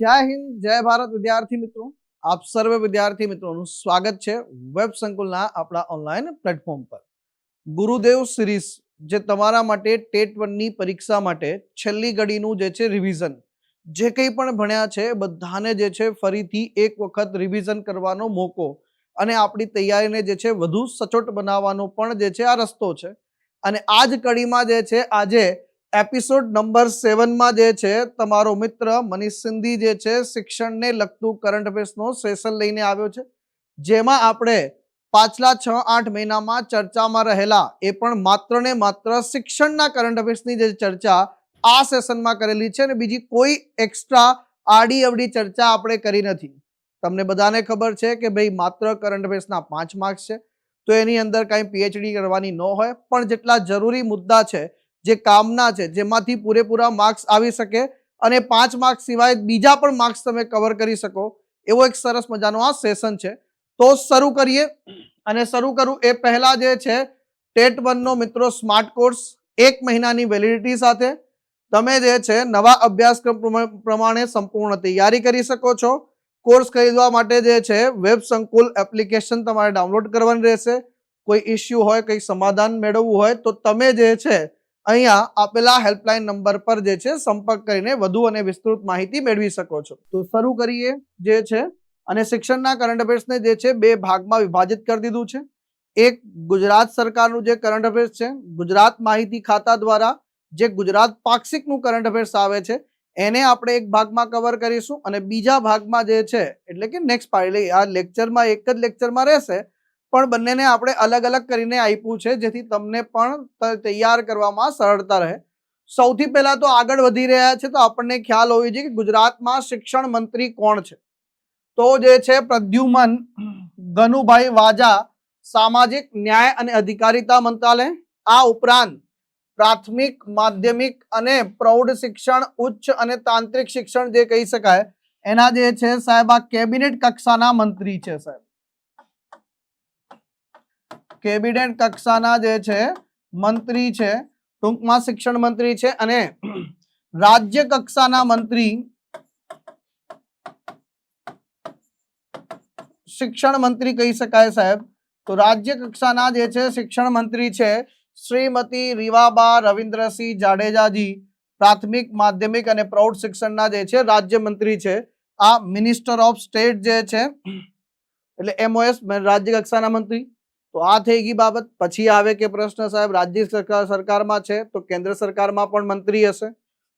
जय हिंद जय भारत विद्यार्थी मित्रों, आप सर्व विद्यार्थी मित्रों स्वागत है वेब संकुलना अपना ऑनलाइन प्लेटफॉर्म पर। गुरुदेव सीरीज जे तमारा माटे टेट 1 ની પરીક્ષા માટે છેલ્લી ઘડીનું જે છે રિવિઝન જે કંઈ પણ ભણ્યા છે બધાને જે છે ફરીથી એક વખત રિવિઝન કરવાનો મોકો અને આપણી તૈયારીને જે છે વધુ સચોટ બનાવવાનો પણ જે છે આ રસ્તો છે। અને આ જ કડીમાં જે છે આજે એપિસોડ નંબર 7 માં જે છે તમારો મિત્ર મનીષ સિંધી જે છે શિક્ષણને લગતું કરંટ અફેર્સનો સેશન લઈને આવ્યો છે, જેમાં આપણે પાછલા 6-8 મહિનામાં ચર્ચામાં રહેલા એ પણ માત્ર ને માત્ર શિક્ષણના કરંટ અફેર્સની જે ચર્ચા આ સેશનમાં કરેલી છે અને બીજી કોઈ એક્સ્ટ્રા આડી અવડી ચર્ચા આપણે કરી નથી। તમને બધાને ખબર છે કે ભાઈ માત્ર કરંટ અફેર્સના 5 માર્ક્સ છે, તો એની અંદર કાંઈ પીએચડી કરવાની ન હોય, પણ જેટલા જરૂરી મુદ્દા છે જે કામના છે જેમાંથી પૂરેપૂરા માર્ક્સ આવી શકે અને 5 માર્ક્સ સિવાય બીજા પણ માર્ક્સ તમે કવર કરી શકો એવો એક સરસ મજાનો આ સેશન છે। તો શરૂ કરીએ અને શરૂ કરું એ પહેલા જે છે ટેટ 1 નો મિત્રો સ્માર્ટ કોર્સ 1 મહિનાની વેલિડિટી સાથે તમે જે છે નવા અભ્યાસક્રમ પ્રમાણે સંપૂર્ણ તૈયારી કરી શકો છો। કોર્સ ખરીદવા માટે જે છે વેબ સંકુલ એપ્લિકેશન તમારે ડાઉનલોડ કરવાની રહેશે। કોઈ ઇશ્યુ હોય, કંઈ સમાધાન મેળવવું હોય તો તમે જે છે અહીંયા આપેલા હેલ્પલાઇન નંબર પર જે છે સંપર્ક કરીને વધુ અને વિસ્તૃત માહિતી મેળવી શકો છો। તો શરૂ કરીએ જે છે અને શિક્ષણના કરંટ અફેર્સને જે છે બે ભાગમાં વિભાજિત કરી દીધું છે। એક ગુજરાત સરકારનું જે કરંટ અફેર્સ છે, ગુજરાત માહિતી ખાતા દ્વારા જે ગુજરાત પાક્ષિકનું કરંટ અફેર્સ આવે છે એને આપણે એક ભાગમાં કવર કરીશું અને બીજા ભાગમાં જે છે એટલે કે નેક્સ્ટ પાર્ટ એટલે આ લેક્ચરમાં એક જ લેક્ચરમાં રહેશે, પણ બંનેને આપણે અલગ અલગ કરીને આપ્યું છે જેથી તમને પણ તૈયાર કરવામાં સરળતા રહે। સૌથી પહેલા તો આગળ વધી રહ્યા છે તો આપણને ખ્યાલ હોવી જોઈએ કે ગુજરાતમાં શિક્ષણ મંત્રી કોણ છે। તો જે છે પ્રદ્યુમન ગનુભાઈ વાજા, સામાજિક ન્યાય અને અધિકારિતા મંત્રાલય। આ ઉપરાંત પ્રાથમિક, માધ્યમિક અને પ્રૌઢ શિક્ષણ, ઉચ્ચ અને તાંત્રિક શિક્ષણ જે કહી શકાય એના જે છે સાહેબ આ કેબિનેટ કક્ષાના મંત્રી છે સાહેબ, કેબિનેટ કક્ષાના જે છે મંત્રી છે, ટૂંકમાં શિક્ષણ મંત્રી છે। અને રાજ્ય કક્ષાના મંત્રી શિક્ષણ મંત્રી કહી શકાય સાહેબ। તો રાજ્ય કક્ષાના જે છે શિક્ષણ મંત્રી છે શ્રીમતી રીવાબા રવિન્દ્રસિંહ જાડેજાજી, પ્રાથમિક, માધ્યમિક અને પ્રૌઢ શિક્ષણના જે છે રાજ્ય મંત્રી છે। આ મિનિસ્ટર ઓફ સ્ટેટ જે છે એટલે MOS રાજ્ય કક્ષાના મંત્રી। તો આ થઈ ગઈ બાબત। પછી આવે કે પ્રશ્ન સાહેબ રાજ્ય સરકારમાં છે તો કેન્દ્ર સરકારમાં પણ મંત્રી હશે।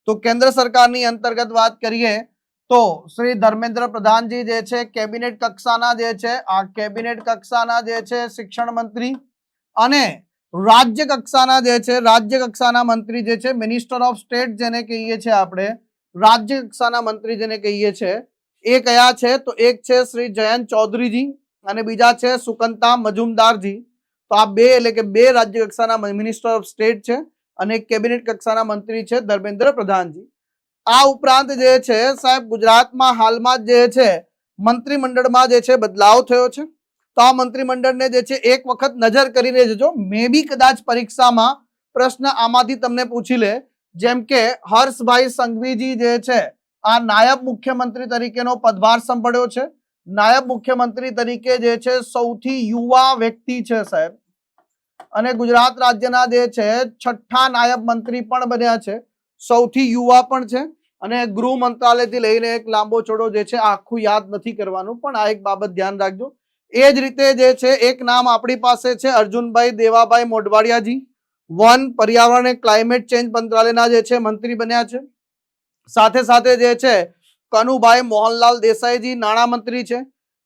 તો કેન્દ્ર સરકારની અંતર્ગત વાત કરીએ તો શ્રી ધર્મેન્દ્ર પ્રધાનજી જે છે કેબિનેટ કક્ષાના જે છે આ કેબિનેટ કક્ષાના જે છે શિક્ષણ મંત્રી, અને રાજ્ય કક્ષાના જે છે રાજ્ય કક્ષાના મંત્રી જે છે મિનિસ્ટર ઓફ સ્ટેટ જેને કહીએ છીએ આપણે, રાજ્ય કક્ષાના મંત્રી જેને કહીએ છીએ એ કયા છે તો એક છે શ્રી જયંત ચૌધરીજી અને બીજા છે સુકંતા મજુમદારજી। તો આ બે એટલે કે બે રાજ્ય કક્ષાના મિનિસ્ટર ઓફ સ્ટેટ છે અને કેબિનેટ કક્ષાના મંત્રી છે ધર્મેન્દ્ર પ્રધાનજી। આ ઉપરાંત જે છે સાહેબ ગુજરાતમાં હાલમાં જે છે મંત્રીમંડળમાં જે છે બદલાવ થયો છે, તો આ મંત્રીમંડળને જે છે એક વખત નજર કરીને જજો। મે બી કદાચ પરીક્ષામાં પ્રશ્ન આમાંથી તમને પૂછી લે, જેમ કે હર્ષભાઈ સંઘવીજી જે છે આ નાયબ મુખ્યમંત્રી તરીકેનો પદભાર સંભાળ્યો છે। નાયબ મુખ્યમંત્રી તરીકે જે છે સૌથી યુવા વ્યક્તિ છે સાહેબ, અને ગુજરાત રાજ્યના જે છે 6થા નાયબ મંત્રી પણ બન્યા છે, સૌથી યુવા પણ છે। અને ગૃહ મંત્રાલયથી લઈને એક લાંબો ચોડો જે છે આખું યાદ નથી કરવાનું, પણ આ એક બાબત ધ્યાન રાખજો। એ જ રીતે જે છે એક નામ આપણી પાસે છે અર્જુનભાઈ દેવાભાઈ મોઢવાડિયાજી, વન, પર્યાવરણ અને ક્લાઇમેટ ચેન્જ મંત્રાલયના જે છે મંત્રી બન્યા છે। સાથે સાથે જે છે કનુભાઈ મોહનલાલ દેસાઈજી નાણામંત્રી છે।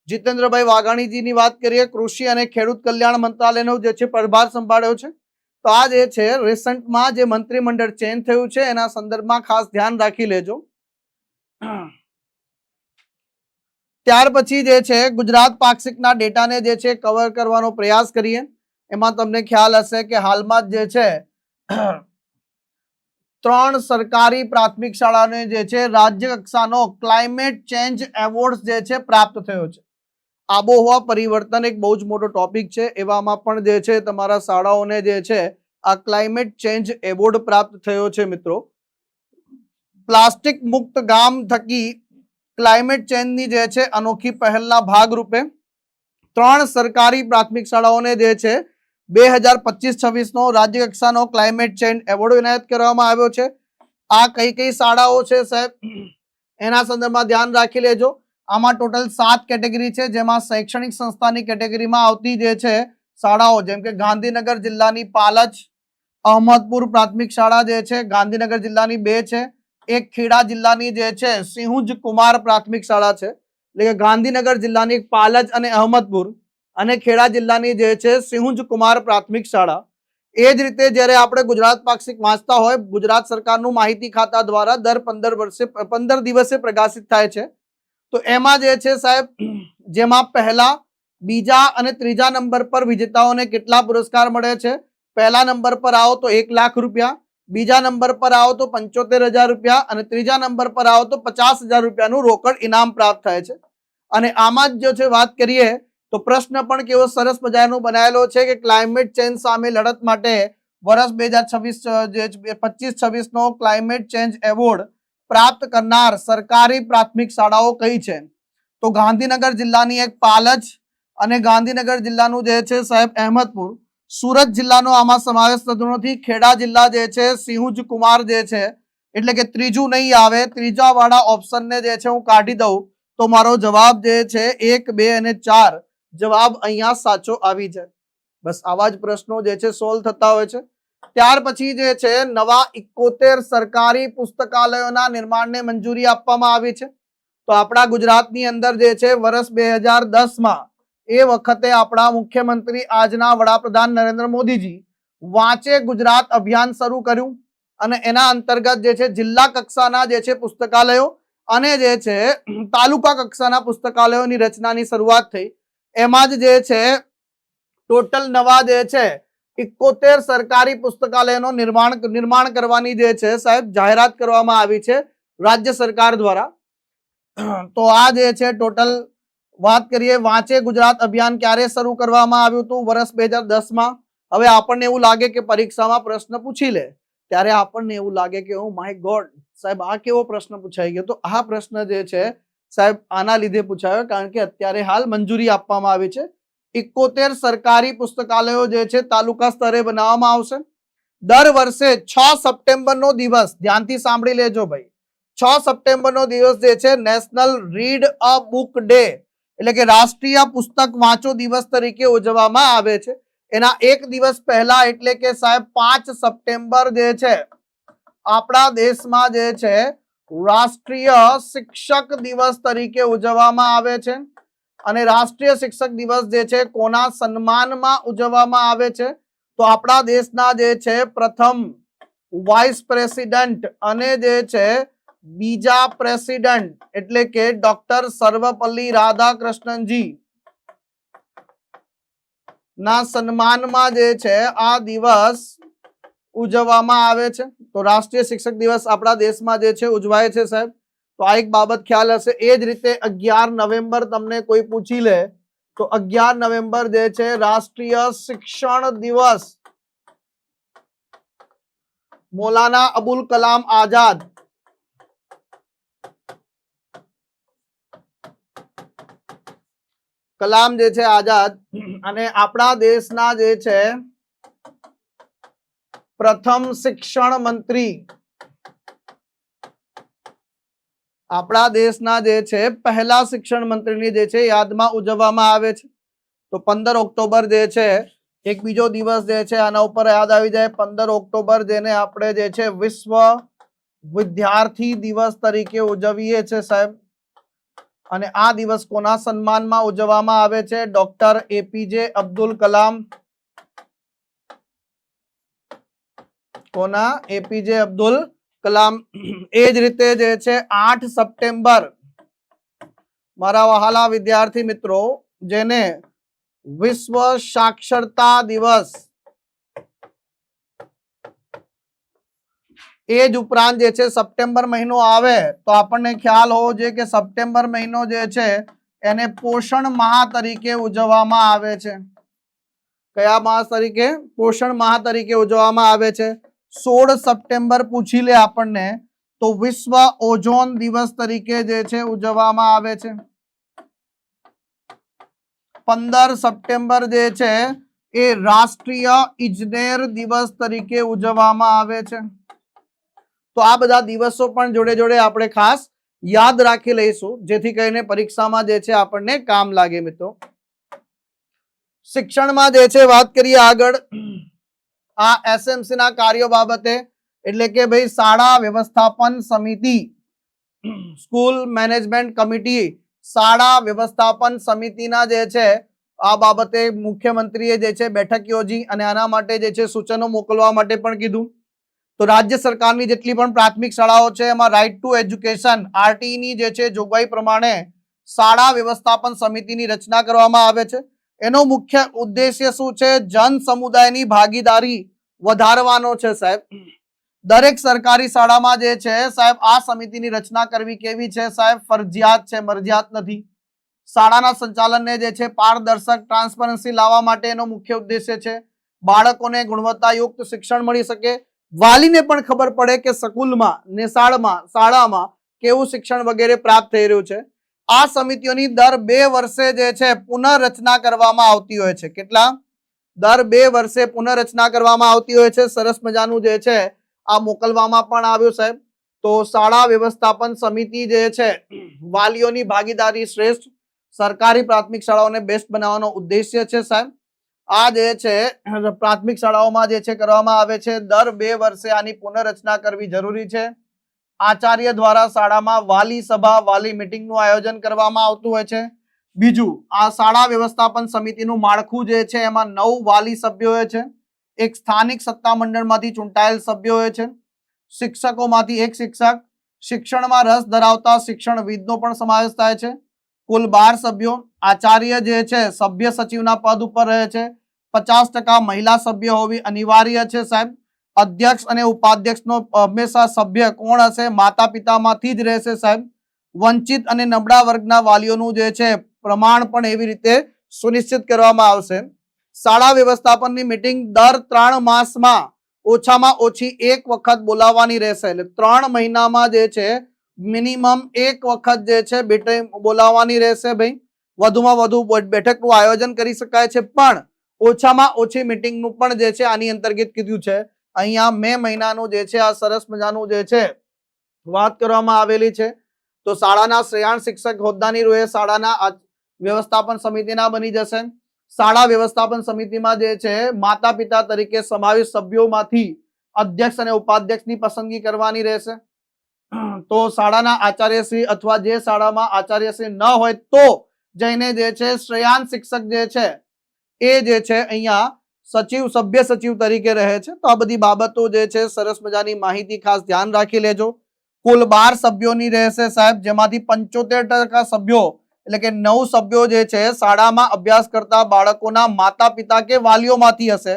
જીતેન્દ્રભાઈ વાઘાણીજીની વાત કરીએ, કૃષિ અને ખેડૂત કલ્યાણ મંત્રાલયનો જે છે પ્રભાર સંભાળ્યો છે। તો આ જે છે રિસન્ટમાં જે મંત્રીમંડળ ચેન્જ થયું છે એના સંદર્ભમાં ખાસ ધ્યાન રાખી લેજો। ત્યાર પછી જે છે ગુજરાત પાક્ષિકના ડેટાને જે છે કવર કરવાનો પ્રયાસ કરીએ। એમાં તમને ખ્યાલ હશે કે હાલમાં જે છે 3 સરકારી પ્રાથમિક શાળાને જે છે રાજ્ય કક્ષાનો ક્લાઇમેટ ચેન્જ એવોર્ડ જે છે પ્રાપ્ત થયો છે। આબોહવા પરિવર્તન એક બહુ જ મોટો ટોપિક છે, એવામાં પણ જે છે તમારા શાળાઓને જે છે આ ક્લાઇમેટ ચેન્જ એવોર્ડ પ્રાપ્ત થયો છે મિત્રો। પ્લાસ્ટિક મુક્ત ગામ થકી ક્લાઇમેટ ચેન્જની જે છે અનોખી પહેલના ભાગરૂપે 3 સરકારી પ્રાથમિક શાળાઓને જે છે 2025-26 નો રાજ્ય કક્ષાનો ક્લાઇમેટ ચેન્જ એવોર્ડ એનાયત કરવામાં આવ્યો છે. આ કઈ કઈ શાળાઓ છે સાહેબ એના સંદર્ભમાં ધ્યાન રાખી લેજો. આમાં ટોટલ 7 કેટેગરી છે, જેમાં શૈક્ષણિક સંસ્થાની કેટેગરીમાં આવતી જે છે શાળાઓ જેમ કે ગાંધીનગર જિલ્લાની પાલજ અહમદપુર પ્રાથમિક શાળા જે છે ગાંધીનગર જિલ્લાની 2 છે, એક ખેડા જિલ્લાની જે છે સિંહુજ કુમાર પ્રાથમિક શાળા છે, એટલે કે ગાંધીનગર જિલ્લાની પાલજ અને અહમદપુર, અને ખેડા જિલ્લાની જે છે સિંહુજ કુમાર પ્રાથમિક શાળા. એ જ રીતે જ્યારે આપણે ગુજરાત પાક્ષિક વાંચતા હોય, ગુજરાત સરકારનું માહિતી ખાતા દ્વારા દર 15 દિવસે પ્રકાશિત થાય છે. તો એમાં જે છે સાહેબ જેમાં પહેલા, બીજા અને ત્રીજા નંબર પર વિજેતાઓને કેટલા પુરસ્કાર મળે છે? પહેલા નંબર પર આવો તો 1 લાખ રૂપિયા, બીજા નંબર પર આવો તો 75,000 રૂપિયા અને ત્રીજા નંબર પર આવો તો 50,000 રૂપિયાનું રોકડ ઇનામ પ્રાપ્ત થાય છે. અને આમાં જ જો છે વાત કરીએ તો પ્રશ્ન પણ કેવો સરસ મજાનો બનાવેલો છે કે ક્લાઇમેટ ચેન્જ સામે લડત માટે વર્ષ 2025-26 નો ક્લાઇમેટ ચેન્જ એવોર્ડ પ્રાપ્ત કરનાર સરકારી પ્રાથમિક શાળાઓ કઈ છે? તો ગાંધીનગર જિલ્લાની એક પાલજ અને ગાંધીનગર જિલ્લાનું જે છે સાહેબ અહેમદપુર, સુરત જિલ્લાનો આમાં સમાવેશ થતો નથી, ખેડા જિલ્લા જે છે સિંહુજ કુમાર જે છે, એટલે કે ત્રીજું નહીં આવે, ત્રીજા વાળા ઓપ્શનને જે છે હું કાઢી દઉં તો મારો જવાબ જે છે 1, 2 અને 4 જવાબ અહીંયા સાચો આવી જાય. બસ આવા જ પ્રશ્નો જે છે સોલ્વ થતા હોય છે. ત્યાર પછી જે છે નવા 71 સરકારી પુસ્તકાલયોના નિર્માણને મંજૂરી આપવામાં આવી છે. તો આપણા ગુજરાતની અંદર જે છે વર્ષ 2010માં એ વખતે આપણા મુખ્યમંત્રી આજના વડાપ્રધાન નરેન્દ્ર મોદીજી વાંચે ગુજરાત અભિયાન શરૂ કર્યું અને એના અંતર્ગત જે છે જિલ્લા કક્ષાના જે છે પુસ્તકાલયો અને જે છે તાલુકા કક્ષાના પુસ્તકાલયોની રચનાની શરૂઆત થઈ. એમાં જ જે છે ટોટલ નવા જે છે 71 સરકારી પુસ્તકાલયનું નિર્માણ કરવાની જે છે સાહેબ જાહેરાત કરવામાં આવી છે રાજ્ય સરકાર દ્વારા. તો આ જે છે ટોટલ વાત કરીએ, વાંચે ગુજરાત અભિયાન ક્યારે શરૂ કરવામાં આવ્યું હતું? વર્ષ 2010માં. હવે આપણને એવું લાગે કે પરીક્ષામાં પ્રશ્ન પૂછી લે ત્યારે આપણને એવું લાગે કે ઓ માય ગોડ સાહેબ આ કેવો પ્રશ્ન પૂછાઈ ગયો. તો આ પ્રશ્ન જે છે સાહેબ આના લીધે પૂછાયો કારણ કે અત્યારે હાલ મંજૂરી આપવામાં આવી છે. 71 સરકારી પુસ્તકાલયો જે છે તાલુકા સ્તરે બનાવવામાં આવશે. દર વર્ષે 6 સપ્ટેમ્બરનો દિવસ, ધ્યાનથી સાંભળી લેજો ભાઈ, 6 સપ્ટેમ્બરનો દિવસ જે છે national read a book day એટલે કે રાષ્ટ્રીય પુસ્તક વાંચો દિવસ તરીકે ઉજવવામાં આવે છે. એના એક દિવસ પહેલા એટલે કે સાહેબ 5 સપ્ટેમ્બર જે છે આપણા દેશમાં જે છે રાષ્ટ્રીય શિક્ષક દિવસ તરીકે ઉજવવામાં આવે છે. અને રાષ્ટ્રીય શિક્ષક દિવસ જે છે કોના સન્માનમાં ઉજવવામાં આવે છે? તો આપણા દેશના જે છે પ્રથમ વાઇસ પ્રેસિડેન્ટ અને જે છે બીજા પ્રેસિડેન્ટ એટલે કે ડોક્ટર સર્વપલ્લી રાધાકૃષ્ણનજી ના સન્માનમાં જે છે આ દિવસ ઉજવવામાં આવે છે. તો રાષ્ટ્રીય શિક્ષક દિવસ આપણા દેશમાં જે છે ઉજવાય છે સાહેબ. તો આ એક બાબત ખ્યાલ હશે. એ જ રીતે 11 નવેમ્બર તમને કોઈ પૂછી લે તો 11 નવેમ્બર જે છે રાષ્ટ્રીય શિક્ષણ દિવસ, મૌલાના અબુલ કલામ આઝાદ કલામ જે છે આઝાદ અને આપણા દેશના જે છે પ્રથમ શિક્ષણ મંત્રી, આપણા દેશના જે છે પહેલા શિક્ષણ મંત્રીની જે છે યાદમાં ઉજવવામાં આવે છે. તો 15 ઓક્ટોબર જે છે એક બીજો દિવસ જે છે આના ઉપર યાદ આવી જાય, 15 ઓક્ટોબર જેને આપણે જે છે વિશ્વ વિદ્યાર્થી દિવસ તરીકે ઉજવીએ છીએ સાહેબ. અને આ દિવસ કોના સન્માનમાં ઉજવવામાં આવે છે? Doctor APJ Abdul Kalam. કોના? એપીજે અબ્દુલ કલામ. એ જ રીતે જે છે 8 સપ્ટેમ્બર મારા વહાલા વિદ્યાર્થી મિત્રો જેને વિશ્વ સાક્ષરતા દિવસ, એ જ ઉપરાંત જે છે સપ્ટેમ્બર મહિનો આવે તો આપણને ખ્યાલ હોવો જોઈએ કે સપ્ટેમ્બર મહિનો જે છે એને પોષણ માહ તરીકે ઉજવવામાં આવે છે. કયા માહ તરીકે? પોષણ માહ તરીકે ઉજવવામાં આવે છે. 16 સપ્ટેમ્બર પૂછી લે આપણને તો વિશ્વ ઓઝોન દિવસ તરીકે જે છે ઉજવવામાં આવે છે. 15 સપ્ટેમ્બર જે છે એ રાષ્ટ્રીય ઇજનેર દિવસ તરીકે ઉજવવામાં આવે છે. તો આ બધા દિવસો પણ જોડે જોડે આપણે ખાસ યાદ રાખી લઈશું, જેથી કરીને પરીક્ષામાં જે છે આપણને કામ લાગે. મિત્રો, શિક્ષણમાં જે છે વાત કરીએ આગળ, આ એસએમસી ના કાર્યો બાબતે, એટલે કે ભાઈ શાળા વ્યવસ્થાપન સમિતિ, સ્કૂલ મેનેજમેન્ટ કમિટી, શાળા વ્યવસ્થાપન સમિતિના જે છે આ બાબતે મુખ્યમંત્રીએ જે છે બેઠક યોજી અને આના માટે જે છે સૂચનો મોકલવા માટે પણ કીધું. તો રાજ્ય સરકારની જેટલી પણ પ્રાથમિક શાળાઓ છે એમાં રાઇટ ટુ એજ્યુકેશન આરટી ની જે છે જોગવાઈ પ્રમાણે શાળા વ્યવસ્થાપન સમિતિની રચના કરવામાં આવે છે. એનો મુખ્ય ઉદ્દેશ્ય શું છે? જન સમુદાયની ભાગીદારી વધારવાનો છે. સાહેબ, દરેક સરકારી શાળામાં જે છે સાહેબ આ સમિતિની રચના કરવી કેવી છે સાહેબ? ફરજિયાત છે, મરજિયાત નથી. શાળાના સંચાલનને જે છે પારદર્શક, ટ્રાન્સપરન્સી લાવવા માટે એનો મુખ્ય ઉદ્દેશ્ય છે. બાળકોને ગુણવત્તાયુક્ત શિક્ષણ મળી શકે, વાલીને પણ ખબર પડે કે સ્કૂલમાં ને શાળામાં કેવું શિક્ષણ વગેરે પ્રાપ્ત થઈ રહ્યું છે. આ સમિતિઓની દર 2 વર્ષે જે છે પુનઃરચના કરવામાં આવતી હોય છે. કેટલા? દર 2 વર્ષે પુનઃરચના કરવામાં આવતી હોય છે. સરસ મજાનું જે છે આ મોકલવામાં પણ આવ્યું સાહેબ. તો શાળા વ્યવસ્થાપન સમિતિ જે છે વાલીઓની ભાગીદારી શ્રેષ્ઠ, સરકારી પ્રાથમિક શાળાઓને બેસ્ટ બનાવવાનો ઉદ્દેશ્ય છે સાહેબ. આ જે છે પ્રાથમિક શાળાઓમાં જે છે કરવામાં આવે છે. દર 2 વર્ષે આની પુનઃરચના કરવી જરૂરી છે. આચાર્ય દ્વારા શાળામાં વાલી સભા, વાલી મીટિંગનું આયોજન કરવામાં આવતું હોય છે. બીજું, આ શાળા વ્યવસ્થાપન સમિતિનું માળખું જે છે એમાં 9 વાલી સભ્યો હોય છે, એક સ્થાનિક સત્તામંડળમાંથી ચૂંટાયેલ સભ્યો હોય છે, શિક્ષકોમાંથી એક શિક્ષક, શિક્ષણમાં રસ ધરાવતા શિક્ષણવિદનો પણ સમાવેશ થાય છે. કુલ 12 સભ્યો. આચાર્ય જે છે સભ્ય સચિવના પદ ઉપર રહે છે. 50% મહિલા સભ્ય હોવી અનિવાર્ય છે સાહેબ. અધ્યક્ષ અને ઉપાધ્યક્ષનો હંમેશા સભ્ય કોણ હશે? માતા પિતામાંથી જ રહેશે સાહેબ. વંચિત અને નબળા વર્ગના વાલીઓનું જે છે પ્રમાણ પણ એવી રીતે સુનિશ્ચિત કરવામાં આવશે. શાળા વ્યવસ્થાપનની મીટિંગ દર 3 માસમાં ઓછામાં ઓછી 1 વખત બોલાવવાની રહેશે. એટલે 3 મહિનામાં જે છે મિનિમમ 1 વખત જે છે બોલાવવાની રહેશે. ભાઈ, વધુમાં વધુ બેઠકનું આયોજન કરી શકાય છે, પણ ઓછામાં ઓછી મીટિંગનું પણ જે છે આની અંતર્ગત કીધું છે. અહીંયા મે મહિનાનું જે છે આ સરસ મજાનું જે છે વાત કરવામાં આવેલી છે. તો શાળાના શ્રેયાણ શિક્ષક હોદ્દાની રૂએ શાળાના વ્યવસ્થાપન સમિતિના બની જશે. શાળા વ્યવસ્થાપન સમિતિમાં જે છે માતા પિતા તરીકે સમાવિષ્ટ સભ્યોમાંથી અધ્યક્ષ અને ઉપાધ્યક્ષની પસંદગી કરવાની રહેશે. તો શાળાના આચાર્યશ્રી અથવા જે શાળામાં આચાર્યશ્રી ન હોય તો જઈને જે છે શ્રેયાણ શિક્ષક જે છે એ જે છે અહીંયા સચિવ, સભ્ય સચિવ તરીકે રહે છે. તો આ બધી બાબતો જે છે સરસ મજાની માહિતી ખાસ ધ્યાન રાખી લેજો. કુલ 12 સભ્યોની રહેશે સાહેબ, જેમાંથી 75% સભ્યો એટલે કે 9 સભ્યો જે છે શાળામાં અભ્યાસ કરતા બાળકોના માતા પિતા કે વાલીઓમાંથી હશે.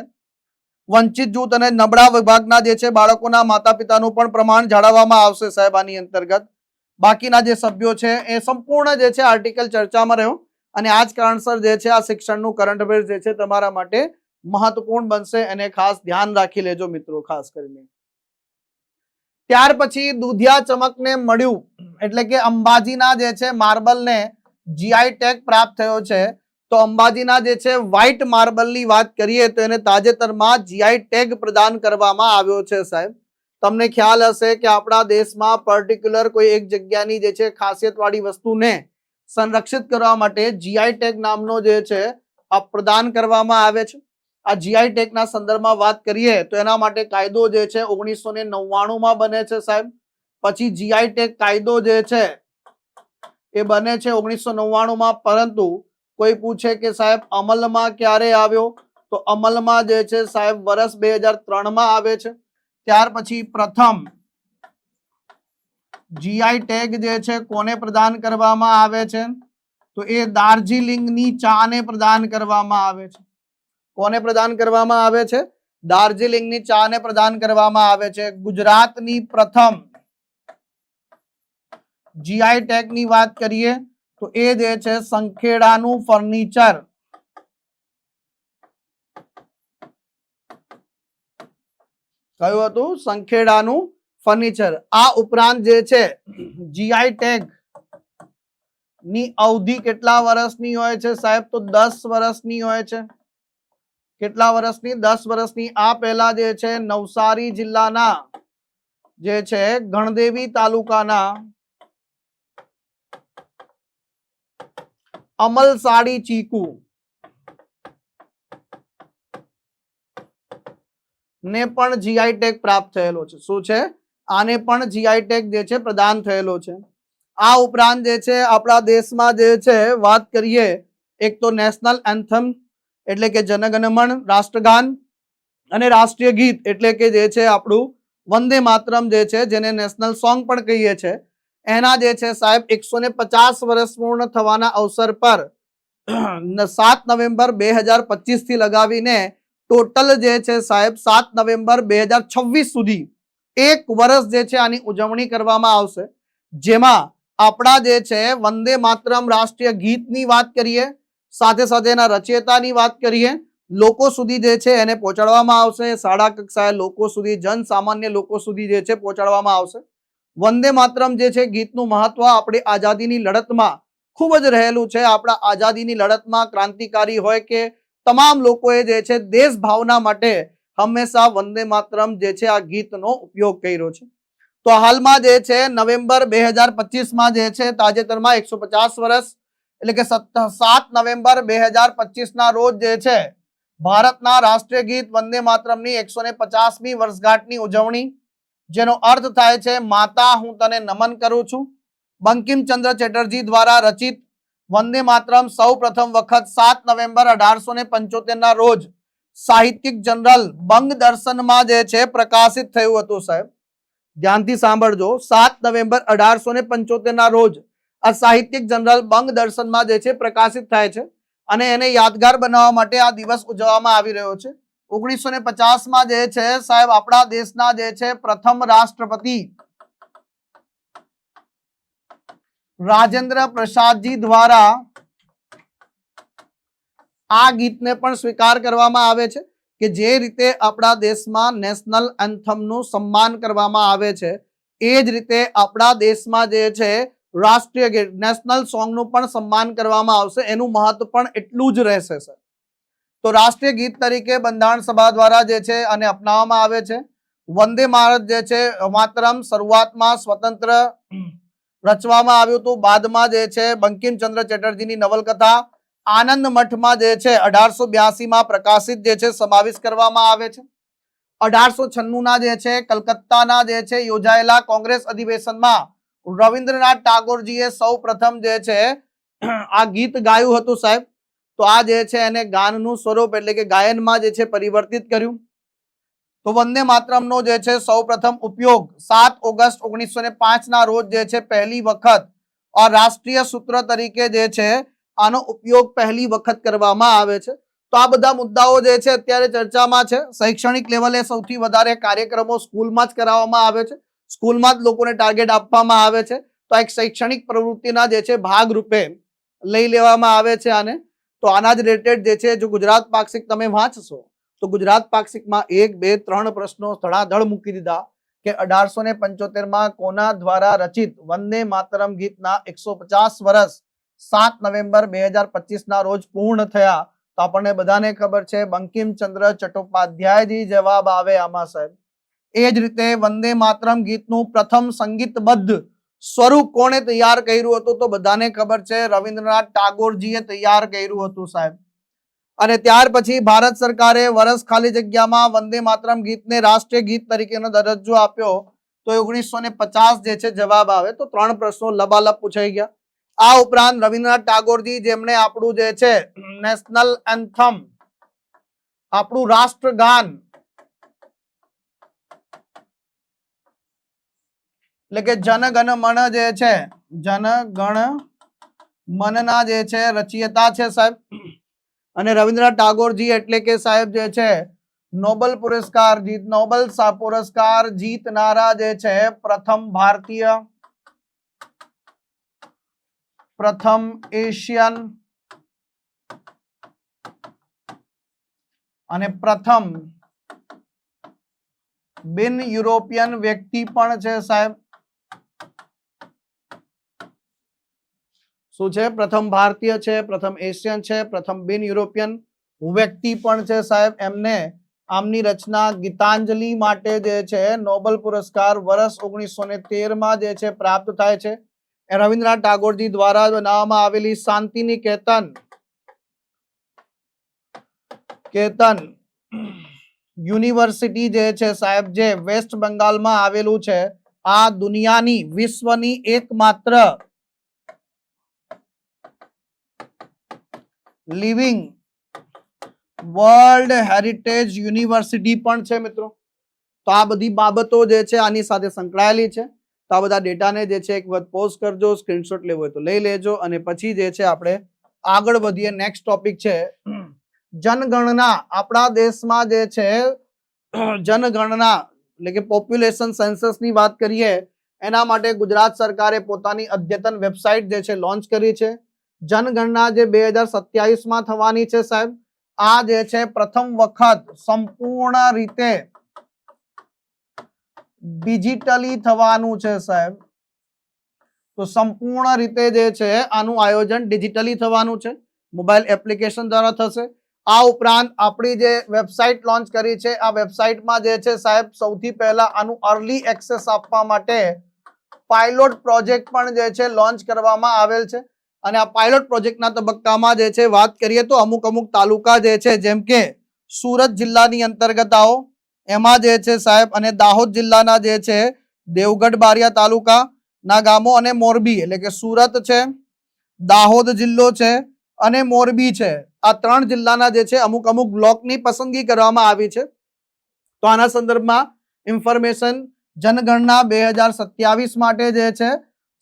વંચિત જૂથ અને નબળા વિભાગના જે છે બાળકોના માતા પિતાનું પણ પ્રમાણ જાળવવામાં આવશે સાહેબ આની અંતર્ગત. બાકીના જે સભ્યો છે એ સંપૂર્ણ જે છે આર્ટિકલ ચર્ચામાં રહ્યો, અને આ જ કારણસર જે છે આ શિક્ષણનું કરંટ અફેર્સ જે છે તમારા માટે મહત્વપૂર્ણ બનશે, એને ખાસ ધ્યાન રાખી લેજો મિત્રો. ખાસ કરીને ત્યાર પછી દુધિયા ચમકને મળ્યું, એટલે કે અંબાજીના જે છે માર્બલને જીઆઈ ટેગ પ્રાપ્ત થયો છે. તો અંબાજીના જે છે વ્હાઇટ માર્બલની વાત કરીએ તો એને તાજેતરમાં જીઆઈ ટેગ પ્રદાન કરવામાં આવ્યો છે સાહેબ. તમને ખ્યાલ હશે કે આપણા દેશમાં પર્ટિક્યુલર કોઈ એક જગ્યાની જે છે ખાસિયતવાળી વસ્તુને સંરક્ષિત કરવા માટે જીઆઈ ટેગ નામનો જે છે આ પ્રદાન કરવામાં આવે છે. આ જીઆઈ ટેગના સંદર્ભમાં વાત કરીએ તો એના માટે કાયદો જે છે 1999માં બને છે સાહેબ. પછી જીઆઈ ટેગ કાયદો જે છે એ બને છે 1999માં, પરંતુ કોઈ પૂછે કે સાહેબ અમલમાં ક્યારે આવ્યો, તો અમલમાં જે છે સાહેબ વર્ષ 2003માં આવે છે. ત્યાર પછી પ્રથમ જીઆઈ ટેગ જે છે કોને પ્રદાન કરવામાં આવે છે? તો એ દાર્જિલિંગની ચાને પ્રદાન કરવામાં આવે છે. કોને પ્રદાન કરવામાં આવે છે? દાર્જિલિંગની ચાને પ્રદાન કરવામાં આવે છે. ગુજરાતની પ્રથમ જીઆઈ ટેગ ની વાત કરીએ તો એ જે છે સંખેડાનું ફર્નિચર. કયું હતું? સંખેડાનું ફર્નિચર. આ ઉપરાંત જે છે જીઆઈ ટેગ ની અવધિ કેટલા વર્ષની હોય છે સાહેબ? તો 10 વર્ષની હોય છે. કેટલા વર્ષની? 10 વર્ષની. આ પહેલા જે છે નવસારી જિલ્લાના જે છે ગણદેવી તાલુકાના અમલસાડી ચીકુ ને પણ જીઆઈ ટેગ પ્રાપ્ત થયેલો છે. શું છે? આને પણ જીઆઈ ટેગ જે છે પ્રદાન થયેલો છે. આ ઉપરાંત જે છે આપણા દેશમાં જે છે વાત કરીએ, એક તો નેશનલ એન્થમ એટલે કે જનગણમન રાષ્ટ્રગાન અને રાષ્ટ્રીય ગીત એટલે કે જે છે આપણું વંદે માતરમ જે છે, જેને નેશનલ સોંગ પણ કહીએ છીએ, એના જે છે સાહેબ 150 વર્ષ પૂર્ણ થવાના અવસર પર 7 નવેમ્બર 2025 થી લગાવીને ટોટલ જે છે સાહેબ 7 નવેમ્બર 2026 સુધી એક વર્ષ જે છે આની ઉજવણી કરવામાં આવશે. જેમાં આપણા જે છે વંદે માતરમ રાષ્ટ્રીય ગીતની વાત કરીએ, સાથે સાથે એના રચયિતાની વાત કરીએ, લોકો સુધી જે છે એને પહોંચાડવામાં આવશે. શાળા કક્ષાએ લોકો સુધી, જન સામાન્ય લોકો સુધી જે છે પહોંચાડવામાં આવશે. વંદે માતરમ જે છે ગીતનું મહત્વ આપણી આઝાદીની લડતમાં ખૂબ જ રહેલું છે. આપણા આઝાદીની લડતમાં ક્રાંતિકારી હોય કે તમામ લોકોએ જે છે દેશ ભાવના માટે હંમેશા વંદે માતરમ જે છે આ ગીતનો ઉપયોગ કર્યો છે. તો હાલમાં જે છે નવેમ્બર 2025 જે છે તાજેતરમાં 150 વર્ષ એટલે કે 7 નવેમ્બર 2025 ના રોજ જે છે ભારતના રાષ્ટ્રીય ગીત વંદે માતરમની 150મી વર્ષગાંઠની ઉજવણી, જેનો અર્થ થાય છે માતા હું તને નમન કરું છું. બંકિમચંદ્ર ચેટર્જી દ્વારા રચિત વંદે માતરમ સૌ પ્રથમ વખત 7 નવેમ્બર 1875 ના રોજ સાહિત્યિક જનરલ બંગ દર્શનમાં જે છે પ્રકાશિત થયું હતું. સાહેબ ધ્યાનથી સાંભળજો, 7 નવેમ્બર 1875 ના રોજ આ સાહિત્યિક જનરલ બંગ દર્શનમાં જે છે પ્રકાશિત થાય છે અને એને યાદગાર બનાવવા માટે આ દિવસ ઉજવવામાં આવી રહ્યો છે. 1950 જે છે સાહેબ આપણા દેશના જે છે પ્રથમ રાષ્ટ્રપતિ રાજેન્દ્ર પ્રસાદજી દ્વારા આ ગીતને પણ સ્વીકાર કરવામાં આવે છે કે જે રીતે આપણા દેશમાં નેશનલ એન્થમનું સન્માન કરવામાં આવે છે, એ જ રીતે આપણા દેશમાં જે છે રાષ્ટ્રીય ગીત નેશનલ સોંગનું પણ સન્માન કરવામાં આવશે. એનું મહત્વ પણ એટલું જ રહેશે. સર તો રાષ્ટ્રીય ગીત તરીકે બંધારણ સભા દ્વારા જે છે આને અપનાવવામાં આવે છે. વંદે ભારત જે છે માતરમ શરૂઆતમાં સ્વતંત્ર રચવામાં આવ્યું હતું. બાદમાં જે છે બંકિમચંદ્ર ચેટર્જીની નવલકથા આનંદ મઠમાં જે છે 1882 પ્રકાશિત જે છે સમાવેશ કરવામાં આવે છે. 1896 જે છે કલકત્તાના જે છે યોજાયેલા કોંગ્રેસ અધિવેશનમાં રવિન્દ્રનાથ ટાગોરજીએ સૌ પ્રથમ જે છે આ ગીત ગાયું હતું. સાહેબ તો આ જે છે એને ગાનનું સ્વરૂપ એટલે કે ગાયનમાં જે છે પરિવર્તિત કર્યું. તો વંદે માતરમનો જે છે સૌ પ્રથમ ઉપયોગ 7 ઓગસ્ટ 1905 ના રોજ જે છે પહેલી વખત રાષ્ટ્રીય સૂત્ર તરીકે જે છે આનો ઉપયોગ પહેલી વખત કરવામાં આવે છે. તો આ બધા મુદ્દાઓ જે છે અત્યારે ચર્ચામાં છે. શૈક્ષણિક લેવલે સૌથી વધારે કાર્યક્રમો સ્કૂલમાં જ કરાવવામાં આવે છે, સ્કૂલમાં જ લોકોને ટાર્ગેટ આપવામાં આવે છે. તો એક શૈક્ષણિક પ્રવૃત્તિના જે છે ભાગ રૂપે લઈ લેવામાં આવે છે આને. તો આના જ રિલેટેડ જે છે જો ગુજરાત પાક્ષિક તમે વાંચશો તો ગુજરાત પાક્ષિકમાં 1, 2, 3 પ્રશ્નો ધડાધડ મૂકી દીધા કે 1875 કોના દ્વારા રચિત વંદે માતરમ ગીતના 150 વર્ષ 7 નવેમ્બર 2025 ના રોજ પૂર્ણ થયા. તો આપણને બધાને ખબર છે બંકિમચંદ્ર ચટ્ટોપાધ્યાયજી જવાબ આવે આમાં. સાહેબ એ જ રીતે વંદે માતરમ ગીતનું પ્રથમ સંગીતબદ્ધ સ્વરૂપ કોણે તૈયાર કર્યું હતું? તો બધાને ખબર છે રવિન્દ્રનાથ ટાગોરજીએ તૈયાર કર્યું હતું. સાહેબ અને ત્યાર પછી ભારત સરકારે વર્ષ ખાલી જગ્યામાં વંદે માતરમ ગીતને રાષ્ટ્રીય ગીત તરીકેનો દરજ્જો આપ્યો. તો 1950 જે છે જવાબ આવે. તો 3 પ્રશ્નો લબાલબ પૂછાઈ ગયા. આ ઉપરાંત રવિન્દ્રનાથ ટાગોરજી જેમણે આપણું જે છે નેશનલ એન્થમ આપણું રાષ્ટ્રગાન એટલે કે જનગણ મન જે છે જનગણ મનના જે છે રચયિતા છે સાહેબ. અને રવિન્દ્રનાથ ટાગોરજી એટલે કે સાહેબ જે છે નોબેલ પુરસ્કાર જીતનારા જે છે પ્રથમ ભારતીય, પ્રથમ એશિયન અને પ્રથમ બિન યુરોપિયન વ્યક્તિ પણ છે સાહેબ. શું છે? પ્રથમ ભારતીય છે, પ્રથમ એશિયન છે, પ્રથમ બિન યુરોપિયન વ્યક્તિ પણ છે સાહેબ. એમને આમની રચના ગીતાંજલિ માટે જે છે નોબેલ પુરસ્કાર વર્ષ 1913 જે છે પ્રાપ્ત થાય છે. રવિન્દ્રનાથ ટાગોરજી દ્વારા બનાવવામાં આવેલી શાંતિ નિકેતન યુનિવર્સિટી જે છે સાહેબ, જે વેસ્ટ બંગાળમાં આવેલું છે, આ દુનિયાની વિશ્વની એકમાત્ર લિવિંગ વર્લ્ડ હેરિટેજ યુનિવર્સિટી પણ છે મિત્રો. તો આ બધી બાબતો જે છે આની સાથે સંકળાયેલી છે. તો આ બધા ડેટાને જે છે એક વખત પોઝ કરજો, સ્ક્રીનશોટ લેવો હોય તો લઈ લેજો, અને પછી જે છે આપણે આગળ વધીએ. નેક્સ્ટ ટોપિક છે જનગણના. આપણા દેશમાં જે છે જનગણના એટલે કે પોપ્યુલેશન સેન્સસ ની વાત કરીએ, એના માટે ગુજરાત સરકારે પોતાની અદ્યતન વેબસાઇટ જે છે લોન્ચ કરી છે. જનગણના જે 2027 થવાની છે સાહેબ, આ જે છે પ્રથમ વખત સંપૂર્ણ રીતે ડિજિટલી થવાનું છે સાહેબ. તો સંપૂર્ણ રીતે જે છે આનું આયોજન ડિજિટલી થવાનું છે, મોબાઈલ એપ્લિકેશન દ્વારા થશે. આ ઉપરાંત આપણી જે વેબસાઇટ લોન્ચ કરી છે, આ વેબસાઇટમાં જે છે સાહેબ સૌથી પહેલા આનું અર્લી એક્સેસ આપવા માટે પાયલોટ પ્રોજેક્ટ પણ જે છે લોન્ચ કરવામાં આવેલ છે. અને આ પાયલોટ પ્રોજેક્ટના તબક્કામાં જે છે વાત કરીએ તો અમુક તાલુકા જે છે, જેમ કે સુરત જિલ્લાની અંતર્ગત આવો, એમાં જે છે સાહેબ, અને દાહોદ જિલ્લાના જે છે દેવગઢ બારિયા તાલુકા ના ગામો, અને મોરબી એટલે કે સુરત છે, દાહોદ જિલ્લો છે અને મોરબી છે, આ 3 જિલ્લાના જે છે અમુક બ્લોકની પસંદગી કરવામાં આવી છે. તો આના સંદર્ભમાં ઇન્ફોર્મેશન જનગણના 2027 માટે જે છે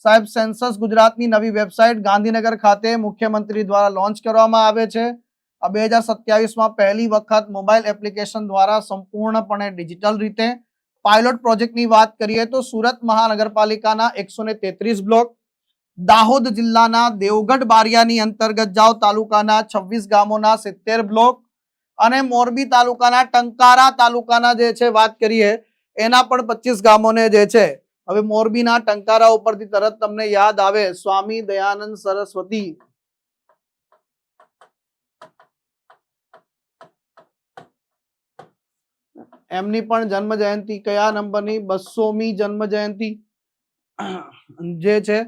સાહેબ સેન્સસ ગુજરાતની નવી વેબસાઇટ ગાંધીનગર ખાતે મુખ્યમંત્રી દ્વારા લોન્ચ કરવામાં આવે છે. આ 2027 પહેલી વખત મોબાઈલ એપ્લિકેશન દ્વારા સંપૂર્ણપણે ડિજિટલ રીતે. પાયલોટ પ્રોજેક્ટની વાત કરીએ તો સુરત મહાનગરપાલિકાના 133 બ્લોક, દાહોદ જિલ્લાના દેવગઢ બારિયાની અંતર્ગત જાઓ તાલુકાના 26 ગામોના 70 બ્લોક, અને મોરબી તાલુકાના ટંકારા તાલુકાના જે છે વાત કરીએ એના પણ 25 ગામોને જે છે. હવે મોરબીના ટંકારા ઉપરથી તરત તમને યાદ આવે સ્વામી દયાનંદ સરસ્વતી, એમની પણ જન્મ જયંતિ કયા નંબરની? 200મી જન્મ જયંતિ જે છે.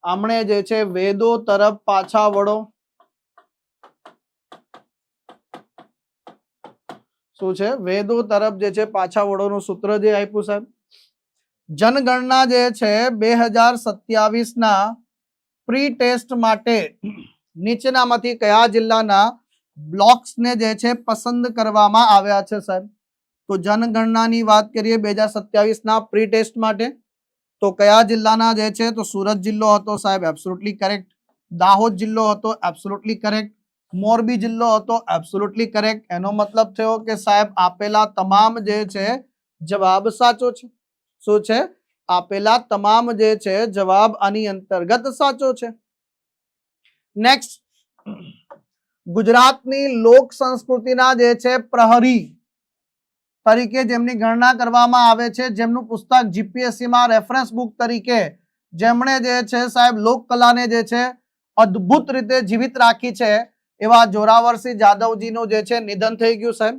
આમણે જે છે વેદો તરફ પાછા વળો. શું છે? વેદો તરફ જે છે પાછા વળોનું સૂત્ર જે આપ્યું સાહેબ. જનગણના જે છે 2027 પ્રી ટેસ્ટ માટે નીચેનામાંથી કયા જિલ્લાના બ્લોક્સને જે છે પસંદ કરવામાં આવ્યા છે સાહેબ? તો જનગણનાની વાત કરીએ 2027 પ્રી ટેસ્ટ માટે, તો કયા જિલ્લાના જે છે? તો સુરત જિલ્લો હતો સાહેબ, એબ્સોલ્યુટલી કરેક્ટ. દાહોદ જિલ્લો હતો, એબ્સોલ્યુટલી કરેક્ટ. મોરબી જિલ્લો હતો, એબ્સોલ્યુટલી કરેક્ટ. એનો મતલબ થયો કે સાહેબ આપેલા તમામ જે છે જવાબ સાચો છે. શું છે? આપેલા તમામ જે છે જવાબ આની અંતર્ગત સાચો છે. નેક્સ્ટ, ગુજરાતની લોક સંસ્કૃતિના જે છે પ્રહરી તરીકે જેમની ગણના કરવામાં આવે છે, જેમનું પુસ્તક જીપીએસસી માં રેફરન્સ બુક તરીકે જેમણે જે છે સાહેબ લોક કલાને જે છે અદ્ભુત રીતે જીવિત રાખી છે, એવા જોરાવરસિંહ જાદવજીનું જે છે નિધન થઈ ગયું સાહેબ.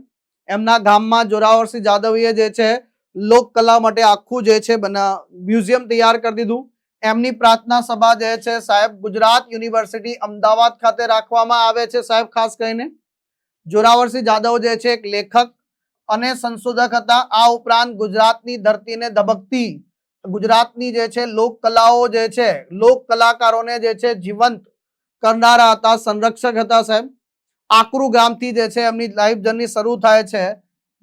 એમના ગામમાં જોરાવરસિંહ જાદવીએ જે છે લોક કલા માટે આખું જે છે મ્યુઝિયમ તૈયાર કરી દીધું. એમની પ્રાર્થના સભા જે છે સાહેબ ગુજરાત યુનિવર્સિટી અમદાવાદ ખાતે રાખવામાં આવે છે સાહેબ. ખાસ કરીને જોરાવરસિંહ જાદવ જે છે એક લેખક અને સંશોધક હતા. આ ઉપરાંત ગુજરાતની ધરતીને ધબકતી ગુજરાતની જે છે લોક કલાઓ જે છે, લોક કલાકારોને જે છે જીવંત કરનારા હતા, સંરક્ષક હતા સાહેબ. આકરુ ગામથી જે છે એમની લાઈફ જર્ની શરૂ થાય છે.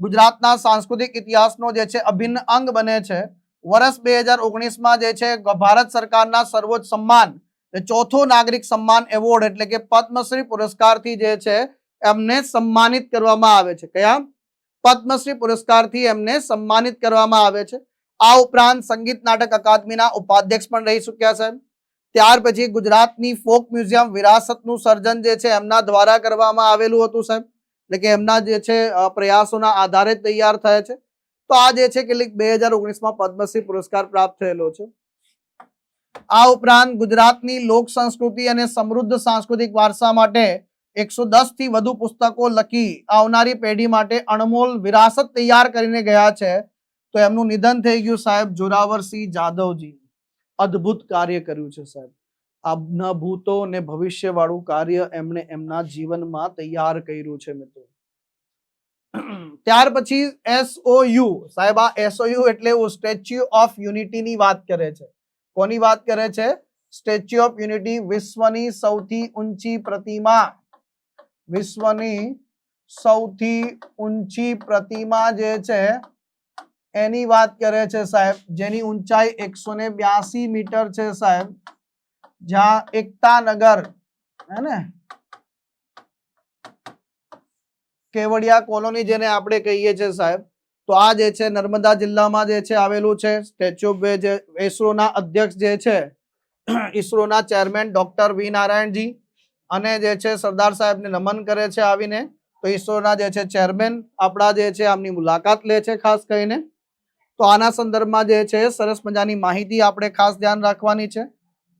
ગુજરાતના સાંસ્કૃતિક ઇતિહાસનો જે છે અભિન્ન અંગ બને છે. વર્ષ 2019 જે છે ભારત સરકારના સર્વોચ્ચ સન્માન ચોથો નાગરિક સન્માન એવોર્ડ એટલે કે પદ્મશ્રી પુરસ્કારથી જે છે એમને સન્માનિત કરવામાં આવે છે. કયા? પદ્મશ્રી પુરસ્કારથી એમને સન્માનિત કરવામાં આવે છે. આ ઉપરાંત સંગીત નાટક અકાદમીના ઉપાધ્યક્ષ પણ રહી ચૂક્યા સાહેબ. ત્યાર પછી ગુજરાતની ફોક મ્યુઝિયમ વિરાસતનું સર્જન જે છે એમના દ્વારા કરવામાં આવેલું હતું સાહેબ, એટલે કે એમના જે છે પ્રયાસોના આધારે તૈયાર થયા છે. તો આ જે છે કેટલીક 2019 પદ્મશ્રી પુરસ્કાર પ્રાપ્ત થયેલો છે. આ ઉપરાંત ગુજરાતની લોક સંસ્કૃતિ અને સમૃદ્ધ સાંસ્કૃતિક વારસા માટે 110 થી વધુ પુસ્તકો લખી આવનારી પેઢી માટે અણમોલ વિરાસત તૈયાર કરીને ગયા છે. તો એમનું નિધન થઈ ગયું સાહેબ જોરાવરસિંહ જાદવજી. અદ્ભુત કાર્ય કર્યું છે સાહેબ. આજના ભૂતો અને ભવિષ્ય વાળું કાર્ય એમણે એમના જીવનમાં તૈયાર કર્યું છે મિત્રો. ત્યાર પછી SOU સાહેબ, આ SOU એટલે સ્ટેચ્યુ ઓફ યુનિટી ની વાત કરે છે. કોની વાત કરે છે? સ્ટેચ્યુ ઓફ યુનિટી, વિશ્વની સૌથી ઊંચી પ્રતિમા. વિશ્વની સૌથી ઊંચી પ્રતિમા જે છે એની વાત કરે છે સાહેબ, જેની ઊંચાઈ 182 મીટર છે સાહેબ, જ્યાં એકતા નગર હે ને કેવડિયા કોલોની જેને આપણે કહીએ છીએ સાહેબ, તો આ જે છે નર્મદા જિલ્લામાં જે છે આવેલું છે. સ્ટેચ્યુ ઓફ જે ઇસરોના અધ્યક્ષ જે છે, ઇસરોના ચેરમેન ડોક્ટર વી નારાયણજી, અને જે છે સરદાર સાહેબને નમન કરે છે આવીને. તો ઇસરોના જે છે ચેરમેન આપણા જે છે આમની મુલાકાત લે છે ખાસ કરીને. તો આના સંદર્ભમાં જે છે સરસ મજાની માહિતી આપણે ખાસ ધ્યાન રાખવાની છે.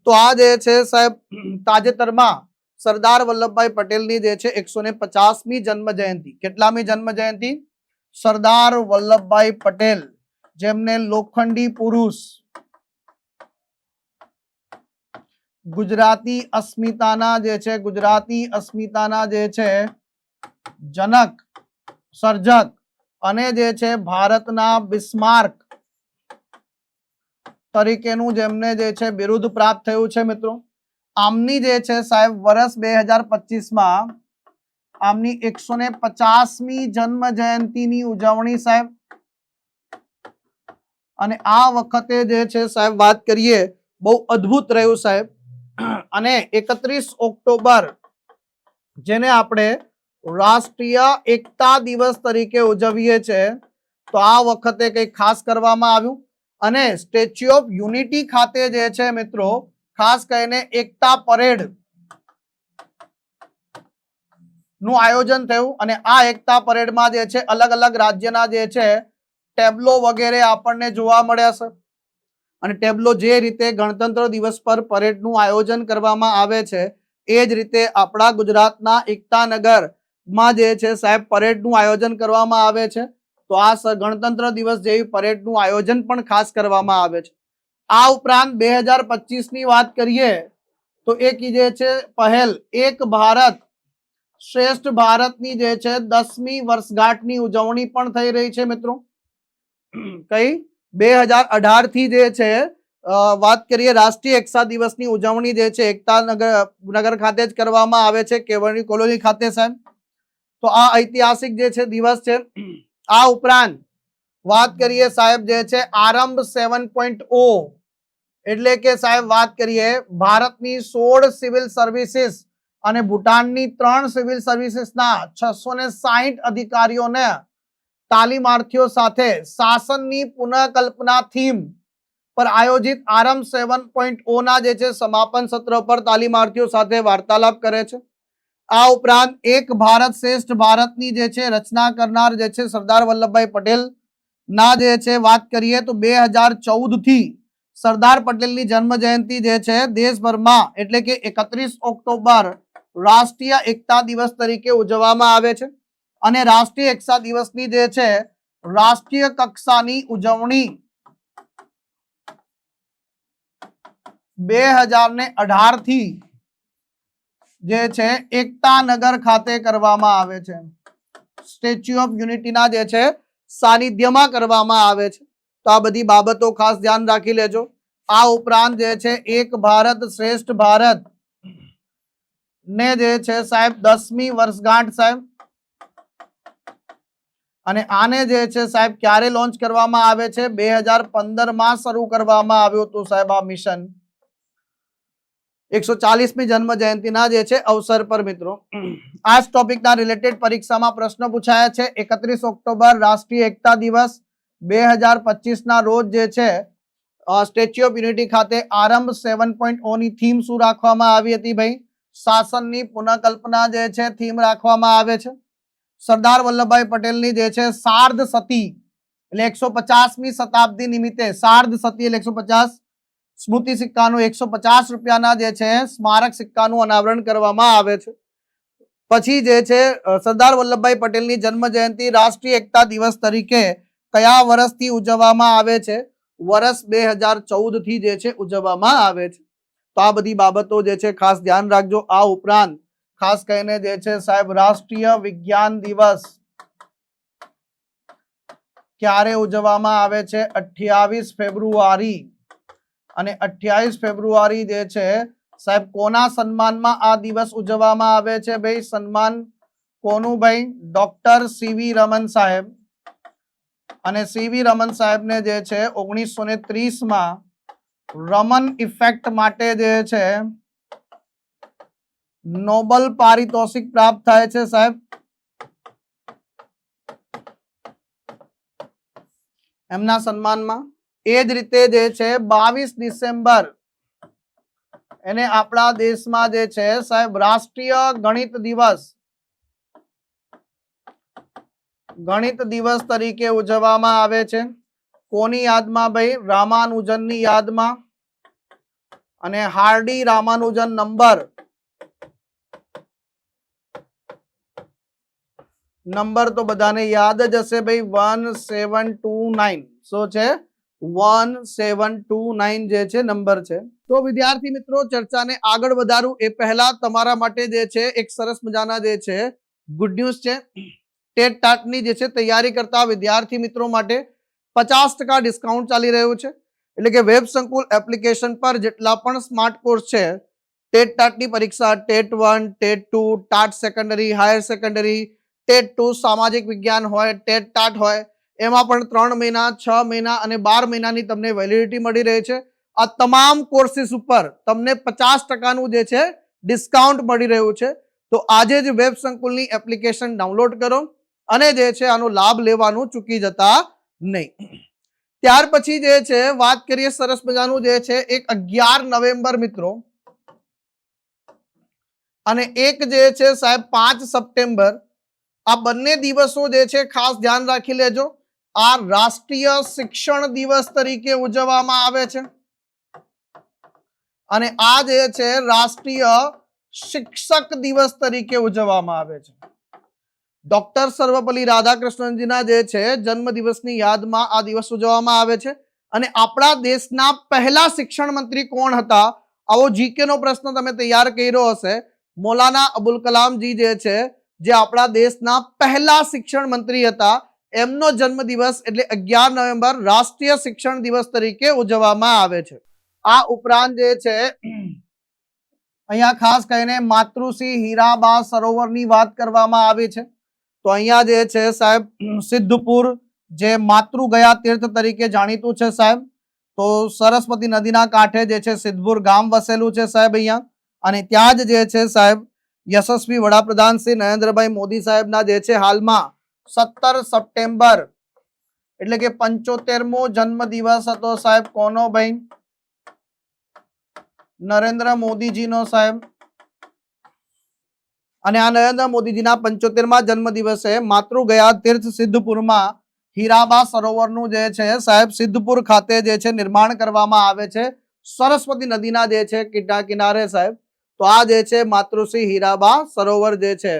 તો આ જે છે સાહેબ તાજેતરમાં સરદાર વલ્લભભાઈ પટેલની જે છે 150મી જન્મ જયંતિ. કેટલામી જન્મ જયંતિ? સરદાર વલ્લભભાઈ પટેલ, જેમને લોખંડી પુરુષ, ગુજરાતી અસ્મિતાના જે છે જનક, સર્જક અને જે છે ભારતના બિસ્માર્ક તરીકેનું જેમને જે છે બિરુદ પ્રાપ્ત થયું છે મિત્રો. આમની જે છે સાહેબ વર્ષ 2025માં આમની 150મી જન્મ જયંતિની ઉજવણી સાહેબ. અને આ વખતે જે છે સાહેબ વાત કરીએ, બહુ અદ્ભુત રહ્યું સાહેબ. અને 31 ઓક્ટોબર જેને આપણે રાષ્ટ્રીય એકતા દિવસ તરીકે ઉજવીએ છીએ, તો આ વખતે કંઈક ખાસ કરવામાં આવ્યું. અને સ્ટેચ્યુ ઓફ યુનિટી ખાતે જે છે મિત્રો ખાસ કરીને એકતા પરેડ નું આયોજન થયું. અને આ એકતા પરેડમાં જે છે અલગ અલગ રાજ્યના જે છે ટેબ્લો વગેરે આપણને જોવા મળ્યા છે. અને ટેબ્લો જે રીતે ગણતંત્ર દિવસ પર પરેડનું આયોજન કરવામાં આવે છે, એ જ રીતે આપણા ગુજરાતના એકતાનગરમાં જે છે સાહેબ પરેડનું આયોજન કરવામાં આવે છે. તો આ ગણતંત્ર દિવસ જેવી પરેડનું આયોજન પણ ખાસ કરવામાં આવે છે. આ ઉપરાંત 2025ની વાત કરીએ તો એક જે છે પહેલ એક ભારત શ્રેષ્ઠ ભારતની જે છે 10મી વર્ષગાંઠની ઉજવણી પણ થઈ રહી છે મિત્રો. કઈ 2018 થી જે છે વાત કરીએ રાષ્ટ્રીય એકતા દિવસની ઉજવણી જે છે એકતા નગર ખાતે જ કરવામાં આવે છે, કેવડિયા કોલોની ખાતે સાહેબ. તો આ ઐતિહાસિક જે છે દિવસ છે. આ ઉપરાંત વાત કરીએ સાહેબ જે છે આરંભ 7.0 એટલે કે સાહેબ વાત કરીએ ભારતની 16 સિવિલ સર્વિસીસ અને ભૂટાનની 3 સિવિલ સર્વિસીસના 660 અધિકારીઓને તાલીમાર્થીઓ સાથે શાસનની પુનઃકલ્પના થીમ પર આયોજિત આરંભ 7.0 ના જે છે સમાપન સત્ર પર તાલીમાર્થીઓ સાથે વાર્તાલાપ કરે છે. આ ઉપરાંત એક ભારત શ્રેષ્ઠ ભારતની જે છે રચના કરનાર જે છે સરદાર વલ્લભભાઈ પટેલ ના જે છે વાત કરીએ તો 2014 થી સરદાર પટેલની જન્મ જયંતિ જે છે દેશભરમાં એટલે કે 31 ઓક્ટોબર રાષ્ટ્રીય એકતા દિવસ તરીકે ઉજવવામાં આવે છે. અને રાષ્ટ્રીય એકતા દિવસની જે છે રાષ્ટ્રીય કક્ષાની ઉજવણી 2018 થી જે છે એકતાનગર ખાતે કરવામાં આવે છે. સ્ટેચ્યુ ઓફ યુનિટીના જે છે સાનિધ્યમાં કરવામાં આવે છે. તો આ બધી બાબતો ખાસ ધ્યાન રાખી લેજો. આ ઉપરાંત જે છે એક ભારત શ્રેષ્ઠ ભારત ને જે છે સાહેબ 10મી વર્ષગાંઠ સાહેબ. અને આને જે છે સાહેબ ક્યારે લોન્ચ કરવામાં આવે છે? 2015માં શરૂ કરવામાં આવ્યું હતું સાહેબ આ મિશન. 140મી જન્મ જયંતિના જે છે અવસર પર મિત્રો આ ટોપિકના રિલેટેડ પરીક્ષામાં પ્રશ્ન પૂછાયા છે. 31 ઓક્ટોબર રાષ્ટ્રીય એકતા દિવસ 2025ના રોજ જે છે સ્ટેચ્યુ ઓફ યુનિટી ખાતે આરંભ 7.0 ની થીમ શું રાખવામાં આવી હતી ભાઈ? શાસનની પુનઃકલ્પના જે છે થીમ રાખવામાં આવે છે. સરદાર વલ્લભભાઈ પટેલની જે છે સાર્ધ સતી એટલે 150મી શતાબ્દી નિમિત્તે શાર્દ સતી એટલે 150 સ્મૃતિ સિક્કાનું 150 રૂપિયાના જે છે સ્મારક સિક્કાનું અનાવરણ કરવામાં આવે છે. પછી જે છે સરદાર વલ્લભભાઈ પટેલની જન્મ જયંતિ રાષ્ટ્રીય એકતા દિવસ તરીકે કયા વર્ષથી ઉજવવામાં આવે છે? વર્ષ 2014 થી જે છે ઉજવવામાં આવે છે. તો આ બધી બાબતો જે છે ખાસ ધ્યાન રાખજો. આ ઉપરાંત ખાસ કરીને જે છે સાહેબ રાષ્ટ્રીય વિજ્ઞાન દિવસ ક્યારે ઉજવવામાં આવે છે? 28 ફેબ્રુઆરી. અને 28 ફેબ્રુઆરી જે છે સાહેબ કોના સન્માનમાં આ દિવસ ઉજવવામાં આવે છે? ભાઈ સન્માન કોનું ભાઈ? ડોક્ટર સીવી રમન સાહેબ. અને સીવી રમન સાહેબને જે છે 1930માં રમન ઇફેક્ટ માટે જે છે નોબલ પારિતોષિક પ્રાપ્ત થાય છે સાહેબ. એમના સન્માનમાં. એ જ રીતે જે છે 22 ડિસેમ્બર એને આપણા દેશમાં જે છે સાહેબ રાષ્ટ્રીય ગણિત દિવસ તરીકે ઉજવવામાં આવે છે. કોની યાદમાં ભાઈ? રામાનુજનની યાદમાં. અને હાર્ડી રામાનુજન નંબર તો બધાને યાદ જ હશે ભાઈ 1729. શું છે? 1729 જે છે નંબર છે. તો વિદ્યાર્થી મિત્રો ચર્ચાને આગળ વધારું એ પહેલા તમારા માટે જે છે એક સરસ મજાના જે છે ગુડ ન્યૂઝ છે. ટેટ ટાટની જે છે તૈયારી કરતા વિદ્યાર્થી મિત્રો માટે 50% ડિસ્કાઉન્ટ ચાલી રહ્યું છે. એટલે કે વેબ સંકુલ એપ્લિકેશન પર જેટલા પણ સ્માર્ટ કોર્સ છે ટેટ ટાટની પરીક્ષા TET 1, TET 2, TAT secondary, higher secondary, TET 2 સામાજિક વિજ્ઞાન હોય, ટેટ ટાટ હોય, એમાં પણ 3 મહિના, 6 મહિના અને 12 મહિનાની તમને વેલિડિટી મળી રહી છે. આ તમામ કોર્સીસ ઉપર તમને 50%નું જે છે ડિસ્કાઉન્ટ મળી રહ્યું છે. તો આજે જ વેબ સંકુલની એપ્લિકેશન ડાઉનલોડ કરો અને જે છે આનો લાભ લેવાનું ચૂકી જતા નહીં. ત્યાર પછી જે છે વાત કરીએ સરસ મજાનું જે છે એક 11 નવેમ્બર મિત્રો અને એક જે છે સાહેબ 5 સપ્ટેમ્બર. આ બંને દિવસો જે છે ખાસ ધ્યાન રાખી લેજો. આ રાષ્ટ્રીય શિક્ષણ દિવસ તરીકે ઉજવવામાં આવે છે અને આ જે છે રાષ્ટ્રીય શિક્ષક દિવસ તરીકે ઉજવવામાં આવે છે. ડોક્ટર સર્વપલ્લી રાધાકૃષ્ણનજીના જે છે જન્મ દિવસની યાદમાં આ દિવસ ઉજવવામાં આવે છે. અને આપણા દેશના પહેલા શિક્ષણ મંત્રી કોણ હતા? આવો જીકે નો પ્રશ્ન તમે તૈયાર કર્યો હશે. મૌલાના અબુલ કલામજી જે છે જે આપણા દેશના પહેલા શિક્ષણ મંત્રી હતા એમનો જન્મદિવસ એટલે 11 નવેમ્બર રાષ્ટ્રીય શિક્ષણ દિવસ તરીકે ઉજવવામાં આવે છે. આ ઉપરાંત જે છે અહીંયા ખાસ કરીને માતૃશ્રી હીરાબા સરોવરની વાત કરવામાં આવી છે. તો અહીંયા જે છે સાહેબ સિદ્ધપુર જે માતૃગયા તીર્થ તરીકે જાણીતું છે સાહેબ. તો સરસ્વતી નદીના કાંઠે જે છે સિદ્ધપુર ગામ વસેલું છે સાહેબ અહીંયા. અને ત્યાં જ જે છે સાહેબ યશસ્વી વડાપ્રધાન શ્રી નરેન્દ્રભાઈ મોદી સાહેબના જે છે હાલમાં 17 સપ્ટેમ્બર એટલે કે 75મો જન્મ દિવસ હતો સાહેબ. કોનો ભાઈ? નરેન્દ્ર મોદીજીનો સાહેબ. અને આ નરેન્દ્ર મોદીજીના 75મા જન્મ દિવસે માતૃગયા તીર્થ સિદ્ધપુરમાં હીરાબા સરોવરનું જે છે સાહેબ સિદ્ધપુર ખાતે જે છે નિર્માણ કરવામાં આવે છે સરસ્વતી નદીના જે છે કિનારે સાહેબ. તો આ જે છે માતૃશ્રી હીરાબા સરોવર જે છે.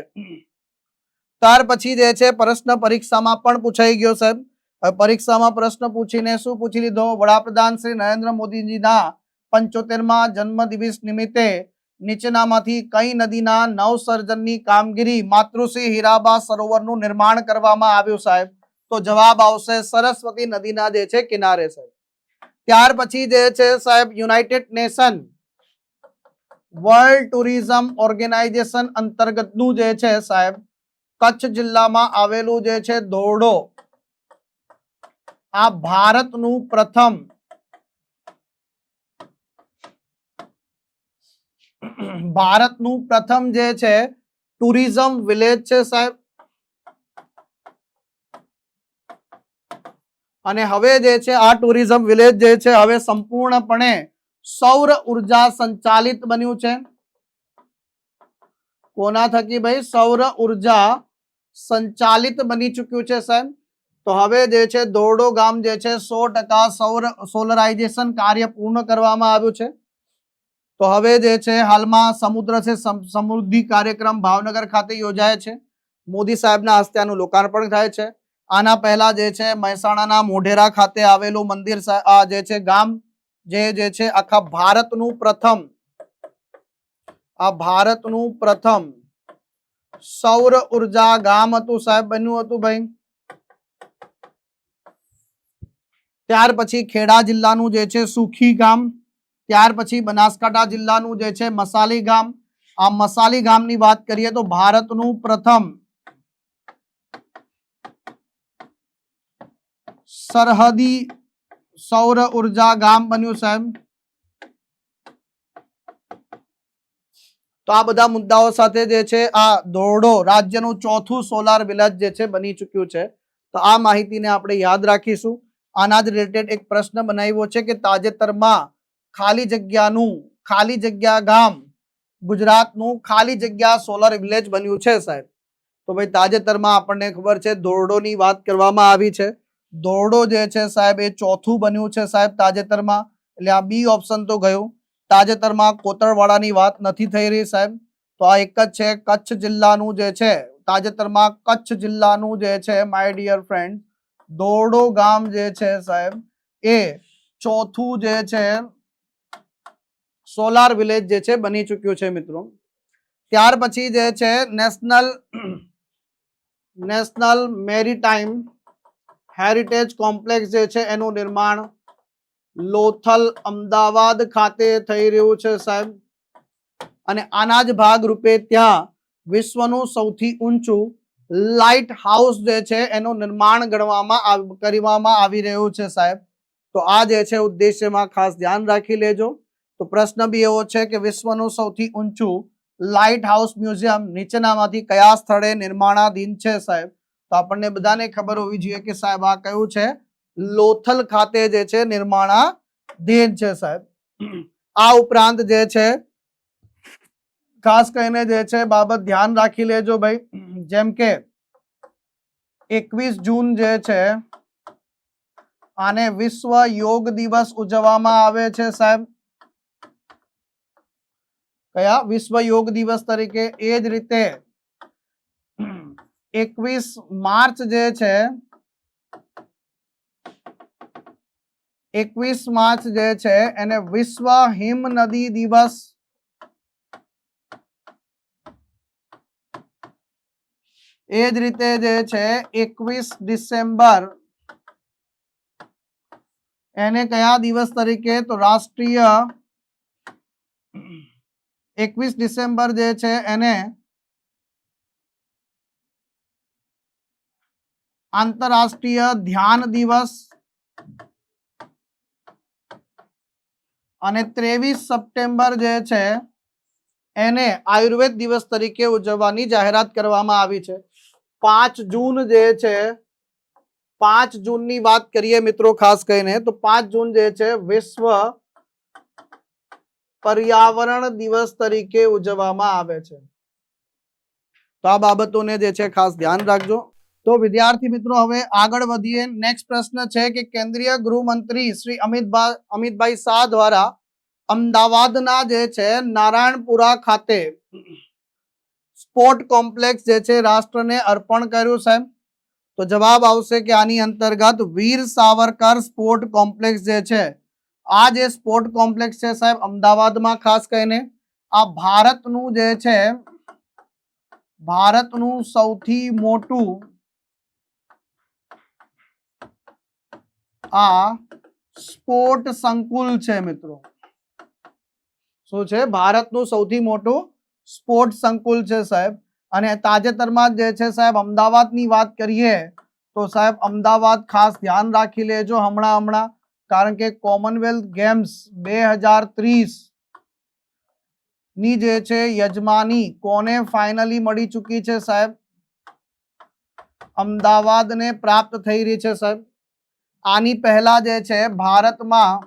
ત્યાર પછી જે છે પ્રશ્ન પરીક્ષામાં પણ પૂછાઈ ગયો સાહેબ. પરીક્ષામાં પ્રશ્ન પૂછીને શું પૂછી લીધો? વડાપ્રધાન શ્રી નરેન્દ્ર મોદીજીના 75મા જન્મ દિવસ નિમિત્તે નીચેનામાંથી કઈ નદીના નવસર્જનની કામગીરી માતૃશ્રી હીરાબા સરોવરનું નિર્માણ કરવામાં આવ્યું સાહેબ? તો જવાબ આવશે સરસ્વતી નદીના જે છે કિનારે સાહેબ. ત્યાર પછી જે છે સાહેબ United Nation World Tourism Organization અંતર્ગતનું જે છે સાહેબ કચ્છ જિલ્લામાં આવેલું જે છે ધોરડો આ ભારતનું પ્રથમ જે છે ટુરિઝમ વિલેજ છે સાહેબ. અને હવે જે છે આ ટુરિઝમ વિલેજ જે છે હવે સંપૂર્ણપણે સૌર ઉર્જા સંચાલિત બન્યું છે. કોના થકી ભાઈ? સૌર ઉર્જા સંચાલિત બની ચૂક્યું છે સાહેબ. તો તો હવે જે છે દોરડો ગામ જે છે 100% સોલરાઇઝેશન કાર્ય પૂર્ણ કરવામાં આવ્યું છે. તો હવે જે છે હાલમાં સમુદ્ર છે સમૃદ્ધિ કાર્યક્રમ ભાવનગર ખાતે યોજાય છે. મોદી સાહેબના હસ્તે આનું લોકાર્પણ થાય છે. આના પહેલા જે છે મહેસાણાના મોઢેરા ખાતે આવેલું મંદિર જે છે ગામ જે છે આખા ભારતનું પ્રથમ સૌર ઉર્જા ગામ હતું સાહેબ, બન્યું હતું ભાઈ. ત્યાર પછી ખેડા જિલ્લાનું જે છે સુખી ગામ, ત્યાર પછી બનાસકાંઠા જિલ્લાનું જે છે મસાલી ગામ. આ મસાલી ગામની વાત કરીએ તો ભારતનું પ્રથમ સરહદી સૌર ઉર્જા ગામ બન્યું સાહેબ. તો આ બધા મુદ્દાઓ સાથે જે છે આ દોરડો રાજ્યનું ચોથું સોલાર વિલેજ જે છે બની ચૂક્યું છે. તો આ માહિતીને આપણે યાદ રાખીશું. આના જ રિલેટેડ એક પ્રશ્ન બનાવ્યો છે કે તાજેતરમાં ખાલી જગ્યા ગામ ગુજરાતનું ખાલી જગ્યા સોલર વિલેજ બન્યું છે સાહેબ. તો ભાઈ તાજેતરમાં આપણને ખબર છે દોરડોની વાત કરવામાં આવી છે. દોરડો જે છે સાહેબ એ ચોથું બન્યું છે સાહેબ તાજેતરમાં, એટલે આ બી ઓપ્શન તો ગયું. તાજેતરમાં કોતરવાડાની વાત નથી થઈ રહી સાહેબ. તો આ એક જ છે કચ્છ જિલ્લાનું જે છે, તાજેતરમાં કચ્છ જિલ્લાનું જે છે માય ડિયર ફ્રેન્ડ દોરડો ગામ જે છે સાહેબ એ ચોથું જે છે સોલાર વિલેજ જે છે બની ચૂક્યું છે મિત્રો. ત્યાર પછી જે છે નેશનલ મેરીટાઈમ હેરિટેજ કોમ્પ્લેક્સ જે છે એનું નિર્માણ લોથલ અમદાવાદ ખાતે થઈ રહ્યું છે સાહેબ. અને આના જ ભાગરૂપે ત્યાં વિશ્વનું સૌથી ઊંચું લાઇટ હાઉસ જે છે એનું નિર્માણ કરવામાં આવી રહ્યું છે સાહેબ. તો આ જે છે ઉદ્દેશ્યમાં ખાસ ધ્યાન રાખી લેજો. તો પ્રશ્ન બી એવો છે કે વિશ્વનું સૌથી ઊંચું લાઇટ હાઉસ મ્યુઝિયમ નીચેનામાંથી કયા સ્થળે નિર્માણાધીન છે સાહેબ? તો આપણને બધાને ખબર હોવી જોઈએ કે સાહેબ આ કયું છે, લોથલ ખાતે જે છે નિર્માણાધીન છે સાહેબ. આ ઉપરાંત જે છે ખાસ કરીને જે છે બાબત ધ્યાન રાખી લેજો ભાઈ, જેમ કે 21 જૂન જે છે આને વિશ્વ યોગ દિવસ ઉજવવામાં આવે છે સાહેબ. કયા? વિશ્વ યોગ દિવસ તરીકે. એ જ રીતે 21 માર્ચ જે છે 21 માર્ચ જે છે એને વિશ્વ હિમ નદી દિવસ, એ જ રીતે જે છે 21 ડિસેમ્બર એને કયા દિવસ તરીકે? તો રાષ્ટ્રીય 21 ડિસેમ્બર જે છે એને આંતરરાષ્ટ્રીય ધ્યાન દિવસ, અને 23 સપ્ટેમ્બર જે છે એને આયુર્વેદ દિવસ તરીકે ઉજવવાની જાહેરાત કરવામાં આવી છે. 5 જૂન જે છે 5 જૂનની વાત કરીએ મિત્રો ખાસ કરીને તો 5 જૂન જે છે વિશ્વ પર્યાવરણ દિવસ તરીકે ઉજવવામાં આવે છે. તો આ બાબતોને જે છે ખાસ ધ્યાન રાખજો. તો વિદ્યાર્થી મિત્રો હવે આગળ વધીએ. નેક્સ્ટ પ્રશ્ન છે કે કેન્દ્રીય ગૃહમંત્રી શ્રી અમિતભાઈ શાહ દ્વારા અમદાવાદના જે છે નારાયણપુરા ખાતે સ્પોર્ટ કોમ્પ્લેક્સ જે છે રાષ્ટ્રને અર્પણ કર્યું સાહેબ. તો જવાબ આવશે કે આની અંતર્ગત વીર સાવરકર સ્પોર્ટ કોમ્પ્લેક્સ જે છે, આ જે સ્પોર્ટ કોમ્પ્લેક્સ છે સાહેબ અમદાવાદમાં ખાસ કરીને આ ભારતનું જે છે ભારતનું સૌથી મોટું આ સ્પોર્ટ સંકુલ છે મિત્રો. શું છે? ભારતનું સૌથી મોટું સ્પોર્ટ સંકુલ છે સાહેબ. અને તાજેતરમાં જે છે સાહેબ અમદાવાદની વાત કરીએ તો સાહેબ અમદાવાદ ખાસ ધ્યાન રાખી લેજો હમણાં, કારણ કે કોમનવેલ્થ ગેમ્સ 2030 ની જે છે યજમાની કોને ફાઇનલી મળી ચૂકી છે સાહેબ? અમદાવાદને પ્રાપ્ત થઈ રહી છે સાહેબ. આની પહેલા જે છે ભારતમાં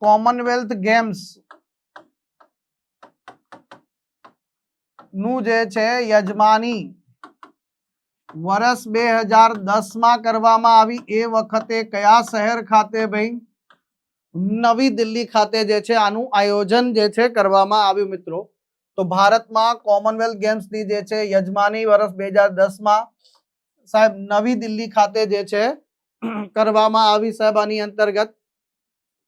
કોમનવેલ્થ ગેમ્સ નું જે છે યજમાની વર્ષ 2010 માં કરવામાં આવી એ વખતે કયા શહેર ખાતે ભાઈ નવી દિલ્હી ખાતે જે છે આનું આયોજન જે છે કરવામાં આવ્યું મિત્રો તો ભારતમાં કોમનવેલ્થ ગેમ્સ ની જે છે યજમાની વર્ષ 2010 માં સાહેબ નવી દિલ્હી ખાતે જે છે કરવામાં આવી સાહેબ આની અંતર્ગત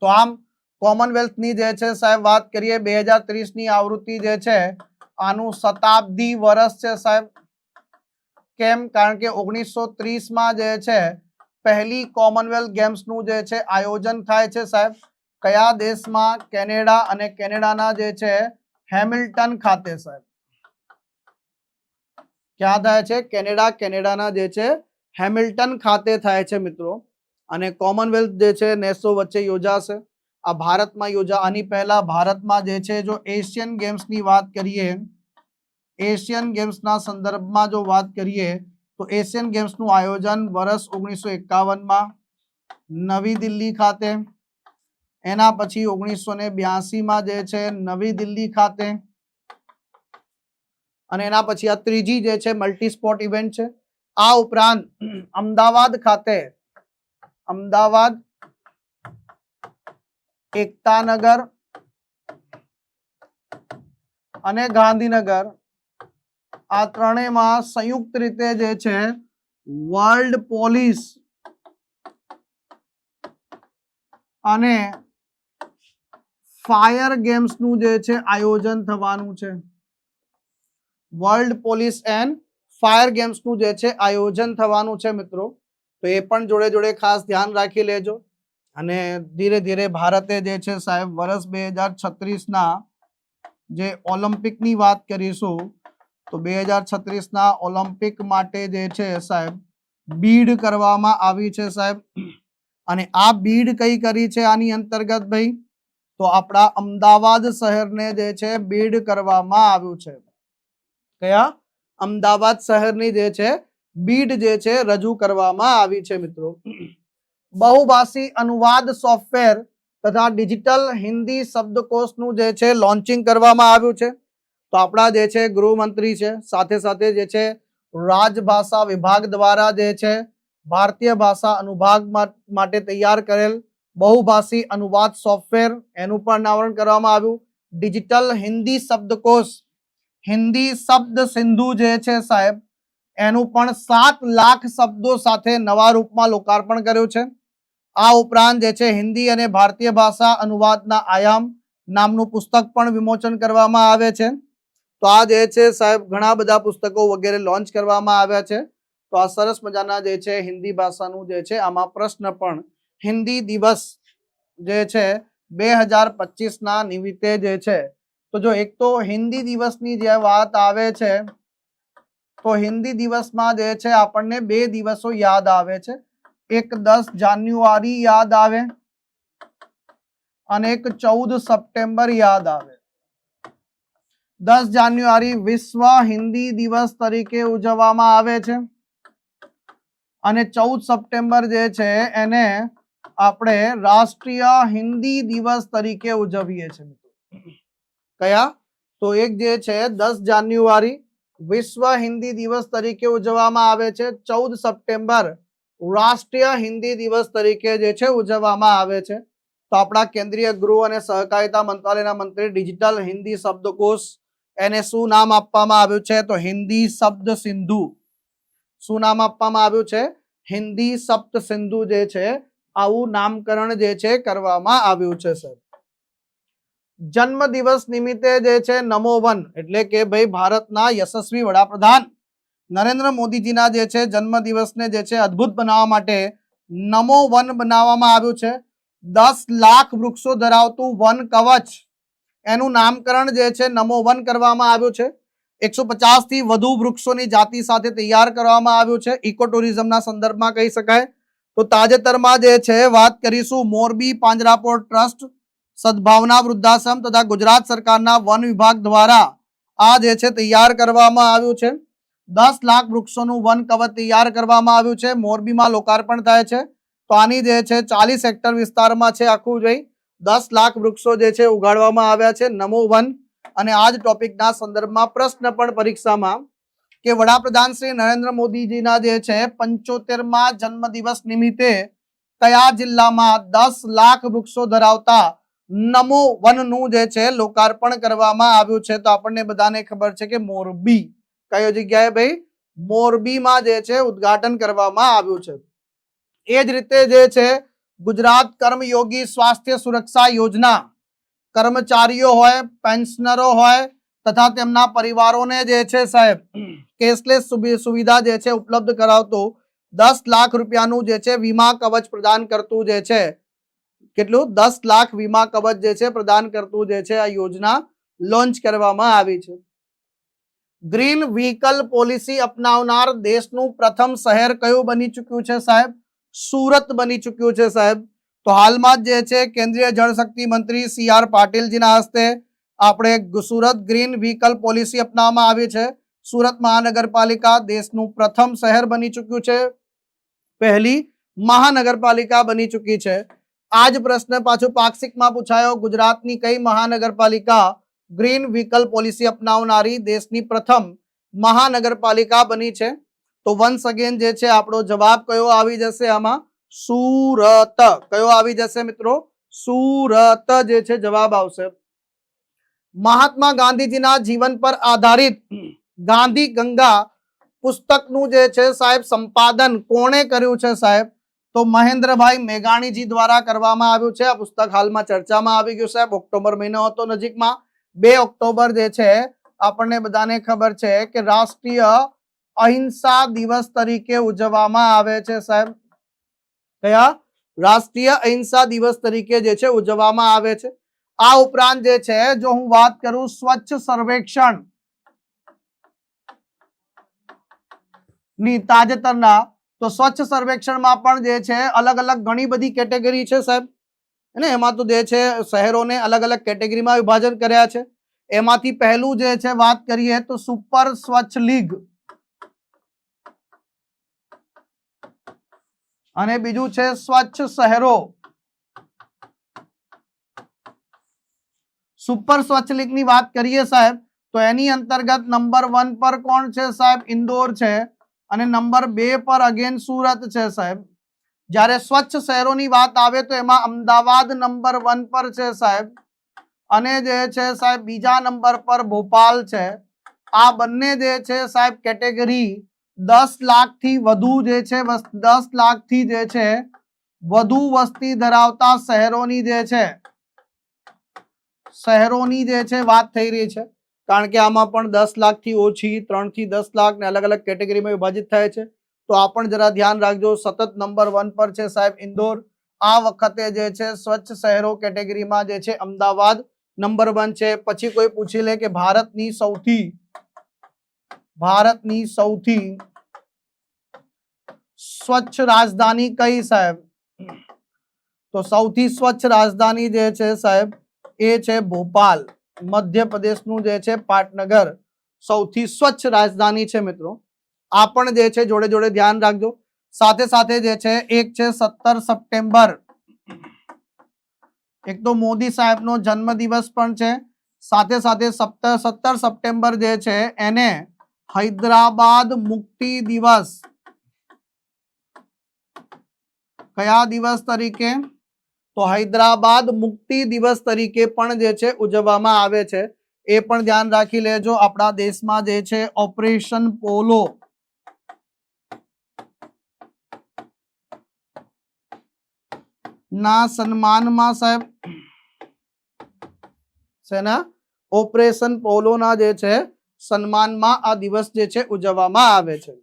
તો આમ કોમનવેલ્થ ની જે છે સાહેબ વાત કરીએ 2030 ની આવૃત્તિ જે છે આનું શતાબ્દી વર્ષ છે સાહેબ કેમ કારણ કે 1930 માં જે છે પહેલી કોમનવેલ્થ ગેમ્સ નું જે છે આયોજન થાય છે સાહેબ કયા દેશમાં કેનેડા અને કેનેડાના જે છે હેમિલ્ટન ખાતે સાહેબ ક્યાં થાય છે કેનેડાના જે છે હેમિલ્ટન ખાતે થાય છે મિત્રો અને કોમનવેલ્થ જે છે નેશો વચ્ચે યોજાશે આ ભારતમાં આની પહેલા ભારતમાં જે છે જો એશિયન ગેમ્સ ની વાત કરીએ એશિયન ગેમ્સ ના સંદર્ભમાં જો વાત કરીએ તો એશિયન ગેમ્સ નું આયોજન વર્ષ 1951 માં નવી દિલ્હી ખાતે એના પછી 1982 માં જે છે નવી દિલ્હી ખાતે અને એના પછી આ ત્રીજી જે છે મલ્ટી સ્પોર્ટ ઇવેન્ટ છે આ ઉપરાંત અમદાવાદ ખાતે અમદાવાદ એકતાનગર અને ગાંધીનગર આ ત્રણેયમાં સંયુક્ત રીતે જે છે વર્લ્ડ પોલીસ અને ફાયર ગેમ્સ નું જે છે આયોજન થવાનું છે world police and fire games નું જે છે આયોજન થવાનું છે મિત્રો તો એ પણ જોડે જોડે ખાસ ધ્યાન રાખી લેજો અને ધીરે ધીરે ભારતે જે છે સાહેબ વર્ષ 2036 ના જે ઓલિમ્પિક ની વાત કરીશું તો 2036 ના ઓલિમ્પિક માટે જે છે સાહેબ બીડ કરવામાં આવી છે સાહેબ અને આ બીડ કઈ કરી છે આની અંતર્ગત ભાઈ તો આપણા અમદાવાદ શહેરને જે છે બીડ કરવામાં આવ્યું છે કયા અમદાવાદ શહેરની જે છે બીડ જે છે રજૂ કરવામાં આવી છે મિત્રો બહુભાષી અનુવાદ સોફ્ટવેર તથા ડિજિટલ હિન્દી શબ્દકોશનું જે છે લોન્ચિંગ કરવામાં આવ્યું છે તો આપણા જે છે ગૃહમંત્રી છે સાથે સાથે જે છે રાજભાષા વિભાગ દ્વારા જે છે ભારતીય ભાષા અનુભાગ માટે તૈયાર કરેલ બહુભાષી અનુવાદ સોફ્ટવેર એનું પણ અનાવરણ કરવામાં આવ્યું ડિજિટલ હિન્દી શબ્દકોશ હિન્દી શબ્દ સિંધુ જે છે સાહેબ એનું પણ 7 લાખ શબ્દો સાથે નવા રૂપમાં લોકાર્પણ કર્યું છે આ ઉપરાંત જે છે હિન્દી અને ભારતીય ભાષા અનુવાદના આયામ નામનું પુસ્તક પણ વિમોચન કરવામાં આવે છે તો આ જે છે સાહેબ ઘણા બધા પુસ્તકો વગેરે લોન્ચ કરવામાં આવ્યા છે તો આ સરસ મજાના જે છે હિન્દી ભાષાનું જે છે આમાં પ્રશ્ન પણ હિન્દી દિવસ જે છે 2025 ના નિમિત્તે જે છે તો જો એક તો હિન્દી દિવસની જે વાત આવે છે તો હિન્દી દિવસમાં જે છે આપણને 2 દિવસો યાદ આવે છે એક 10 જાન્યુઆરી યાદ આવે અને એક 14 સપ્ટેમ્બર યાદ આવે 10 જાન્યુઆરી વિશ્વ હિન્દી દિવસ તરીકે ઉજવવામાં આવે છે અને 14 સપ્ટેમ્બર જે છે એને આપણે રાષ્ટ્રીય હિન્દી દિવસ તરીકે ઉજવીએ છીએ કયા તો એક જે છે 10 જાન્યુઆરી વિશ્વ હિન્દી દિવસ તરીકે ઉજવવામાં આવે છે 14 સપ્ટેમ્બર રાષ્ટ્રીય હિન્દી દિવસ તરીકે જે છે ઉજવવામાં આવે છે તો આપણા કેન્દ્રીય ગૃહ અને સહકારિતા મંત્રાલયના મંત્રી ડિજિટલ હિન્દી શબ્દકોશ એને શું નામ આપવામાં આવ્યું છે તો હિન્દી શબ્દ સિંધુ શું નામ આપવામાં આવ્યું છે હિન્દી શબ્દ સિંધુ જે છે આવું નામકરણ જે છે કરવામાં આવ્યું છે સર જન્મ દિવસ નિમિત્તે જે છે નમો વન એટલે કે ભાઈ ભારતના યશસ્વી વડાપ્રધાન નરેન્દ્ર મોદીજીના જે છે જન્મ દિવસને જે છે અદ્ભુત બનાવવા માટે નમો વન બનાવવામાં આવ્યું છે 10 લાખ વૃક્ષો ધરાવતું વન કવચ એનું નામકરણ જે છે નમો વન કરવામાં આવ્યું છે 150 થી વધુ વૃક્ષોની જાતિ સાથે તૈયાર કરવામાં આવ્યું છે ઇકો ટુરિઝમના સંદર્ભમાં કહી શકાય તો તાજેતરમાં જે છે વાત કરીશું મોરબી પાંજરાપોળ ટ્રસ્ટ સદભાવના વૃદ્ધાશ્રમ તથા ગુજરાત સરકારના વન વિભાગ દ્વારા આ જે છે તૈયાર કરવામાં આવ્યું છે 10 લાખ વૃક્ષોનું વન કવચ તૈયાર કરવામાં આવ્યું છે મોરબીમાં લોકાર્પણ થાય છે તો આની જે છે 40 હેક્ટર વિસ્તારમાં છે આખું જોઈ 10 લાખ વૃક્ષો જે છે ઉગાડવામાં આવ્યા છે નમો વન અને આ જ ટોપિકના સંદર્ભમાં પ્રશ્ન પણ પરીક્ષામાં કે વડાપ્રધાન શ્રી નરેન્દ્ર મોદીજીના જે છે 75મા જન્મદિવસ નિમિત્તે કયા જિલ્લામાં 10 લાખ વૃક્ષો ધરાવતા નમો વનનું જે છે લોકાર્પણ કરવામાં આવ્યું છે? તો આપણને બધાને ખબર છે કે મોરબી. કઈ જગ્યાએ ભાઈ? મોરબીમાં જે છે ઉદ્ઘાટન કરવામાં આવ્યું છે. એ જ રીતે જે છે ગુજરાત કર્મયોગી સ્વાસ્થ્ય સુરક્ષા યોજના કર્મચારીઓ હોય, પેન્શનરો હોય તથા તેમના પરિવારોને જે છે સાહેબ કેશલેસ સુવિધા જે છે ઉપલબ્ધ કરાવતું 10 લાખ રૂપિયાનું જે છે વીમા કવચ પ્રદાન કરતું જે છે, કેટલું? 10 લાખ વીમા કવચ જે છે પ્રદાન કરતું જે છે આ યોજના લોન્ચ કરવામાં આવી છે. ગ્રીન વ્હીકલ પોલિસી અપનાવનાર દેશનું પ્રથમ શહેર કયું બની ચૂક્યું છે સાહેબ? સુરત બની ચૂક્યું છે સાહેબ. તો હાલમાં જે છે કેન્દ્રીય જળશક્તિ મંત્રી CR પાટીલજીના હસ્તે આપણે સુરત ગ્રીન વ્હીકલ પોલિસી અપનાવવામાં આવી છે. સુરત મહાનગરપાલિકા દેશનું પ્રથમ શહેર બની ચૂક્યું છે, પહેલી મહાનગરપાલિકા બની ચૂકી છે. આ જ પ્રશ્ન પાછો પાક્ષિકમાં પૂછાયો, ગુજરાતની કઈ મહાનગરપાલિકા ગ્રીન વ્હીકલ પોલિસી અપનાવનારી દેશની પ્રથમ મહાનગરપાલિકા બની છે? તો વન્સ અગેન જે છે આપણો જવાબ કયો આવી જશે આમાં? સુરત. કયો આવી જશે મિત્રો? સુરત જે છે જવાબ આવશે. મહાત્મા ગાંધીજીના જીવન પર આધારિત ગાંધી ગંગા પુસ્તકનું જે છે સાહેબ સંપાદન કોણે કર્યું છે સાહેબ? તો મહેન્દ્રભાઈ મેઘાણીજી દ્વારા કરવામાં આવ્યું છે. આ પુસ્તક હાલમાં ચર્ચામાં આવી ગયું સાહેબ. ઓક્ટોબર મહિનો હતો નજીકમાં. 2 ઓક્ટોબર જે છે આપણને બધાને ખબર છે કે રાષ્ટ્રીય અહિંસા દિવસ તરીકે ઉજવવામાં આવે છે સાહેબ. કયા? રાષ્ટ્રીય અહિંસા દિવસ તરીકે જે છે ઉજવવામાં આવે છે. આ ઉપરાંત જે છે જો હું વાત કરું સ્વચ્છ સર્વેક્ષણ ની તાજેતરના, તો સ્વચ્છ સર્વેક્ષણમાં પણ જે છે અલગ અલગ ઘણી બધી કેટેગરી છે સાહેબ. અને એમાં તો જે છે શહેરોને અલગ અલગ કેટેગરીમાં વિભાજન કર્યા છે. એમાંથી પહેલું જે છે વાત કરીએ તો સુપર સ્વચ્છ લીગ અને બીજું છે સ્વચ્છ શહેરો. સુપર સ્વચ્છ લીગ ની વાત કરીએ સાહેબ તો એની અંતર્ગત નંબર 1 પર કોણ છે સાહેબ? ઇન્દોર છે. અને નંબર 2 પર અગેન સુરત છે સાહેબ. જ્યારે સ્વચ્છ શહેરોની વાત આવે તો એમાં અમદાવાદ નંબર 1 પર છે સાહેબ. અને જે છે સાહેબ બીજા નંબર પર ભોપાલ છે. આ બંને જે છે સાહેબ કેટેગરી 10 લાખથી વધુ જે છે 10 લાખથી જે છે વધુ વસ્તી ધરાવતા શહેરોની જે છે વાત થઈ રહી છે. કારણ કે આમાં પણ 10 લાખથી ઓછી, 3 થી 10 લાખ ને અલગ અલગ કેટેગરીમાં વિભાજિત થાય છે. તો આ પણ જરા ધ્યાન રાખજો. સતત નંબર 1 પર છે સાહેબ ઇન્દોર. આ વખતે જે છે સ્વચ્છ શહેરો કેટેગરીમાં જે છે અમદાવાદ નંબર 1 છે. પછી કોઈ પૂછી લે કે ભારતની સૌથી સ્વચ્છ રાજધાની કઈ સાહેબ? તો સૌથી સ્વચ્છ રાજધાની જે છે સાહેબ એ છે ભોપાલ. મધ્યપ્રદેશનું જે છે પાટનગર સૌથી સ્વચ્છ રાજધાની છે મિત્રો. આ પણ જે છે જોડે જોડે ધ્યાન રાખજો. સાથે સાથે જે છે એક છે 17 સપ્ટેમ્બર, એક તો મોદી સાહેબનો જન્મદિવસ પણ છે. સાથે સાથે 17 સપ્ટેમ્બર જે છે એને હૈદરાબાદ મુક્તિ દિવસ, કયા દિવસ તરીકે? તો હૈદરાબાદ મુક્તિ દિવસ તરીકે પણ જે છે ઉજવવામાં આવે છે. એ પણ ધ્યાન રાખી લેજો. આપણા દેશમાં જે છે ઓપરેશન પોલો ના સન્માનમાં સાહેબ સેના ઓપરેશન પોલો ના જે છે સન્માનમાં આ દિવસ જે છે ઉજવવામાં આવે છે.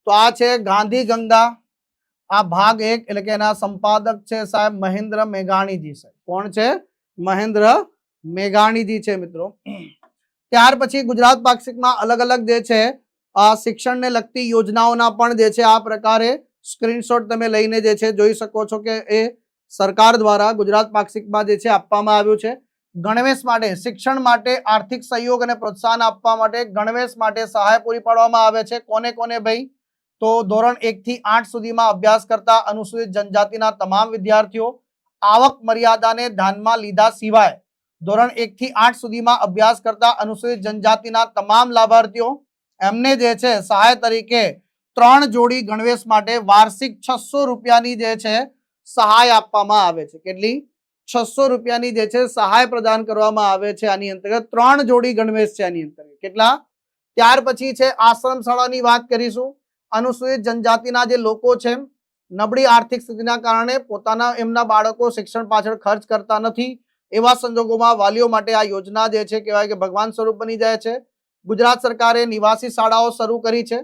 તો આ છે ગાંધી ગંગા. આ ભાગ 1 એટલે કે એના સંપાદક છે સાહેબ મહેન્દ્ર મેઘાણીજી સાહેબ. કોણ છે? મહેન્દ્ર મેઘાણીજી છે મિત્રો. ત્યાર પછી ગુજરાત પાક્ષિકમાં અલગ અલગ જે છે આ શિક્ષણને લગતી યોજનાઓના પણ જે છે આ પ્રકારે સ્ક્રીનશોટ તમે લઈને જે છે જોઈ શકો છો કે એ સરકાર દ્વારા ગુજરાત પાક્ષિકમાં જે છે આપવામાં આવ્યું છે. ગણવેશ માટે, શિક્ષણ માટે આર્થિક સહયોગ અને પ્રોત્સાહન આપવા માટે ગણવેશ માટે સહાય પૂરી પાડવામાં આવે છે. કોને કોને ભાઈ? તો ધોરણ 1 થી 8 સુધીમાં અભ્યાસ કરતા અનુસૂચિત જનજાતિના તમામ વિદ્યાર્થીઓ, આવક મર્યાદાને ધ્યાનમાં લીધા સિવાય ધોરણ 1 થી 8 સુધીમાં અભ્યાસ કરતા અનુસૂચિત જનજાતિના તમામ લાભાર્થીઓ એમને જે છે સહાય તરીકે 3 જોડી ગણવેશ માટે વાર્ષિક 600 રૂપિયાની જે છે સહાય આપવામાં આવે છે. કેટલી? 600 રૂપિયાની જે છે સહાય પ્રદાન કરવામાં આવે છે. આની અંતર્ગત 3 જોડી ગણવેશ છે. આની અંતર્ગત કેટલા? ત્યાર પછી છે આશ્રમ શાળાની વાત કરીશું. અનુસૂચિત જનજાતિના જે લોકો છે, નબળી આર્થિક સ્થિતિના કારણે પોતાના એમના બાળકો શિક્ષણ પાછળ ખર્ચ કરતા નથી, એવા સંજોગોમાં વાલીઓ માટે આ યોજના જે છે કહેવાય કે ભગવાન સ્વરૂપ બની જાય છે. ગુજરાત સરકારે નિવાસી શાળાઓ શરૂ કરી છે,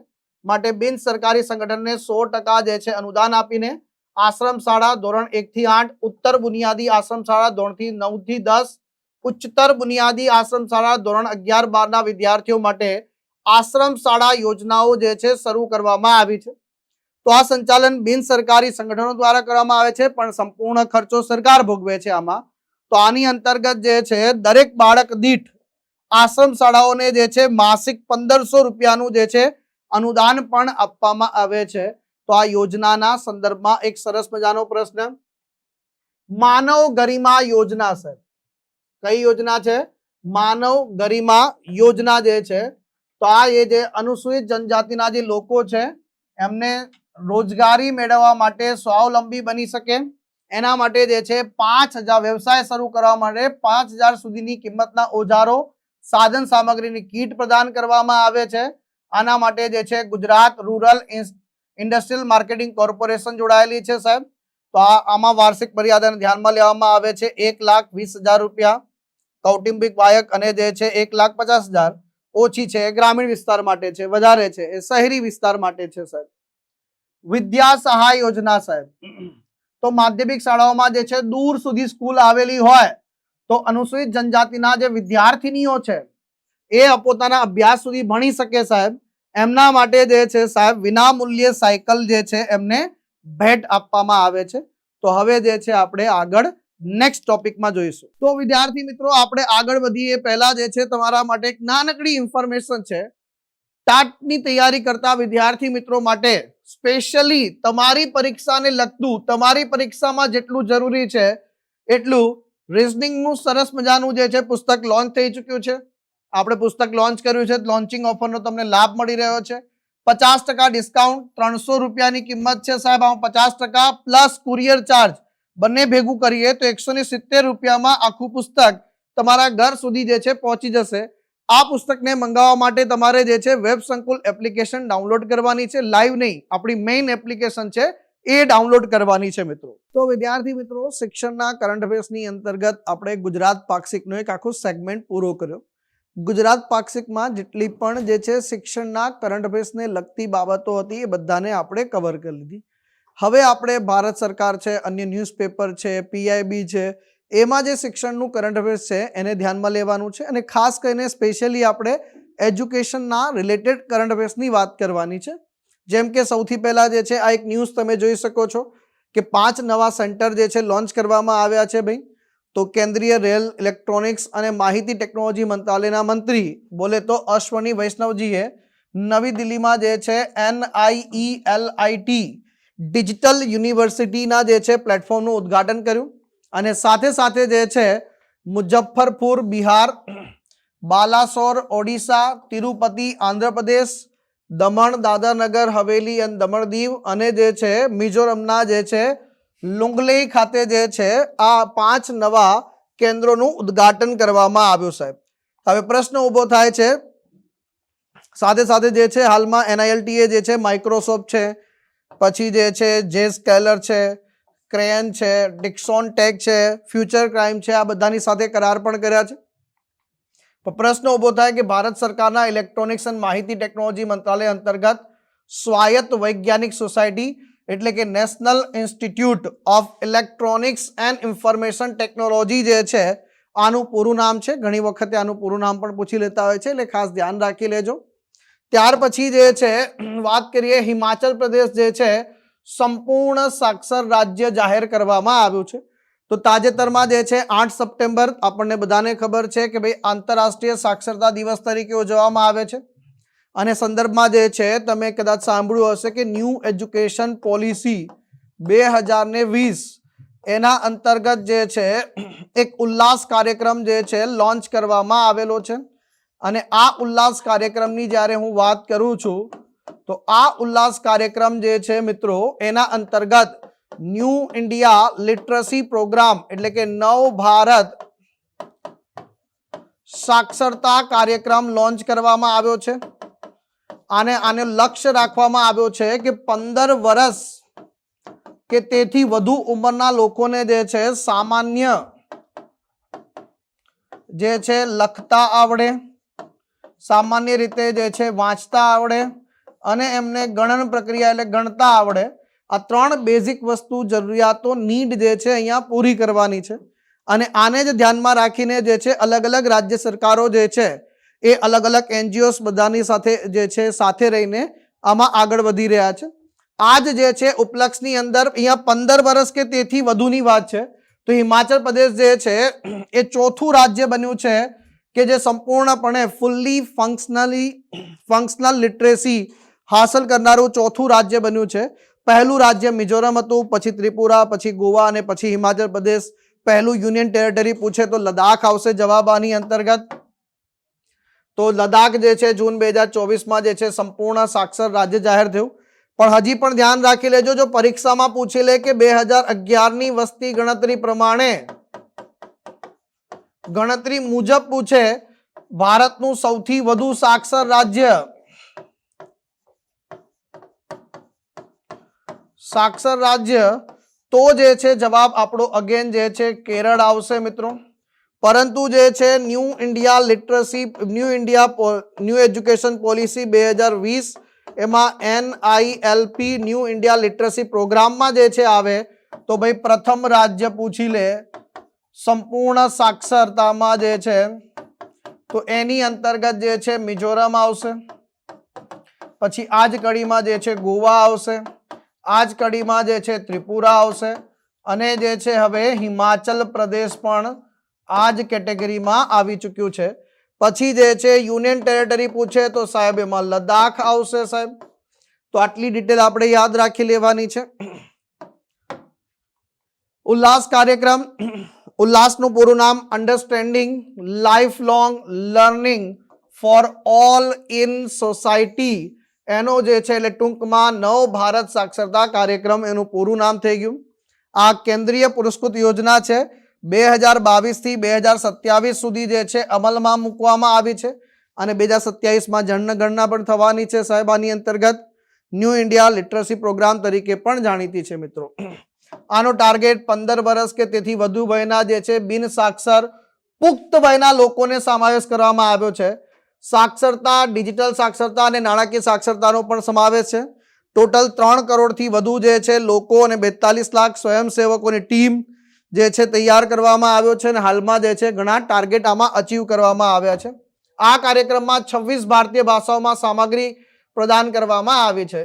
માટે બિન સરકારી સંગઠનને 100% જે છે અનુદાન આપીને આશ્રમ શાળા ધોરણ 1 થી 8, ઉત્તર બુનિયાદી આશ્રમ શાળા ધોરણ 9 થી 10, ઉચ્ચતર બુનિયાદી આશ્રમ શાળા ધોરણ 11, 12 ના વિદ્યાર્થીઓ માટે આશ્રમ શાળા યોજનાઓ જે છે શરૂ કરવામાં આવી છે. તો આ સંચાલન બિન સરકારી સંગઠનો દ્વારા કરવામાં આવે છે, પણ સંપૂર્ણ ખર્ચો સરકાર ભોગવે છે આમાં. તો આની અંતર્ગત જે છે દરેક બાળક દીઠ આશ્રમ શાળાઓને જે છે માસિક 1500 રૂપિયાનું જે છે અનુદાન પણ આપવામાં આવે છે. તો આ યોજનાના સંદર્ભમાં એક સરસ મજાનો પ્રશ્ન, માનવ ગરિમા યોજના છે. કઈ યોજના છે? માનવ ગરિમા યોજના જે છે. તો આ એ જે અનુસૂચિત જનજાતિના જે લોકો છે એમને રોજગારી મેળવવા માટે, સ્વાવલંબી બની શકે એના માટે જે છે 5000 વ્યવસાય શરૂ કરવા માટે 5000 સુધીની કિંમતના ઓજારો, સાધન સામગ્રીની કીટ પ્રદાન કરવામાં આવે છે. આના માટે જે છે Gujarat rural industrial marketing corporation જોડાયેલી છે સાહેબ. તો આમાં વાર્ષિક મર્યાદાને ધ્યાનમાં લેવામાં આવે છે 1,20,000 રૂપિયા કૌટુંબિક વાયક અને જે છે 1,50,000 ઓછી છે એ ગ્રામીણ વિસ્તાર માટે છે, વધારે છે એ શહેરી વિસ્તાર માટે છે સાહેબ. વિદ્યા સહાય યોજના સાહેબ. તો માધ્યમિક શાળાઓમાં જે છે દૂર સુધી સ્કૂલ આવેલી હોય તો અનુસૂચિત જનજાતિના જે વિદ્યાર્થીનીઓ છે એ પોતાના અભ્યાસ સુધી ભણી શકે સાહેબ. એમના માટે જે છે સાહેબ વિનામૂલ્યે સાયકલ જે છે એમને ભેટ આપવામાં આવે છે. તો હવે જે છે આપણે આગળ નેક્સ્ટ ટોપિકમાં જોઈશું. તો વિદ્યાર્થી મિત્રો આપણે આગળ વધીએ પહેલા જે છે તમારા માટે એક નાનકડી ઇન્ફોર્મેશન છે. ટાટની તૈયારી કરતા વિદ્યાર્થી મિત્રો માટે સ્પેશિયલી તમારી પરીક્ષાને લગતું, તમારી પરીક્ષામાં જેટલું જરૂરી છે એટલું રીઝનિંગનું સરસ મજાનું જે છે પુસ્તક લોન્ચ થઈ ચૂક્યું છે. આપણે પુસ્તક લોન્ચ કર્યું છે, લોન્ચિંગ ઓફરનો તમને લાભ મળી રહ્યો છે. 50% ડિસ્કાઉન્ટ, 300 રૂપિયાની કિંમત છે સાહેબ. આમાં 50% પ્લસ કુરિયર ચાર્જ બંને ભેગું કરીએ તો 170 રૂપિયામાં આખું પુસ્તક તમારા ઘર સુધી જે છે પહોંચી જશે. આ પુસ્તકને મંગાવવા માટે તમારે જે છે વેબ સંકુલ એપ્લિકેશન ડાઉનલોડ કરવાની છે. લાઈવ નહીં, આપણી મેઇન એપ્લિકેશન છે એ ડાઉનલોડ કરવાની છે મિત્રો. તો વિદ્યાર્થી મિત્રો શિક્ષણના કરંટ અફેર્સની અંતર્ગત આપણે ગુજરાત પાક્ષિકનો એક આખો સેગમેન્ટ પૂરો કર્યો. ગુજરાત પાક્ષિકમાં જેટલી પણ જે છે શિક્ષણના કરંટ અફેર્સને લગતી બાબતો હતી એ બધાને આપણે કવર કરી લીધી. હવે આપણે ભારત સરકાર છે, અન્ય ન્યૂઝપેપર છે, પીઆઈબી છે, એમાં જે શિક્ષણનું કરંટ અફેર્સ છે એને ધ્યાનમાં લેવાનું છે અને ખાસ કરીને સ્પેશિયલી આપણે એજ્યુકેશનના રિલેટેડ કરંટ અફેર્સની વાત કરવાની છે. જેમ કે સૌથી પહેલાં જે છે આ એક ન્યૂઝ તમે જોઈ શકો છો કે 5 નવા સેન્ટર જે છે લોન્ચ કરવામાં આવ્યા છે ભાઈ. તો કેન્દ્રીય રેલ, ઇલેક્ટ્રોનિક્સ અને માહિતી ટેકનોલોજી મંત્રાલયના મંત્રી બોલે તો અશ્વની વૈષ્ણવજીએ નવી દિલ્હીમાં જે છે NIELIT ડિજિટલ યુનિવર્સિટીના જે છે પ્લેટફોર્મનું ઉદ્ઘાટન કર્યું અને સાથે સાથે જે છે મુઝફ્ફરપુર બિહાર, બાલાસોર ઓડિશા, તિરુપતિ આંધ્રપ્રદેશ, દમણ દાદરાનગર હવેલી અને દમણ દીવ અને જે છે મિઝોરમના જે છે લુંગલેઈ ખાતે જે છે આ 5 નવા કેન્દ્રોનું ઉદ્ઘાટન કરવામાં આવ્યું સાહેબ. હવે પ્રશ્ન ઊભો થાય છે, સાથે સાથે જે છે હાલમાં NILT જે છે માઇક્રોસોફ્ટ છે, પછી જે છે જે સ્કેલર છે, ક્રેયન છે, ડિક્સોન ટેક છે, ફ્યુચર ક્રાઇમ છે, આ બધાની સાથે કરાર પણ કર્યા છે. પ્રશ્ન ઊભો થાય કે ભારત સરકારના ઇલેક્ટ્રોનિક્સ અને માહિતી ટેકનોલોજી મંત્રાલય અંતર્ગત સ્વાયત્ત વૈજ્ઞાનિક સોસાયટી એટલે કે national institute of electronics and information technology જે છે આનું પૂરું નામ છે. ઘણી વખતે આનું પૂરું નામ પણ પૂછી લેતા હોય છે, એટલે ખાસ ધ્યાન રાખી લેજો. ત્યાર પછી જે છે વાત કરીએ, હિમાચલ પ્રદેશ જે છે સંપૂર્ણ સાક્ષર રાજ્ય જાહેર કરવામાં આવ્યું છે. તો તાજેતરમાં જે છે 8 સપ્ટેમ્બર આપણને બધાને ખબર છે કે ભાઈ આંતરરાષ્ટ્રીય સાક્ષરતા દિવસ તરીકે ઉજવવામાં આવે છે અને સંદર્ભમાં જે છે તમે કદાચ સાંભળ્યું હશે કે ન્યૂ એજ્યુકેશન પોલિસી 2020 એના અંતર્ગત જે છે એક ઉલ્લાસ કાર્યક્રમ જે છે લોન્ચ કરવામાં આવેલો છે અને આ ઉલ્લાસ કાર્યક્રમની જ્યારે હું વાત કરું છું તો આ ઉલ્લાસ કાર્યક્રમ જે છે મિત્રો એના અંતર્ગત ન્યૂ ઇન્ડિયા લિટરસી પ્રોગ્રામ એટલે કે નવ ભારત સાક્ષરતા કાર્યક્રમ લોન્ચ કરવામાં આવ્યો છે. આને લક્ષ્ય રાખવામાં આવ્યો છે કે 15 વર્ષ કે તેથી વધુ ઉંમરના લોકોને જે છે સામાન્ય જે છે લખતા આવડે, સામાન્ય રીતે જે છે વાંચતા આવડે અને એમને ગણન પ્રક્રિયા એટલે ગણતા આવડે. આ 3 બેઝિક વસ્તુ જરૂરિયાતો નીડ જે છે અહીંયા પૂરી કરવાની છે. અને આને જ ધ્યાનમાં રાખીને જે છે અલગ અલગ રાજ્ય સરકારો જે છે એ અલગ અલગ એનજીઓસ બધાની સાથે જે છે સાથે રહીને આમાં આગળ વધી રહ્યા છે. આજ જે છે ઉપલક્ષની અંદર અહીંયા 15 વર્ષ કે તેથી વધુની વાત છે તો હિમાચલ પ્રદેશ જે છે એ ચોથું રાજ્ય બન્યું છે કે જે સંપૂર્ણપણે ફૂલ્લી ફંક્શનલ લિટરેસી હાંસલ કરનારું ચોથું રાજ્ય બન્યું છે. પહેલું રાજ્ય મિઝોરમ હતું, પછી ત્રિપુરા, પછી ગોવા અને પછી હિમાચલ પ્રદેશ. પહેલું યુનિયન ટેરેટરી પૂછે તો લદ્દાખ આવશે જવાબ આની અંતર્ગત. તો લદ્દાખ જે છે જૂન 2024માં જે છે સંપૂર્ણ સાક્ષર રાજ્ય જાહેર થયું. પણ હજી પણ ધ્યાન રાખી લેજો, જો પરીક્ષામાં પૂછી લે કે 2011ની વસ્તી ગણતરી પ્રમાણે ગણતરી મુજબ પૂછે ભારતનું સૌથી વધુ સાક્ષર રાજ્ય તો જે છે જવાબ આપણો અગેન જે છે કેરળ આવશે મિત્રો. પરંતુ જે છે ન્યૂ એજ્યુકેશન પોલિસી 2020 એમાં NILP ન્યૂ ઇન્ડિયા લિટરસી પ્રોગ્રામમાં જે છે આવે તો ભાઈ પ્રથમ રાજ્ય પૂછી લે સંપૂર્ણ સાક્ષરતામાં જે છે તો એની અંતર્ગત જે છે મિઝોરમ આવશે. પછી આ જ કડીમાં જે છે ગોવા આવશે, આ જ કડીમાં જે છે ત્રિપુરા આવશે અને જે છે હવે હિમાચલ પ્રદેશ પણ આ જ કેટેગરીમાં આવી ચૂક્યું છે. પછી જે છે યુનિયન ટેરેટરી પૂછે તો સાહેબ એમાં લદ્દાખ આવશે સાહેબ. તો આટલી ડિટેલ આપણે યાદ રાખી લેવાની છે. ઉલ્લાસ કાર્યક્રમ, ઉલ્લાસનું પૂરું નામ understanding life long learning for all in society. એનો જે છે એટલે ટૂંકમાં નવ ભારત સાક્ષરતા કાર્યક્રમ એનું પૂરું નામ થઈ ગયું. આ કેન્દ્રીય પુરસ્કૃત યોજના છે. 2022 થી 2027 સુધી જે છે અમલમાં મૂકવામાં આવી છે અને 2027માં જનગણના પણ થવાની છે સાહેબ. આની અંતર્ગત ન્યૂ ઇન્ડિયા લિટરસી પ્રોગ્રામ તરીકે પણ જાણીતી છે મિત્રો. આનો ટાર્ગેટ 15 વર્ષ કે તેથી વધુ વયના જે છે બિન સાક્ષર પુખ્ત વયના લોકોને સમાવેશ કરવામાં આવ્યો છે. સાક્ષરતા, ડિજિટલ સાક્ષરતા અને નાણાકીય સાક્ષરતાનો પણ સમાવેશ છે. ટોટલ 3 કરોડથી વધુ જે છે લોકો અને 42 લાખ સ્વયંસેવકોની ટીમ જે છે તૈયાર કરવામાં આવ્યો છે અને હાલમાં જે છે ઘણા ટાર્ગેટ આમાં અચીવ કરવામાં આવ્યા છે. આ કાર્યક્રમમાં 26 ભારતીય ભાષાઓમાં સામગ્રી પ્રદાન કરવામાં આવી છે.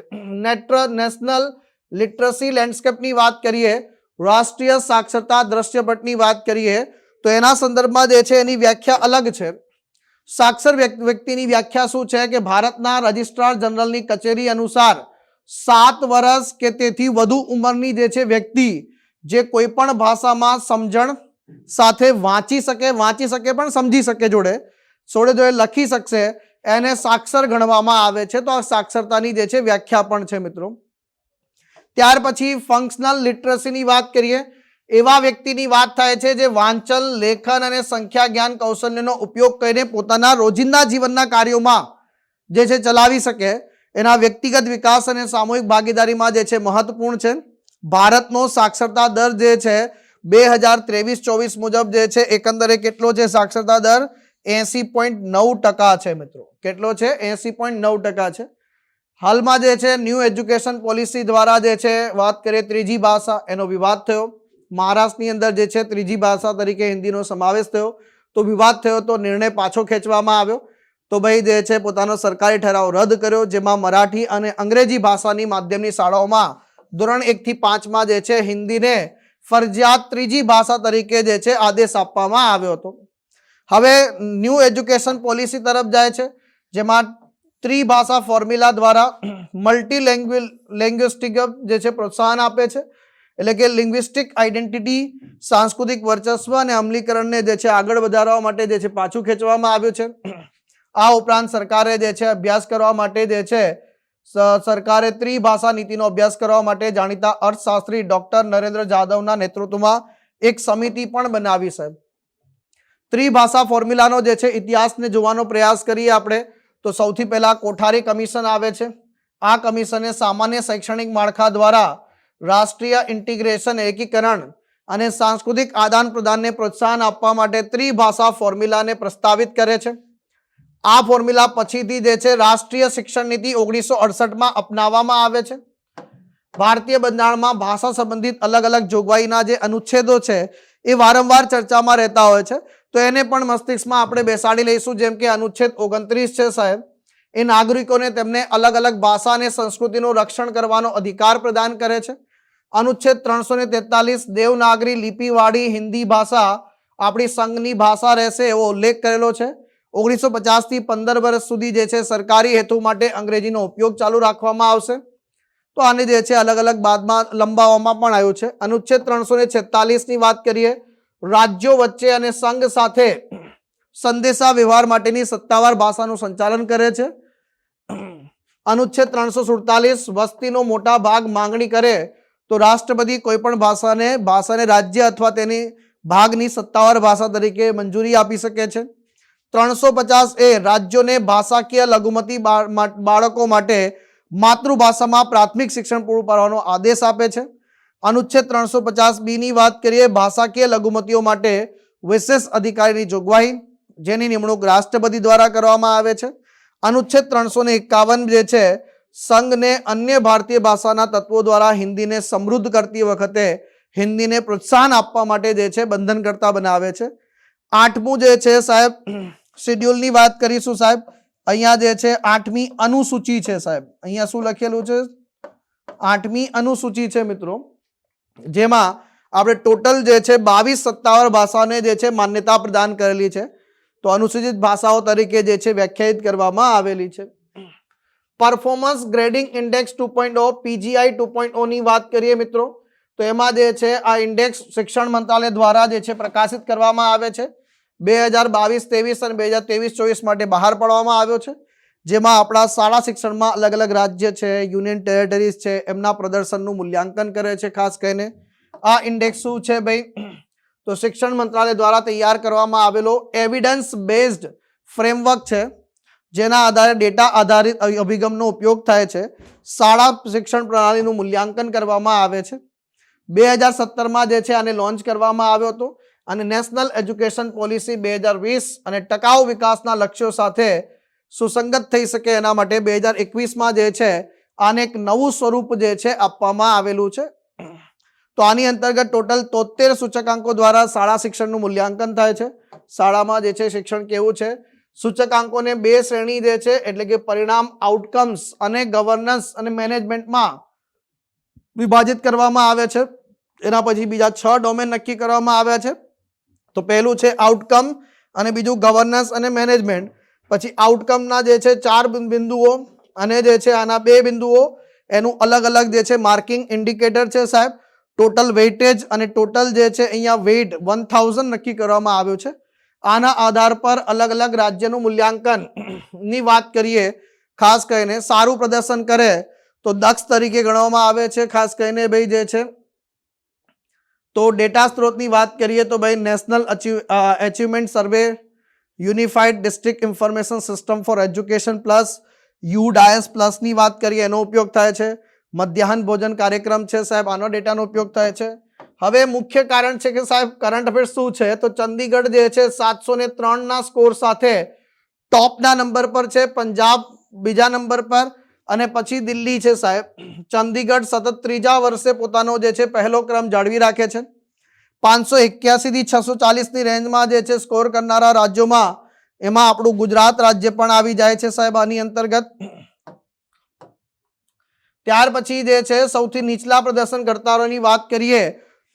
નેશનલ લિટરસી લેન્ડસ્કેપની વાત કરીએ, રાષ્ટ્રીય સાક્ષરતા દ્રશ્યપટની વાત કરીએ તો એના સંદર્ભમાં જે છે એની વ્યાખ્યા અલગ છે. સાક્ષર વ્યક્તિની વ્યાખ્યા શું છે કે ભારતના રજિસ્ટ્રાર જનરલની કચેરી અનુસાર 7 વર્ષ કે તેથી વધુ ઉંમરની જે છે વ્યક્તિ જે કોઈ પણ ભાષામાં સમજણ સાથે વાંચી શકે પણ સમજી શકે જોડે લખી શકશે એને સાક્ષર ગણવામાં આવે છે. તો આ સાક્ષરતાની જે છે વ્યાખ્યા પણ છે મિત્રો. ત્યાર પછી ફંક્શનલ લિટરસીની વાત કરીએ, એવા વ્યક્તિની વાત થાય છે જે વાંચન, લેખન અને સંખ્યા જ્ઞાન કૌશલ્યનો ઉપયોગ કરીને પોતાના રોજિંદા જીવનના કાર્યોમાં જે છે ચલાવી શકે. એના વ્યક્તિગત વિકાસ અને સામૂહિક ભાગીદારીમાં જે છે મહત્વપૂર્ણ છે. ભારતનો સાક્ષરતા દર જે છે 2023-24 મુજબ જે છે એકંદરે કેટલો છે સાક્ષરતા દર 80.9% છે મિત્રો. કેટલો છે 80.9% છે. હાલમાં જે છે ન્યૂ એજ્યુકેશન પોલિસી દ્વારા જે છે વાત કરીએ ત્રીજી ભાષા એનો વિવાદ થયો. મહારાષ્ટ્રની અંદર જે છે ત્રીજી ભાષા તરીકે હિન્દીનો સમાવેશ થયો તો વિવાદ થયો તો નિર્ણય પાછો ખેંચવામાં આવ્યો. તો ભાઈ જે છે પોતાનો સરકારી ઠરાવ રદ કર્યો જેમાં મરાઠી અને અંગ્રેજી ભાષાની માધ્યમની શાળાઓમાં ધોરણ 1 થી 5માં જે છે હિન્દીને ફરજિયાત ત્રીજી ભાષા તરીકે જે છે આદેશ આપવામાં આવ્યો હતો. હવે ન્યૂ એજ્યુકેશન પોલિસી તરફ જાય છે જેમાં ત્રિભાષા ફોર્મ્યુલા દ્વારા મલ્ટી લેંગ્વિસ્ટિક જે છે પ્રોત્સાહન આપે છે. એટલે કે લિંગ્વિસ્ટિક આઇડેન્ટિટી, સાંસ્કૃતિક વર્ચસ્વ અને અમલીકરણને જે છે આગળ વધારવા માટે જે છે પાછું ખેંચવામાં આવ્યું છે. આ ઉપરાંત સરકારે જે છે અભ્યાસ કરવા માટે જે છે સરકારે ત્રિભાષા નીતિનો અભ્યાસ કરવા માટે જાણીતા અર્થશાસ્ત્રી ડોક્ટર નરેન્દ્ર જાદવના નેતૃત્વમાં એક સમિતિ પણ બનાવી છે. ત્રિભાષા ફોર્મ્યુલાનો જે છે ઇતિહાસને જોવાનો પ્રયાસ કરીએ આપણે તો સૌથી પહેલા કોઠારી કમિશન આવે છે. આ કમિશને સામાન્ય શૈક્ષણિક માળખા દ્વારા રાષ્ટ્રીય ઇન્ટિગ્રેશન એકીકરણ અને સાંસ્કૃતિક આદાન પ્રદાનને પ્રોત્સાહન આપવા માટે ત્રિભાષા ફોર્મ્યુલાને પ્રસ્તાવિત કરે છે. આ ફોર્મ્યુલા પછીથી જે છે રાષ્ટ્રીય શિક્ષણ નીતિ 1968માં અપનાવવામાં આવે છે. ભારતીય બંધારણમાં ભાષા સંબંધિત અલગ અલગ જોગવાઈના જે અનુચ્છેદો છે એ વારંવાર ચર્ચામાં રહેતા હોય છે, તો એને પણ મસ્તિષ્કમાં આપણે બેસાડી લઈશું. જેમ કે અનુચ્છેદ 29 છે સાહેબ, એ નાગરિકોને તેમને અલગ અલગ ભાષા અને સંસ્કૃતિનું રક્ષણ કરવાનો અધિકાર પ્રદાન કરે છે. અનુચ્છેદ 343 દેવનાગરી લિપિવાળી હિન્દી ભાષા આપણી સંઘની ભાષા રહેશે એવો ઉલ્લેખ કરેલો છે. 1950 થી 15 વર્ષ સુધી જે છે સરકારી હેતુ માટે અંગ્રેજીનો ઉપયોગ ચાલુ રાખવામાં આવશે. તો આને જે છે અલગ અલગ બાદમાં લંબાવવામાં પણ આવ્યું છે. અનુચ્છેદ 346 ની વાત કરીએ, રાજ્યો વચ્ચે અને સંઘ સાથે સંદેશા વ્યવહાર માટેની સત્તાવાર ભાષાનું સંચાલન કરે છે. અનુચ્છેદ 347 વસ્તીનો મોટા ભાગ માંગણી કરે તો રાષ્ટ્રપતિ કોઈ પણ ભાષાને રાજ્ય અથવા તેની ભાગની સત્તાવાર ભાષા તરીકે મંજૂરી આપી શકે છે. 350 રાજ્યોને ભાષાકીય લઘુમતી બાળકો માટે માતૃભાષામાં પ્રાથમિક શિક્ષણ પૂરું પાડવાનો આદેશ આપે છે. અનુચ્છેદ 350 ની વાત કરીએ, ભાષાકીય લઘુમતીઓ માટે વિશેષ અધિકારીની જોગવાઈ, જેની નિમણૂક રાષ્ટ્રપતિ દ્વારા કરવામાં આવે છે. અનુચ્છેદ 351 જે છે સંઘને અન્ય ભારતીય ભાષાના તત્વો દ્વારા હિન્દીને સમૃદ્ધ કરતી વખતે હિન્દીને પ્રોત્સાહન આપવા માટે જે છે બંધનકર્તા બનાવે છે. 8મું જે છે સાહેબ શેડ્યુલની વાત કરીશું સાહેબ. અહીંયા જે છે 8મી અનુસૂચિ છે સાહેબ. અહીંયા શું લખેલું છે? 8મી અનુસૂચિ છે મિત્રો, જેમાં આપણે ટોટલ જે છે 22 સત્તાવાર ભાષાને જે છે માન્યતા પ્રદાન કરેલી છે. તો અનુસૂચિત ભાષાઓ તરીકે જે છે વ્યાખ્યાયિત કરવામાં આવેલી છે. પરફોર્મન્સ ગ્રેડિંગ ઇન્ડેક્સ 2.0 પીજીઆઈ 2.0 ની વાત કરીએ મિત્રો, તો એમાં જે છે આ ઇન્ડેક્સ શિક્ષણ મંત્રાલય દ્વારા જે છે પ્રકાશિત કરવામાં આવે છે. 2022-23 અને 2023-24 માટે બહાર પાડવામાં આવ્યો છે, જેમાં આપણા શાળા શિક્ષણમાં અલગ અલગ રાજ્ય છે, યુનિયન ટેરેટરીઝ છે, એમના પ્રદર્શનનું મૂલ્યાંકન કરે છે. ખાસ કરીને આ ઇન્ડેક્સ શું છે ભાઈ? તો શિક્ષણ મંત્રાલય દ્વારા તૈયાર કરવામાં આવેલો એવિડન્સ બેઝડ ફ્રેમવર્ક છે, જેના આધારે ડેટા આધારિત અભિગમનો ઉપયોગ થાય છે. શાળા શિક્ષણ પ્રણાલીનું મૂલ્યાંકન કરવામાં આવે છે. 2017માં જે છે આને લોન્ચ કરવામાં આવ્યો હતો અને નેશનલ એજ્યુકેશન પોલિસી 2020 અને ટકાઉ વિકાસના લક્ષ્યો સાથે સુસંગત થઈ શકે એના માટે 2021માં જે છે આને એક નવું સ્વરૂપ જે છે આપવામાં આવેલું છે. તો આની અંતર્ગત ટોટલ 73 સૂચકાંકો દ્વારા શાળા શિક્ષણનું મૂલ્યાંકન થાય છે. શાળામાં જે છે શિક્ષણ કેવું છે? સૂચકાંકોને 2 શ્રેણી જે છે એટલે કે પરિણામ આઉટકમ્સ અને ગવર્નન્સ અને મેનેજમેન્ટમાં વિભાજિત કરવામાં આવે છે. એના પછી બીજા 6 ડોમેન નક્કી કરવામાં આવ્યા છે. તો પહેલું છે આઉટકમ અને બીજું ગવર્નન્સ અને મેનેજમેન્ટ. પછી આઉટકમના જે છે 4 બિંદુઓ અને જે છે આના 2 બિંદુઓ, એનું અલગ અલગ જે છે માર્કિંગ ઇન્ડિકેટર છે સાહેબ. ટોટલ વેઇટેજ અને ટોટલ જે છે અહીંયા વેઇટ 1000 નક્કી કરવામાં આવ્યું છે. આના આધાર પર અલગ અલગ રાજ્યનું મૂલ્યાંકન ની વાત કરીએ, ખાસ કરીને સારું પ્રદર્શન કરે તો દક્ષ તરીકે ગણવામાં આવે છે. ખાસ કરીને ભાઈ જે છે તો ડેટા સ્ત્રોતની વાત કરીએ તો ભાઈ National Achievement Survey, Unified District Information System for Education plus, UDISE પ્લસની વાત કરીએ એનો ઉપયોગ થાય છે. મધ્યાહન ભોજન કાર્યક્રમ છે સાહેબ, આનો ડેટાનો ઉપયોગ થાય છે. હવે મુખ્ય કારણ છે કે સાહેબ કરંટ અફેર્સ શું છે? તો ચંદીગઢ જે છે 703ના સ્કોર સાથે ટોપના નંબર પર છે, પંજાબ બીજા નંબર પર અને પછી દિલ્હી છે સાહેબ. ચંદીગઢ સતત 3જા વર્ષે પોતાનો જે છે પહેલો ક્રમ જાળવી રાખે છે. 581 થી 640 ની રેન્જમાં જે છે સ્કોર કરનારા રાજ્યોમાં એમાં આપણું ગુજરાત રાજ્ય પણ આવી જાય છે સાહેબ આની અંતર્ગત. ત્યાર પછી જે છે સૌથી નીચલા પ્રદર્શન કરતાઓની વાત કરીએ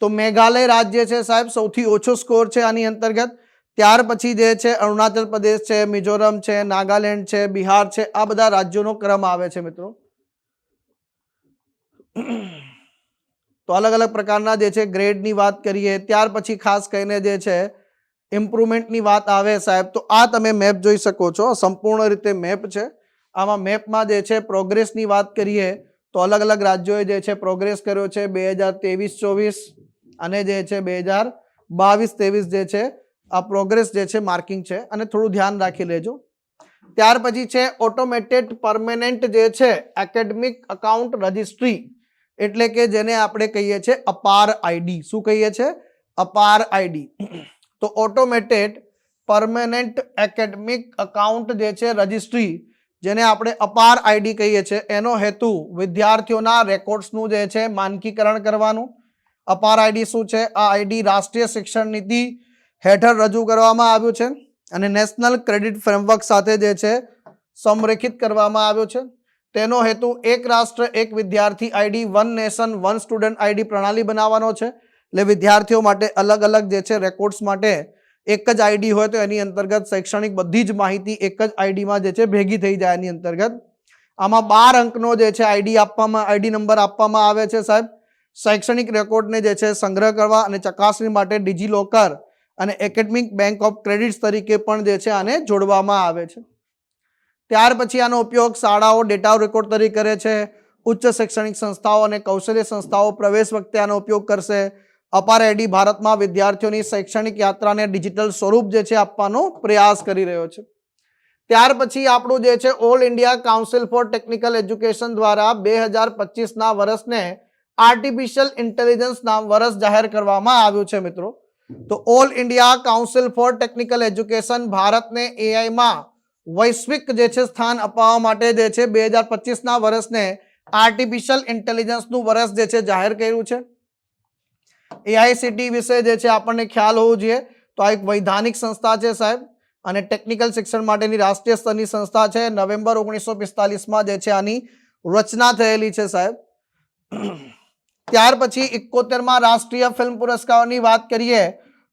તો મેઘાલય રાજ્ય છે સાહેબ, સૌથી ઓછો સ્કોર છે આની અંતર્ગત. ત્યાર પછી જે છે અરુણાચલ પ્રદેશ છે, મિઝોરમ છે, નાગાલેન્ડ છે, બિહાર છે, આ બધા રાજ્યોનો ક્રમ આવે છે મિત્રો. તો અલગ અલગ પ્રકારના જે છે ગ્રેડની વાત કરીએ ત્યાર પછી ખાસ કરીને જે છે ઇમ્પ્રુવમેન્ટની વાત આવે સાહેબ તો આ તમે મેપ જોઈ શકો છો, સંપૂર્ણ રીતે મેપ છે. આમાં મેપમાં જે છે પ્રોગ્રેસની વાત કરીએ તો અલગ અલગ રાજ્યોએ જે છે પ્રોગ્રેસ કર્યો છે 2023-24 અને જે છે 2022-23 જે છે આ પ્રોગ્રેસ જે છે માર્કિંગ છે અને થોડું ધ્યાન રાખી લેજો. ત્યાર પછી છે ઓટોમેટેડ પરમેનન્ટ જે છે એકેડમિક અકાઉન્ટ રજિસ્ટ્રી, એટલે કે જેને આપણે કહીએ છીએ અપાર આઈડી. શું કહીએ છીએ? અપાર આઈડી. તો ઓટોમેટેડ પરમેનન્ટ એકેડમિક અકાઉન્ટ જે છે રજિસ્ટ્રી, જેને આપણે અપાર આઈડી કહીએ છીએ, એનો હેતુ વિદ્યાર્થીઓના રેકોર્ડ્સનું જે છે માનકીકરણ કરવાનું. અપાર આઈડી શું છે? આ આઈડી રાષ્ટ્રીય શિક્ષણ નીતિ હેઠળ રજૂ કરવામાં આવ્યું છે અને નેશનલ ક્રેડિટ ફ્રેમવર્ક સાથે જે છે સંરેખિત કરવામાં આવ્યો છે. તેનો હેતુ એક રાષ્ટ્ર એક વિદ્યાર્થી ID, one nation one student ID પ્રણાલી બનાવવાનો છે. એટલે વિદ્યાર્થીઓ માટે અલગ અલગ જે છે રેકોર્ડ્સ માટે એક જ આઈડી હોય તો એની અંતર્ગત શૈક્ષણિક બધી જ માહિતી એક જ આઈડીમાં જે છે ભેગી થઈ જાય. એની અંતર્ગત આમાં 12 અંકનો જે છે આઈડી નંબર આપવામાં આવે છે સાહેબ. શૈક્ષણિક રેકોર્ડને જે છે સંગ્રહ કરવા અને ચકાસણી માટે ડિજીલોકર અને એકેડમિક બેંક ઓફ ક્રેડિટ્સ તરીકે પણ જે છે આને જોડવામાં આવે છે. ત્યાર પછી આનો ઉપયોગ શાળાઓ ડેટા રેકોર્ડ તરીકે કરે છે. ઉચ્ચ શૈક્ષણિક સંસ્થાઓ અને કૌશલ્ય સંસ્થાઓ પ્રવેશ વખતે આનો ઉપયોગ કરશે. અપાર આઈડી ભારતમાં વિદ્યાર્થીઓની શૈક્ષણિક યાત્રાને ડિજિટલ સ્વરૂપ જે છે આપવાનો પ્રયાસ કરી રહ્યો છે. ત્યાર પછી આપણું જે છે all India council four technical education દ્વારા 2025ના વર્ષને આર્ટિફિશિયલ ઇન્ટેલિજન્સના વર્ષ જાહેર કરવામાં આવ્યું છે મિત્રો. તો all India council four technical education ભારતને એઆઈમાં વૈશ્વિક જે છે સ્થાન અપાવવા માટે જે છે 2025ના વર્ષને આર્ટિફિશિયલ ઇન્ટેલિજન્સનું વર્ષ જે છે જાહેર કર્યું છે. એઆઈસીટી વિશે જે છે આપણને ખ્યાલ હોવો જોઈએ. તો આ એક વૈધાનિક સંસ્થા છે સાહેબ અને ટેકનિકલ શિક્ષણ માટેની રાષ્ટ્રીય સ્તરની સંસ્થા છે. નવેમ્બર 1945માં જે છે આની રચના થયેલી છે સાહેબ. ત્યાર પછી 71માં રાષ્ટ્રીય ફિલ્મ પુરસ્કારોની વાત કરીએ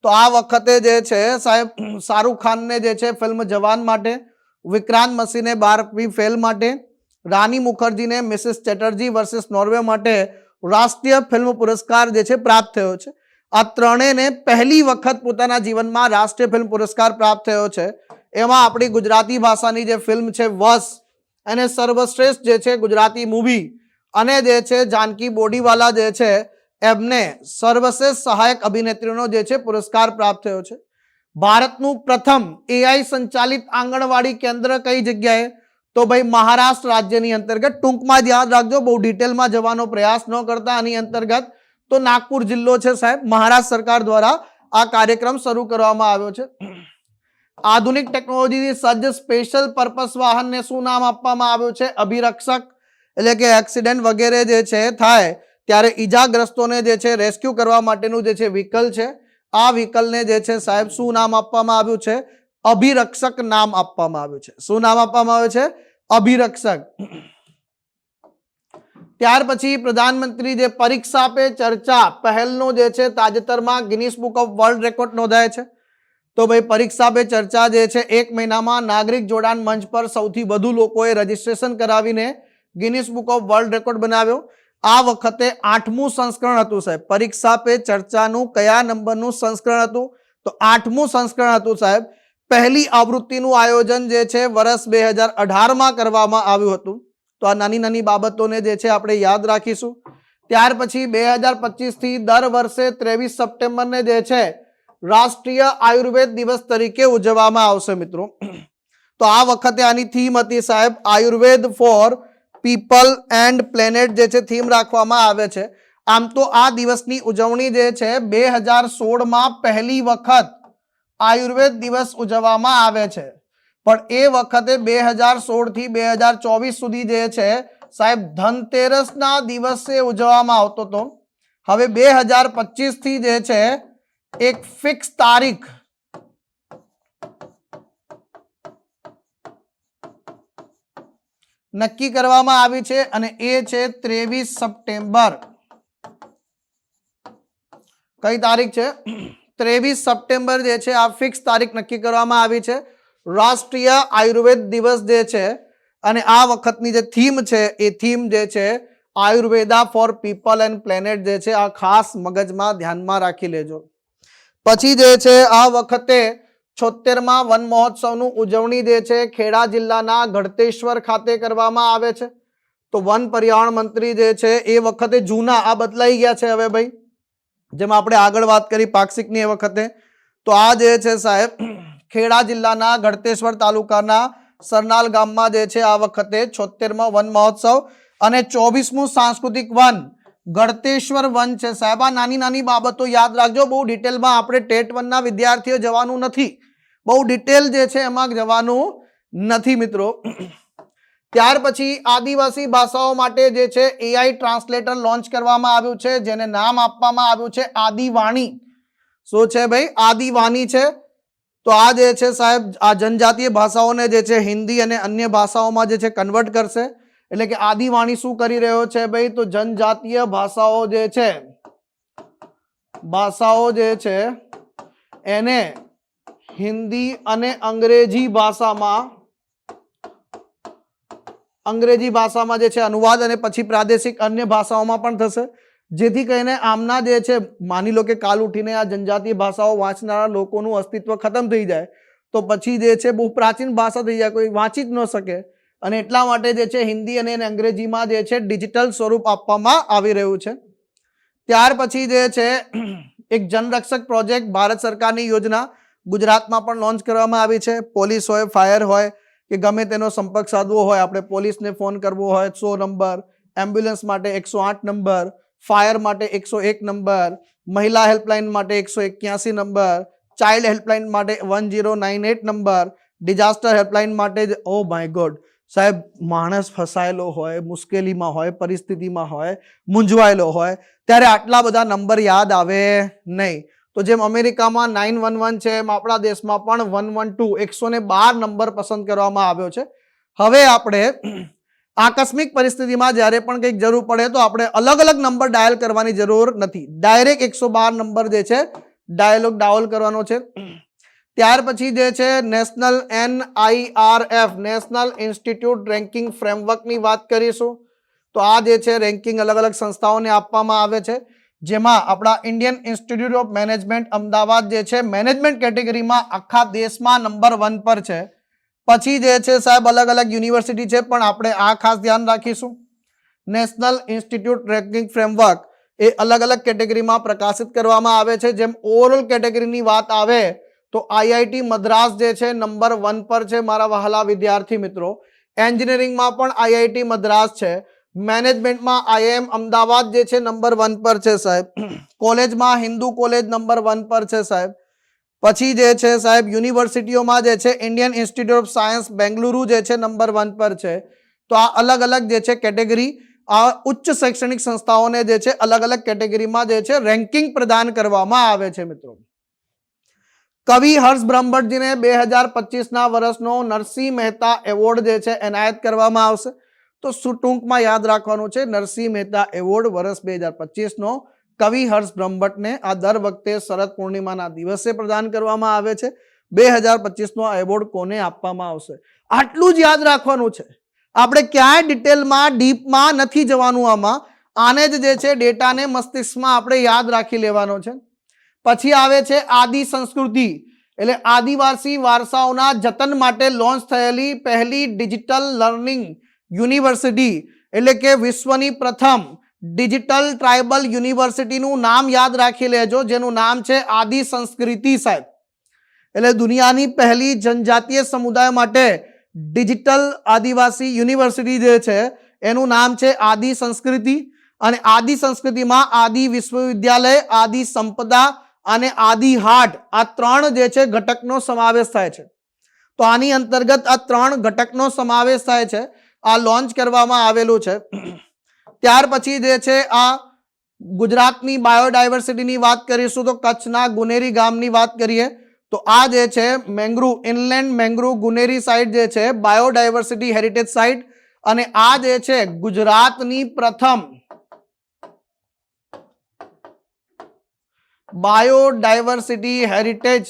તો આ વખતે જે છે સાહેબ શાહરૂખ ખાનને જે છે ફિલ્મ જવાન માટે, વિક્રાંત મસીને 12મી ફેલ માટે, રાની મુખર્જીને મિસિસ ચેટર્જી વર્સિસ નોર્વે માટે રાષ્ટ્રીય ફિલ્મ પુરસ્કાર જે છે પ્રાપ્ત થયો છે. આ ત્રણેયને પહેલી વખત પોતાના જીવનમાં રાષ્ટ્રીય ફિલ્મ પુરસ્કાર પ્રાપ્ત થયો છે. એમાં આપણી ગુજરાતી ભાષાની જે ફિલ્મ છે વશ એને સર્વશ્રેષ્ઠ જે છે ગુજરાતી મૂવી અને જે છે જાનકી બોડીવાલા જે છે એમને સર્વશ્રેષ્ઠ સહાયક અભિનેત્રીનો જે છે પુરસ્કાર પ્રાપ્ત થયો છે. ભારતનું પ્રથમ એઆઈ સંચાલિત આંગણવાડી કેન્દ્ર કઈ જગ્યાએ? તો ભાઈ મહારાષ્ટ્ર રાજ્યની અંતર્ગત. ટૂંકમાં યાદ રાખજો, બહુ ડિટેલમાં જવાનો પ્રયાસ ન કરતા. આની અંતર્ગત તો નાગપુર જિલ્લો છે સાહેબ. મહારાષ્ટ્ર સરકાર દ્વારા આ કાર્યક્રમ શરૂ કરવામાં આવ્યો છે. આધુનિક ટેકનોલોજીથી સજ્જ સ્પેશિયલ પર્પસ વાહનને શું નામ આપવામાં આવ્યું છે? અભિરક્ષક. એટલે કે એક્સિડન્ટ વગેરે જે છે થાય ત્યારે ઈજાગ્રસ્તોને જે છે રેસ્ક્યુ કરવા માટેનું જે છે વ્હીકલ છે. આ વ્હીકલને જે છે સાહેબ શું નામ આપવામાં આવ્યું છે? અભિરક્ષક નામ આપવામાં આવ્યું છે. શું નામ આપવામાં આવ્યું છે? અભિરક્ષક. ત્યાર પછી પ્રધાનમંત્રી જે પરીક્ષા પે ચર્ચા પહેલનો જે છે તાજેતરમાં Guinness book of world record નોંધાય છે. તો ભાઈ પરીક્ષા પે ચર્ચા જે છે 1 મહિનામાં નાગરિક જોડાણ મંચ પર સૌથી વધુ લોકોએ રજીસ્ટ્રેશન કરાવીને Guinness book of world record બનાવ્યો. આ વખતે 8મું સંસ્કરણ હતું સાહેબ. પરીક્ષા પે ચર્ચાનું કયા નંબરનું સંસ્કરણ હતું? તો 8મું સંસ્કરણ હતું સાહેબ. પહેલી આવૃત્તિનું આયોજન જે છે વર્ષ 2018માં કરવામાં આવ્યું હતું. તો આ નાની નાની બાબતોને જે છે આપણે યાદ રાખીશું. ત્યાર પછી 2025 થી દર વર્ષે 23 સપ્ટેમ્બરને જે છે રાષ્ટ્રીય આયુર્વેદ દિવસ તરીકે ઉજવવામાં આવશે મિત્રો. તો આ વખતે આની થીમ હતી સાહેબ Ayurveda for people and planet જે છે થીમ રાખવામાં આવે છે. આમ તો આ દિવસની ઉજવણી જે છે 2016માં પહેલી વખત આયુર્વેદ દિવસ ઉજવવામાં આવે છે. પણ એ વખતે 2016 થી 2024 સુધી જે છે સાહેબ ધનતેરસના દિવસે ઉજવવામાં આવતો હતો. હવે 2025 થી જે છે એક ફિક્સ તારીખ નક્કી કરવામાં આવી છે અને એ છે 23 સપ્ટેમ્બર. કઈ તારીખ છે? 23 સપ્ટેમ્બર જે છે આ ફિક્સ તારીખ નક્કી કરવામાં આવી છે રાષ્ટ્રીય આયુર્વેદ દિવસ જે છે. અને આ વખતની જે થીમ છે એ થીમ જે છે Ayurveda for people and planet જે છે આ ખાસ મગજમાં ધ્યાનમાં રાખી લેજો. પછી જે છે આ વખતે 76મા વન મહોત્સવનું ઉજવણી જે છે ખેડા જિલ્લાના ગળતેશ્વર ખાતે કરવામાં આવે છે. તો વન પર્યાવરણ મંત્રી જે છે એ વખતે જૂના આ બદલાઈ ગયા છે હવે ભાઈ, જેમ આપણે આગળ વાત કરી પાક્ષિકની એ વખતે. તો આ જે છે સાહેબ ખેડા જિલ્લાના ગળતેશ્વર તાલુકાના સરનાલ ગામમાં જે છે આ વખતે 76મા વન મહોત્સવ અને 24મું સાંસ્કૃતિક વન ગળતેશ્વર વન છે સાહેબ. આ નાની નાની બાબતો યાદ રાખજો, બહુ ડિટેલમાં આપણે ટેટ 1 ના વિદ્યાર્થીઓ જવાનું નથી, બહુ ડિટેલ જે છે એમાં જવાનું નથી મિત્રો. ત્યાર પછી આદિવાસી ભાષાઓ માટે જે છે AI ટ્રાન્સલેટર લોન્ચ કરવામાં આવ્યું છે, જેને નામ આપવામાં આવ્યું છે આદિવાણી. શું છે ભાઈ? આદિવાણી છે. તો આ જે છે સાહેબ આ જનજાતીય ભાષાઓને જે છે હિન્દી અને અન્ય ભાષાઓમાં જે છે કન્વર્ટ કરશે. એટલે કે આદિવાણી શું કરી રહ્યો છે ભાઈ? તો જનજાતીય ભાષાઓ જે છે એને હિન્દી અને અંગ્રેજી ભાષામાં જે છે અનુવાદ અને પછી પ્રાદેશિક અન્ય ભાષાઓમાં પણ થશે, જેથી કરીને આમના જે છે માની લો કે કાલ ઉઠીને આ જનજાતીય ભાષાઓ વાંચનારા લોકોનું અસ્તિત્વ ખતમ થઈ જાય તો પછી જે છે બહુ પ્રાચીન ભાષા થઈ જાય, કોઈ વાંચી જ ન શકે. અને એટલા માટે જે છે હિન્દી અને અંગ્રેજીમાં જે છે ડિજિટલ સ્વરૂપ આપવામાં આવી રહ્યું છે. ત્યાર પછી જે છે એક જનરક્ષક પ્રોજેક્ટ ભારત સરકારની યોજના ગુજરાતમાં પણ લોન્ચ કરવામાં આવી છે. પોલીસ હોય, ફાયર હોય કે ગમે તેનો સંપર્ક સાધવો હોય, આપણે પોલીસને ફોન કરવો હોય 100 નંબર, એમ્બ્યુલન્સ માટે 108 નંબર, ફાયર માટે 101 નંબર, મહિલા હેલ્પલાઇન માટે 181 નંબર, ચાઇલ્ડ હેલ્પલાઇન માટે 1098 નંબર, ડિઝાસ્ટર હેલ્પલાઇન માટે ઓ માય ગોડ સાહેબ, માણસ ફસાયેલો હોય, મુશ્કેલીમાં હોય, પરિસ્થિતિમાં હોય, મૂંઝવાયેલો હોય ત્યારે આટલા બધા નંબર યાદ આવે નહીં. તો જેમ અમેરિકામાં 911 છે એમ આપણા દેશમાં પણ 112 112 નંબર પસંદ કરવામાં આવ્યો છે. હવે આપણે આકસ્મિક પરિસ્થિતિમાં જ્યારે પણ કંઈક જરૂર પડે તો આપણે અલગ અલગ નંબર ડાયલ કરવાની જરૂર નથી, ડાયરેક્ટ 112 નંબર જે છે ડાયલ કરવાનો છે. ત્યાર પછી જે છે National NIRF National Institute Ranking ફ્રેમવર્કની વાત કરીશું. તો આ જે છે રેન્કિંગ અલગ અલગ સંસ્થાઓને આપવામાં આવે છે, જેમાં આપણા Indian institute of management Ahmedabad જે છે મેનેજમેન્ટ કેટેગરીમાં આખા દેશમાં નંબર 1 પર છે. પછી જે છે સાહેબ અલગ અલગ યુનિવર્સિટી છે, પણ આપણે આ ખાસ ધ્યાન રાખીશું. નેશનલ ઇન્સ્ટિટ્યૂટ રેન્કિંગ ફ્રેમવર્ક એ અલગ અલગ કેટેગરીમાં પ્રકાશિત કરવામાં આવે છે. જેમ ઓવરઓલ કેટેગરીની વાત આવે તો IIT મદ્રાસ જે છે નંબર 1 પર છે મારા વહાલા વિદ્યાર્થી મિત્રો. એન્જિનિયરિંગમાં પણ IIT મદ્રાસ છે. મેનેજમેન્ટમાં IIM અમદાવાદ જે છે નંબર 1 પર છે સાહેબ. કોલેજમાં હિન્દુ કોલેજ નંબર 1 પર છે સાહેબ. પછી જે છે સાહેબ યુનિવર્સિટીઓમાં જે છે Indian institute of science Bengaluru જે છે નંબર 1 પર છે. તો આ અલગ અલગ જે છે કેટેગરી આ ઉચ્ચ શૈક્ષણિક સંસ્થાઓને જે છે અલગ અલગ કેટેગરીમાં જે છે રેન્કિંગ પ્રદાન કરવામાં આવે છે મિત્રો. કવિ હર્ષ બ્રહ્મભટ્ટજીને 2025ના વર્ષનો નરસિંહ મહેતા એવોર્ડ જે છે એનાયત કરવામાં આવશે. તો ટૂંકમાં યાદ રાખવાનું છે નરસિંહ મહેતા એવોર્ડ વર્ષ 2025નો કવિ હર્ષ બ્રહ્મભટ્ટને આ દર વખતે શરદ પૂર્ણિમાના દિવસે પ્રદાન કરવામાં આવે છે. 2025નો આ એવોર્ડ કોને આપવામાં આવશે આટલું જ યાદ રાખવાનું છે. આપણે ક્યાંય ડિટેલમાં ડીપમાં નથી જવાનું. આને જ જે છે ડેટાને મસ્તિષ્કમાં આપણે યાદ રાખી લેવાનો છે. પછી આવે છે આદિ સંસ્કૃતિ, એટલે આદિવાસી વારસાઓના જતન માટે લોન્ચ થયેલી પહેલી ડિજિટલ લર્નિંગ યુનિવર્સિટી, એટલે કે વિશ્વની પ્રથમ ડિજિટલ ટ્રાઇબલ યુનિવર્સિટીનું નામ યાદ રાખી લેજો, જેનું નામ છે આદિ સંસ્કૃતિ સાહેબ. એટલે દુનિયાની પહેલી જનજાતીય સમુદાય માટે ડિજિટલ આદિવાસી યુનિવર્સિટી જે છે એનું નામ છે આદિ સંસ્કૃતિ. અને આદિ સંસ્કૃતિમાં આદિ વિશ્વવિદ્યાલય, આદિ સંપદા અને આદિ હાટ આ 3 જે છે ઘટકનો સમાવેશ થાય છે. તો આની અંતર્ગત આ 3 ઘટકનો સમાવેશ થાય છે. આ લોન્ચ કરવામાં આવેલું છે. ત્યાર પછી જે છે આ ગુજરાતની બાયોડાયવર્સિટીની વાત કરીશું તો કચ્છના ગુનેરી ગામની વાત કરીએ તો આ જે છે mangrove inland mangrove Guneri site જે છે બાયોડાયવર્સિટી હેરિટેજ સાઇટ, અને આ જે છે ગુજરાતની પ્રથમ બાયોડાયવર્સિટી હેરિટેજ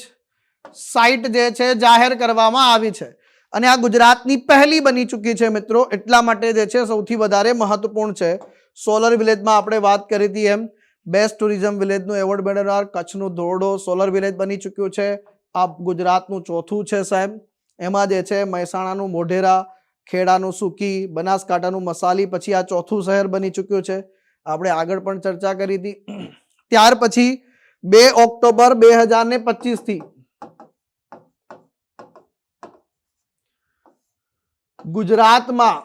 સાઇટ જે છે જાહેર કરવામાં આવી છે. અને આ ગુજરાતની પહેલી બની ચૂકી છે મિત્રો. એટલા માટે જે છે સૌથી વધારે મહત્વપૂર્ણ છે. સોલર વિલેજમાં આપણે વાત કરી હતી એમ બેસ્ટ ટુરિઝમ વિલેજનું એવોર્ડ મેળવનાર કચ્છનું ધોરડો સોલર વિલેજ બની ચૂક્યું છે. આ ગુજરાતનું ચોથું છે સાહેબ. એમાં જે છે મહેસાણાનું મોઢેરા, ખેડાનું સુકી, બનાસકાંઠાનું મસાલી, પછી આ ચોથું શહેર બની ચૂક્યું છે. આપણે આગળ પણ ચર્ચા કરી હતી. ત્યાર પછી 2 ઓક્ટોબર 2025 થી ગુજરાતમાં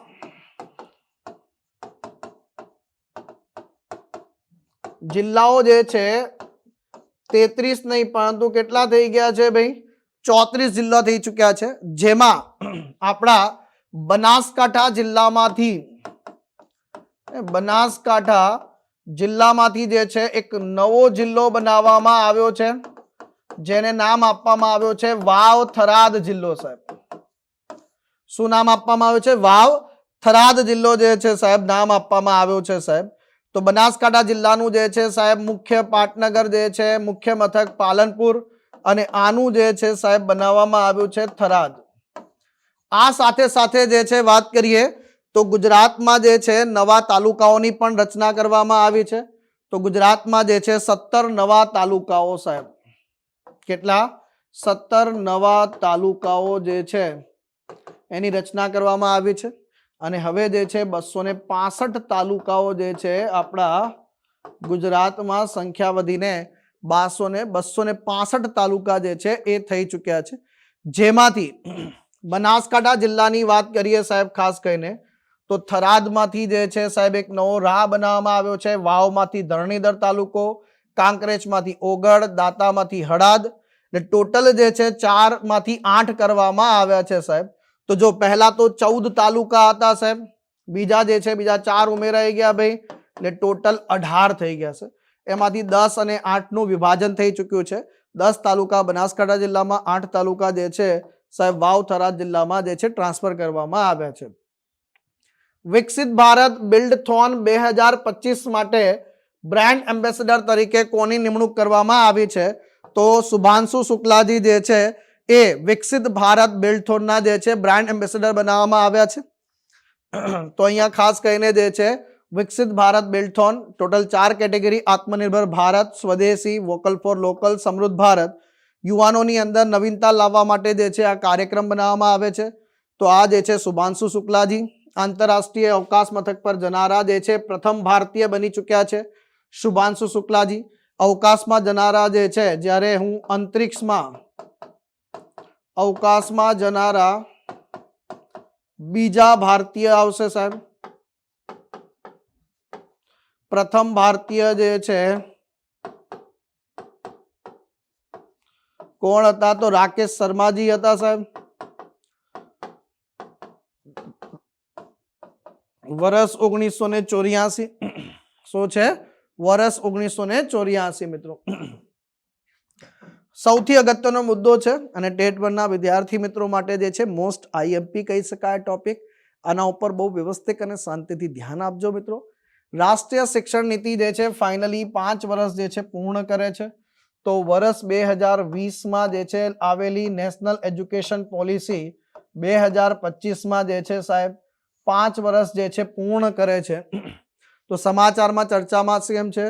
જિલ્લાઓ જે છે 33 નહીં પરંતુ કેટલા થઈ ગયા છે ભાઈ? 34 જિલ્લા થઈ ચૂક્યા છે. જેમાં આપણા બનાસકાંઠા જિલ્લામાંથી જે છે એક નવો જિલ્લો બનાવવામાં આવ્યો છે, જેને નામ આપવામાં આવ્યો છે વાવ થરાદ જિલ્લો સાહેબ. શું નામ આપવામાં આવ્યું છે? વાવ થરાદ જિલ્લો જે છે સાહેબ નામ આપવામાં આવ્યો છે સાહેબ. તો બનાસકાંઠા જિલ્લાનું જે છે સાહેબ મુખ્ય પાટનગર જે છે, મુખ્ય મથક પાલનપુર, અને આનું જે છે સાહેબ બનાવવામાં આવ્યું છે થરાદ. આ સાથે સાથે જે છે વાત કરીએ તો ગુજરાતમાં જે છે નવા તાલુકાઓની પણ રચના કરવામાં આવી છે. તો ગુજરાતમાં જે છે 17 નવા તાલુકાઓ સાહેબ. કેટલા? 17 નવા તાલુકાઓ જે છે એની રચના કરવામાં આવી છે. અને હવે જે છે 265 તાલુકાઓ જે છે આપણા ગુજરાતમાં સંખ્યા વધીને 265 તાલુકા જે છે એ થઈ ચૂક્યા છે. જેમાંથી બનાસકાંઠા જિલ્લાની વાત કરીએ સાહેબ ખાસ કરીને તો થરાદમાંથી જે છે સાહેબ એક નવો રાહ બનાવવામાં આવ્યો છે. વાવમાંથી ધરણીધર તાલુકો, કાંકરેજમાંથી ઓગળ, દાંતામાંથી હળાદ, એટલે ટોટલ જે છે 4 માંથી 8 કરવામાં આવ્યા છે સાહેબ. તો જો પહેલા તો 14 તાલુકા હતા સાહેબ, બીજા જે છે બીજા 4 ઉમેરાઈ ગયા ભાઈ, એટલે ટોટલ 18 થઈ ગયા છે. એમાંથી 10 અને 8 નું વિભાજન થઈ ચૂક્યું છે. 10 તાલુકા બનાસકાંઠા જિલ્લામાં, 8 તાલુકા જે છે સાહેબ વાવ થરાદ જિલ્લામાં જે છે ટ્રાન્સફર કરવામાં આવ્યા છે. વિકસિત ભારત બિલ્ડથોન 2025 માટે બ્રાન્ડ એમ્બેસેડર તરીકે કોની નિમણૂક કરવામાં આવી છે? તો શુભાંશુ શુક્લાજી જે છે એ વિકસિત ભારત બિલ્ડથોનના જે છે બ્રાન્ડ એમ્બેસેડર બનાવવામાં આવ્યા છે. તો અહીંયા ખાસ કરીને જે છે વિકસિત ભારત બિલ્ડથોન ટોટલ 4 કેટેગરી: આત્મનિર્ભર ભારત, સ્વદેશી, વોકલ ફોર લોકલ, સમૃદ્ધ ભારત. યુવાનોની અંદર નવીનતા લાવવા માટે જે છે આ કાર્યક્રમ બનાવવામાં આવે છે. તો આ જે છે શુભાંશુ શુક્લાજી આંતરરાષ્ટ્રીય અવકાશ મથક પર જનારા જે છે પ્રથમ ભારતીય બની ચૂક્યા છે. શુભાંશુ શુક્લાજી અવકાશમાં જનારા જે છે, જ્યારે હું અવકાશમાં જનારા બીજા ભારતીય આવશે સાહેબ. પ્રથમ ભારતીય જે છે કોણ હતા? તો રાકેશ શર્માજી હતા સાહેબ. વર્ષ 1984. શું છે? વર્ષ 1984 મિત્રો. સૌથી અગત્યનો મુદ્દો છે અને ટેટ 1 ના વિદ્યાર્થી મિત્રો માટે જે છે મોસ્ટ આઈએમપી કહી શકાય ટોપિક. આના ઉપર બહુ વ્યવસ્થિત અને શાંતિથી ધ્યાન આપજો મિત્રો. રાષ્ટ્રીય શિક્ષણ નીતિ જે છે ફાઇનલી 5 વર્ષ જે છે પૂર્ણ કરે છે. તો વર્ષ 2020માં જે છે આવેલી નેશનલ એજ્યુકેશન પોલિસી 2025માં જે છે સાહેબ 5 વર્ષ જે છે પૂર્ણ કરે છે. તો સમાચારમાં ચર્ચામાં કેમ છે?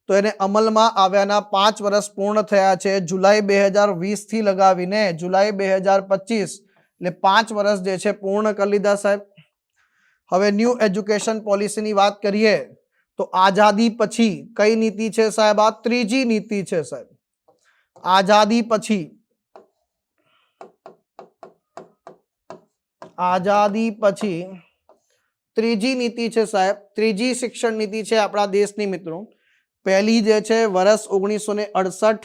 તો એને અમલમાં આવ્યાના 5 વર્ષ પૂર્ણ થયા છે. જુલાઈ 2020 થી લગાવીને જુલાઈ 2025, એટલે 5 વર્ષ જે છે પૂર્ણ કરી લીધા સાહેબ. હવે ન્યૂ એજ્યુકેશન પોલિસીની વાત કરીએ તો આઝાદી પછી કઈ નીતિ છે સાહેબ? આ ત્રીજી નીતિ છે સાહેબ. આઝાદી પછી ત્રીજી નીતિ છે સાહેબ. ત્રીજી શિક્ષણ નીતિ છે આપણા દેશની મિત્રો. પહેલી જે છે વર્ષ 1968,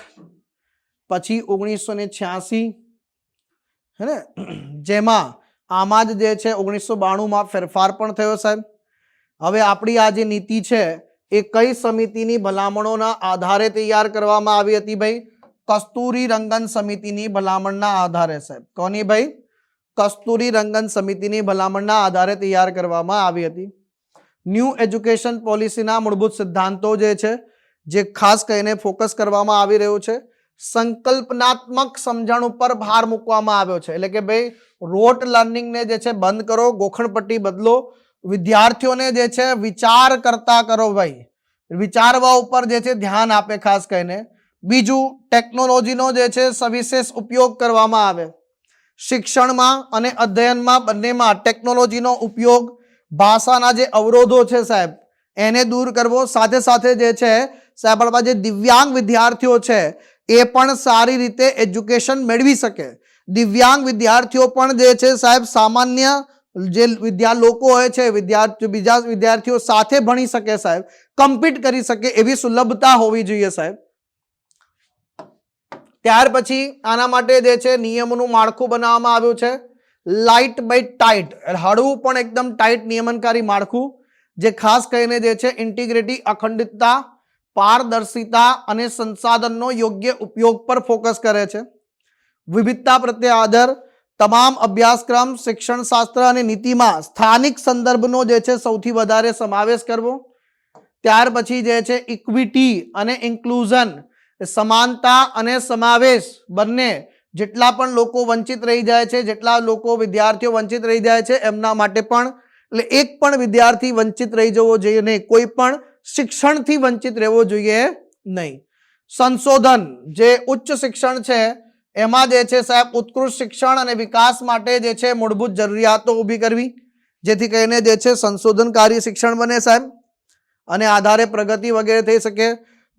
પછી 1986, હે ને? જેમાં આમાં જ જે છે 1992માં ફેરફાર પણ થયો સાહેબ. હવે આપણી આ જે નીતિ છે એ કઈ સમિતિની ભલામણોના આધારે તૈયાર કરવામાં આવી હતી ભાઈ? કસ્તુરી રંગન સમિતિની ભલામણના આધારે સાહેબ. કોની ભાઈ? કસ્તુરી રંગન સમિતિની ભલામણના આધારે તૈયાર કરવામાં આવી હતી. ન્યૂ એજ્યુકેશન પોલિસીના મૂળભૂત સિદ્ધાંતો જે છે, જે ખાસ કરીને ફોકસ કરવામાં આવી રહ્યું છે, સંકલ્પનાત્મક સમજણ ઉપર ભાર મૂકવામાં આવ્યો છે. એટલે કે ભાઈ રોટ લર્નિંગને જે છે બંધ કરો, ગોખણપટ્ટી બદલો, વિદ્યાર્થીઓને જે છે વિચાર કરતા કરો ભાઈ. વિચારવા ઉપર જે છે ધ્યાન આપે ખાસ કરીને. બીજું, ટેકનોલોજીનો જે છે સવિશેષ ઉપયોગ કરવામાં આવે. શિક્ષણમાં અને અધ્યયનમાં બંનેમાં ટેકનોલોજીનો ઉપયોગ, ભાષાના જે અવરોધો છે સાહેબ એને દૂર કરવો. સાથે સાથે જે છે સાહેબ આપણા જે દિવ્યાંગ વિદ્યાર્થીઓ છે એ પણ સારી રીતે એજ્યુકેશન મેળવી શકે. દિવ્યાંગ વિદ્યાર્થીઓ પણ જે છે સાહેબ સામાન્ય જે લોકો હોય છે બીજા વિદ્યાર્થીઓ સાથે ભણી શકે સાહેબ, કમ્પીટ કરી શકે એવી સુલભતા હોવી જોઈએ સાહેબ. ત્યાર પછી આના માટે જે છે નિયમોનું માળખું બનાવવામાં આવ્યું છે. લાઇટ બાય ટાઈટ, હળવું પણ એકદમ ટાઈટ નિયમનકારી માળખું, જે ખાસ કરીને જે છે ઇન્ટિગ્રિટી, અખંડિતતા, પારદર્શિતા અને સંસાધનનો યોગ્ય ઉપયોગ પર ફોકસ કરે છે. વિવિધતા પ્રત્યે આદર, તમામ અભ્યાસક્રમ, શિક્ષણ શાસ્ત્ર અને નીતિમાં સ્થાનિક સંદર્ભનો જે છે સૌથી વધારે સમાવેશ કરવો. ત્યાર પછી જે છે ઇક્વિટી અને ઇન્ક્લુઝન, સમાનતા અને સમાવેશ બંને. જેટલા પણ લોકો વંચિત રહી જાય છે, જેટલા લોકો વિદ્યાર્થીઓ વંચિત રહી જાય છે એમના માટે પણ, એટલે એક પણ વિદ્યાર્થી વંચિત રહી જવો જોઈએ નહીં, કોઈ પણ શિક્ષણથી વંચિત રહેવો જોઈએ નહીં. સંશોધન, જે ઉચ્ચ શિક્ષણ છે એમાં જે છે સાહેબ ઉત્કૃષ્ટ શિક્ષણ અને વિકાસ માટે જે છે મૂળભૂત જરૂરિયાતો ઊભી કરવી, જેથી કરીને જે છે સંશોધનકારી શિક્ષણ બને સાહેબ અને આધારે પ્રગતિ વગેરે થઈ શકે.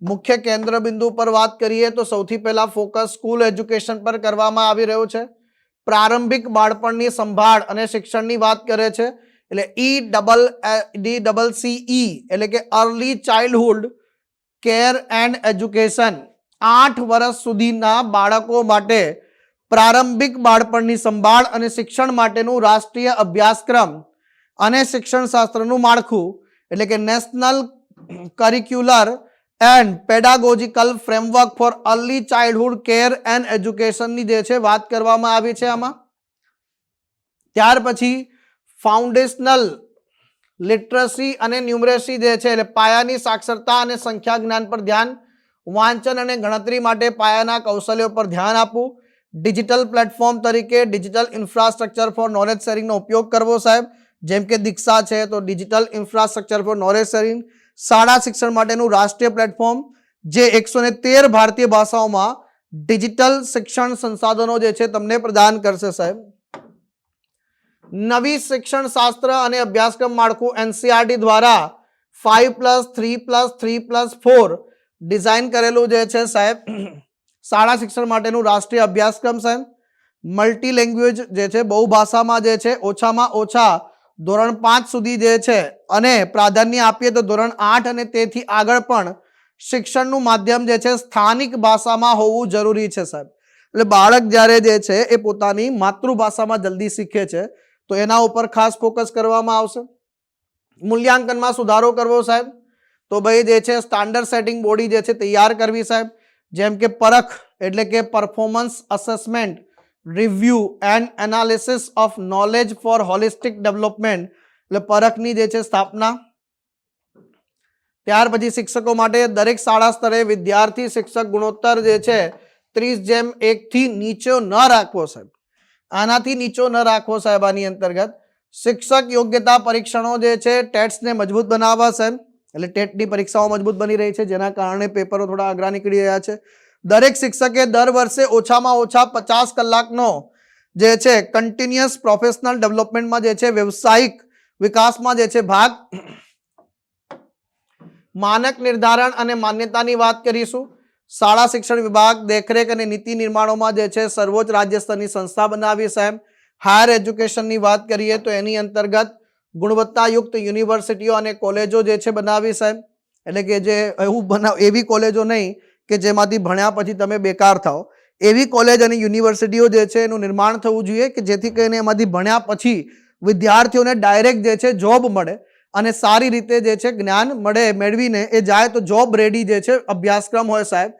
મુખ્ય કેન્દ્ર બિંદુ પર વાત કરીએ તો સૌથી પહેલા ફોકસ સ્કૂલ એજ્યુકેશન પર કરવામાં આવી રહ્યું છે. પ્રારંભિક બાળપણની સંભાળ અને શિક્ષણની વાત કરે છે, એટલે ECCE એટલે કે early childhood care and education. 8 વર્ષ સુધીના બાળકો માટે પ્રારંભિક બાળપણની સંભાળ અને શિક્ષણ માટેનું રાષ્ટ્રીય અભ્યાસક્રમ અને શિક્ષણ શાસ્ત્રનું માળખું, એટલે કે national curricular and pedagogical framework for early childhood care and એજ્યુકેશનની જે છે વાત કરવામાં આવી છે આમાં. ત્યાર પછી ફાઉન્ડેશનલ લિટરસી અને ન્યુમરેસી જે છે એટલે પાયાની સાક્ષરતા અને સંખ્યા જ્ઞાન પર ધ્યાન, વાંચન અને ગણતરી માટે પાયાના કૌશલ્યો પર ધ્યાન આપવું. ડિજિટલ પ્લેટફોર્મ તરીકે ડિજિટલ ઇન્ફ્રાસ્ટ્રક્ચર ફોર નોલેજ શેરિંગનો ઉપયોગ કરવો સાહેબ, જેમ કે દીક્ષા છે તો digital infrastructure four knowledge sharing. શાળા શિક્ષણ માટેનું રાષ્ટ્રીય પ્લેટફોર્મ, જે 113 ભારતીય ભાષાઓમાં ડિજિટલ શિક્ષણ સંસાધનો જે છે તમને પ્રદાન કરશે સાહેબ. નવી શિક્ષણ શાસ્ત્ર અને અભ્યાસક્રમ માળખું NCERT દ્વારા 5+3+3+4 ડિઝાઇન કરેલું જે છે સાહેબ શાળા શિક્ષણ માટેનું રાષ્ટ્રીય અભ્યાસક્રમ સાહેબ. મલ્ટી લેંગ્વેજ જે છે બહુભાષામાં જે છે ઓછામાં ઓછા ધોરણ 5 સુધી જે છે અને પ્રાધાન્ય આપીએ તો ધોરણ 8 અને તેથી આગળ પણ શિક્ષણનું માધ્યમ જે છે સ્થાનિક ભાષામાં હોવું જરૂરી છે સાહેબ. એટલે બાળક જ્યારે જે છે એ પોતાની માતૃભાષામાં જલ્દી શીખે છે તો એના ઉપર ખાસ ફોકસ કરવામાં આવશે. મૂલ્યાંકનમાં સુધારો કરવો સાહેબ, તો ભાઈ જે છે સ્ટાન્ડર્ડ સેટિંગ બોડી જે છે તૈયાર કરવી સાહેબ, જેમ કે પરખ એટલે કે performance assessment, review and analysis of knowledge four holistic development, એટલે પરખની જે છે સ્થાપના. ત્યાર પછી શિક્ષકો માટે દરેક શાળા સ્તરે વિદ્યાર્થી શિક્ષક ગુણોત્તર જે છે 30:1 થી નીચો ન રાખવો સાહેબ, આનાથી નીચો ન રાખવો સાહેબ. આની અંતર્ગત શિક્ષક યોગ્યતા પરીક્ષણો જે છે ટેટ્સને મજબૂત બનાવવા સાહેબ, એટલે ટેટની પરીક્ષાઓ મજબૂત બની રહી છે જેના કારણે પેપરો થોડા અઘરા નીકળી રહ્યા છે. દરેક શિક્ષકે દર વર્ષે ઓછામાં ઓછા 50 કલાકનો જે છે કન્ટિન્યુઅસ પ્રોફેશનલ ડેવલપમેન્ટમાં જે છે વ્યવસાયિક વિકાસમાં જે છે ભાગ. માનક નિર્ધારણ અને માન્યતાની વાત કરીશું. શાળા શિક્ષણ વિભાગ દેખરેખ અને નીતિ નિર્માણોમાં જે છે સર્વોચ્ચ રાજ્ય સ્તરની સંસ્થા બનાવી સાહેબ. હાયર એજ્યુકેશનની વાત કરીએ તો એની અંતર્ગત ગુણવત્તાયુક્ત યુનિવર્સિટીઓ અને કોલેજો જે છે બનાવી સાહેબ, એટલે કે જે એવું એવી કોલેજો નહીં કે જેમાંથી ભણ્યા પછી તમે બેકાર થાઓ, એવી કોલેજ અને યુનિવર્સિટીઓ જે છે એનું નિર્માણ થવું જોઈએ કે જેથી કરીને એમાંથી ભણ્યા પછી વિદ્યાર્થીઓને ડાયરેક્ટ જે છે જોબ મળે અને સારી રીતે જે છે જ્ઞાન મળે, મેળવીને એ જાય તો જોબ રેડી જે છે અભ્યાસક્રમ હોય સાહેબ.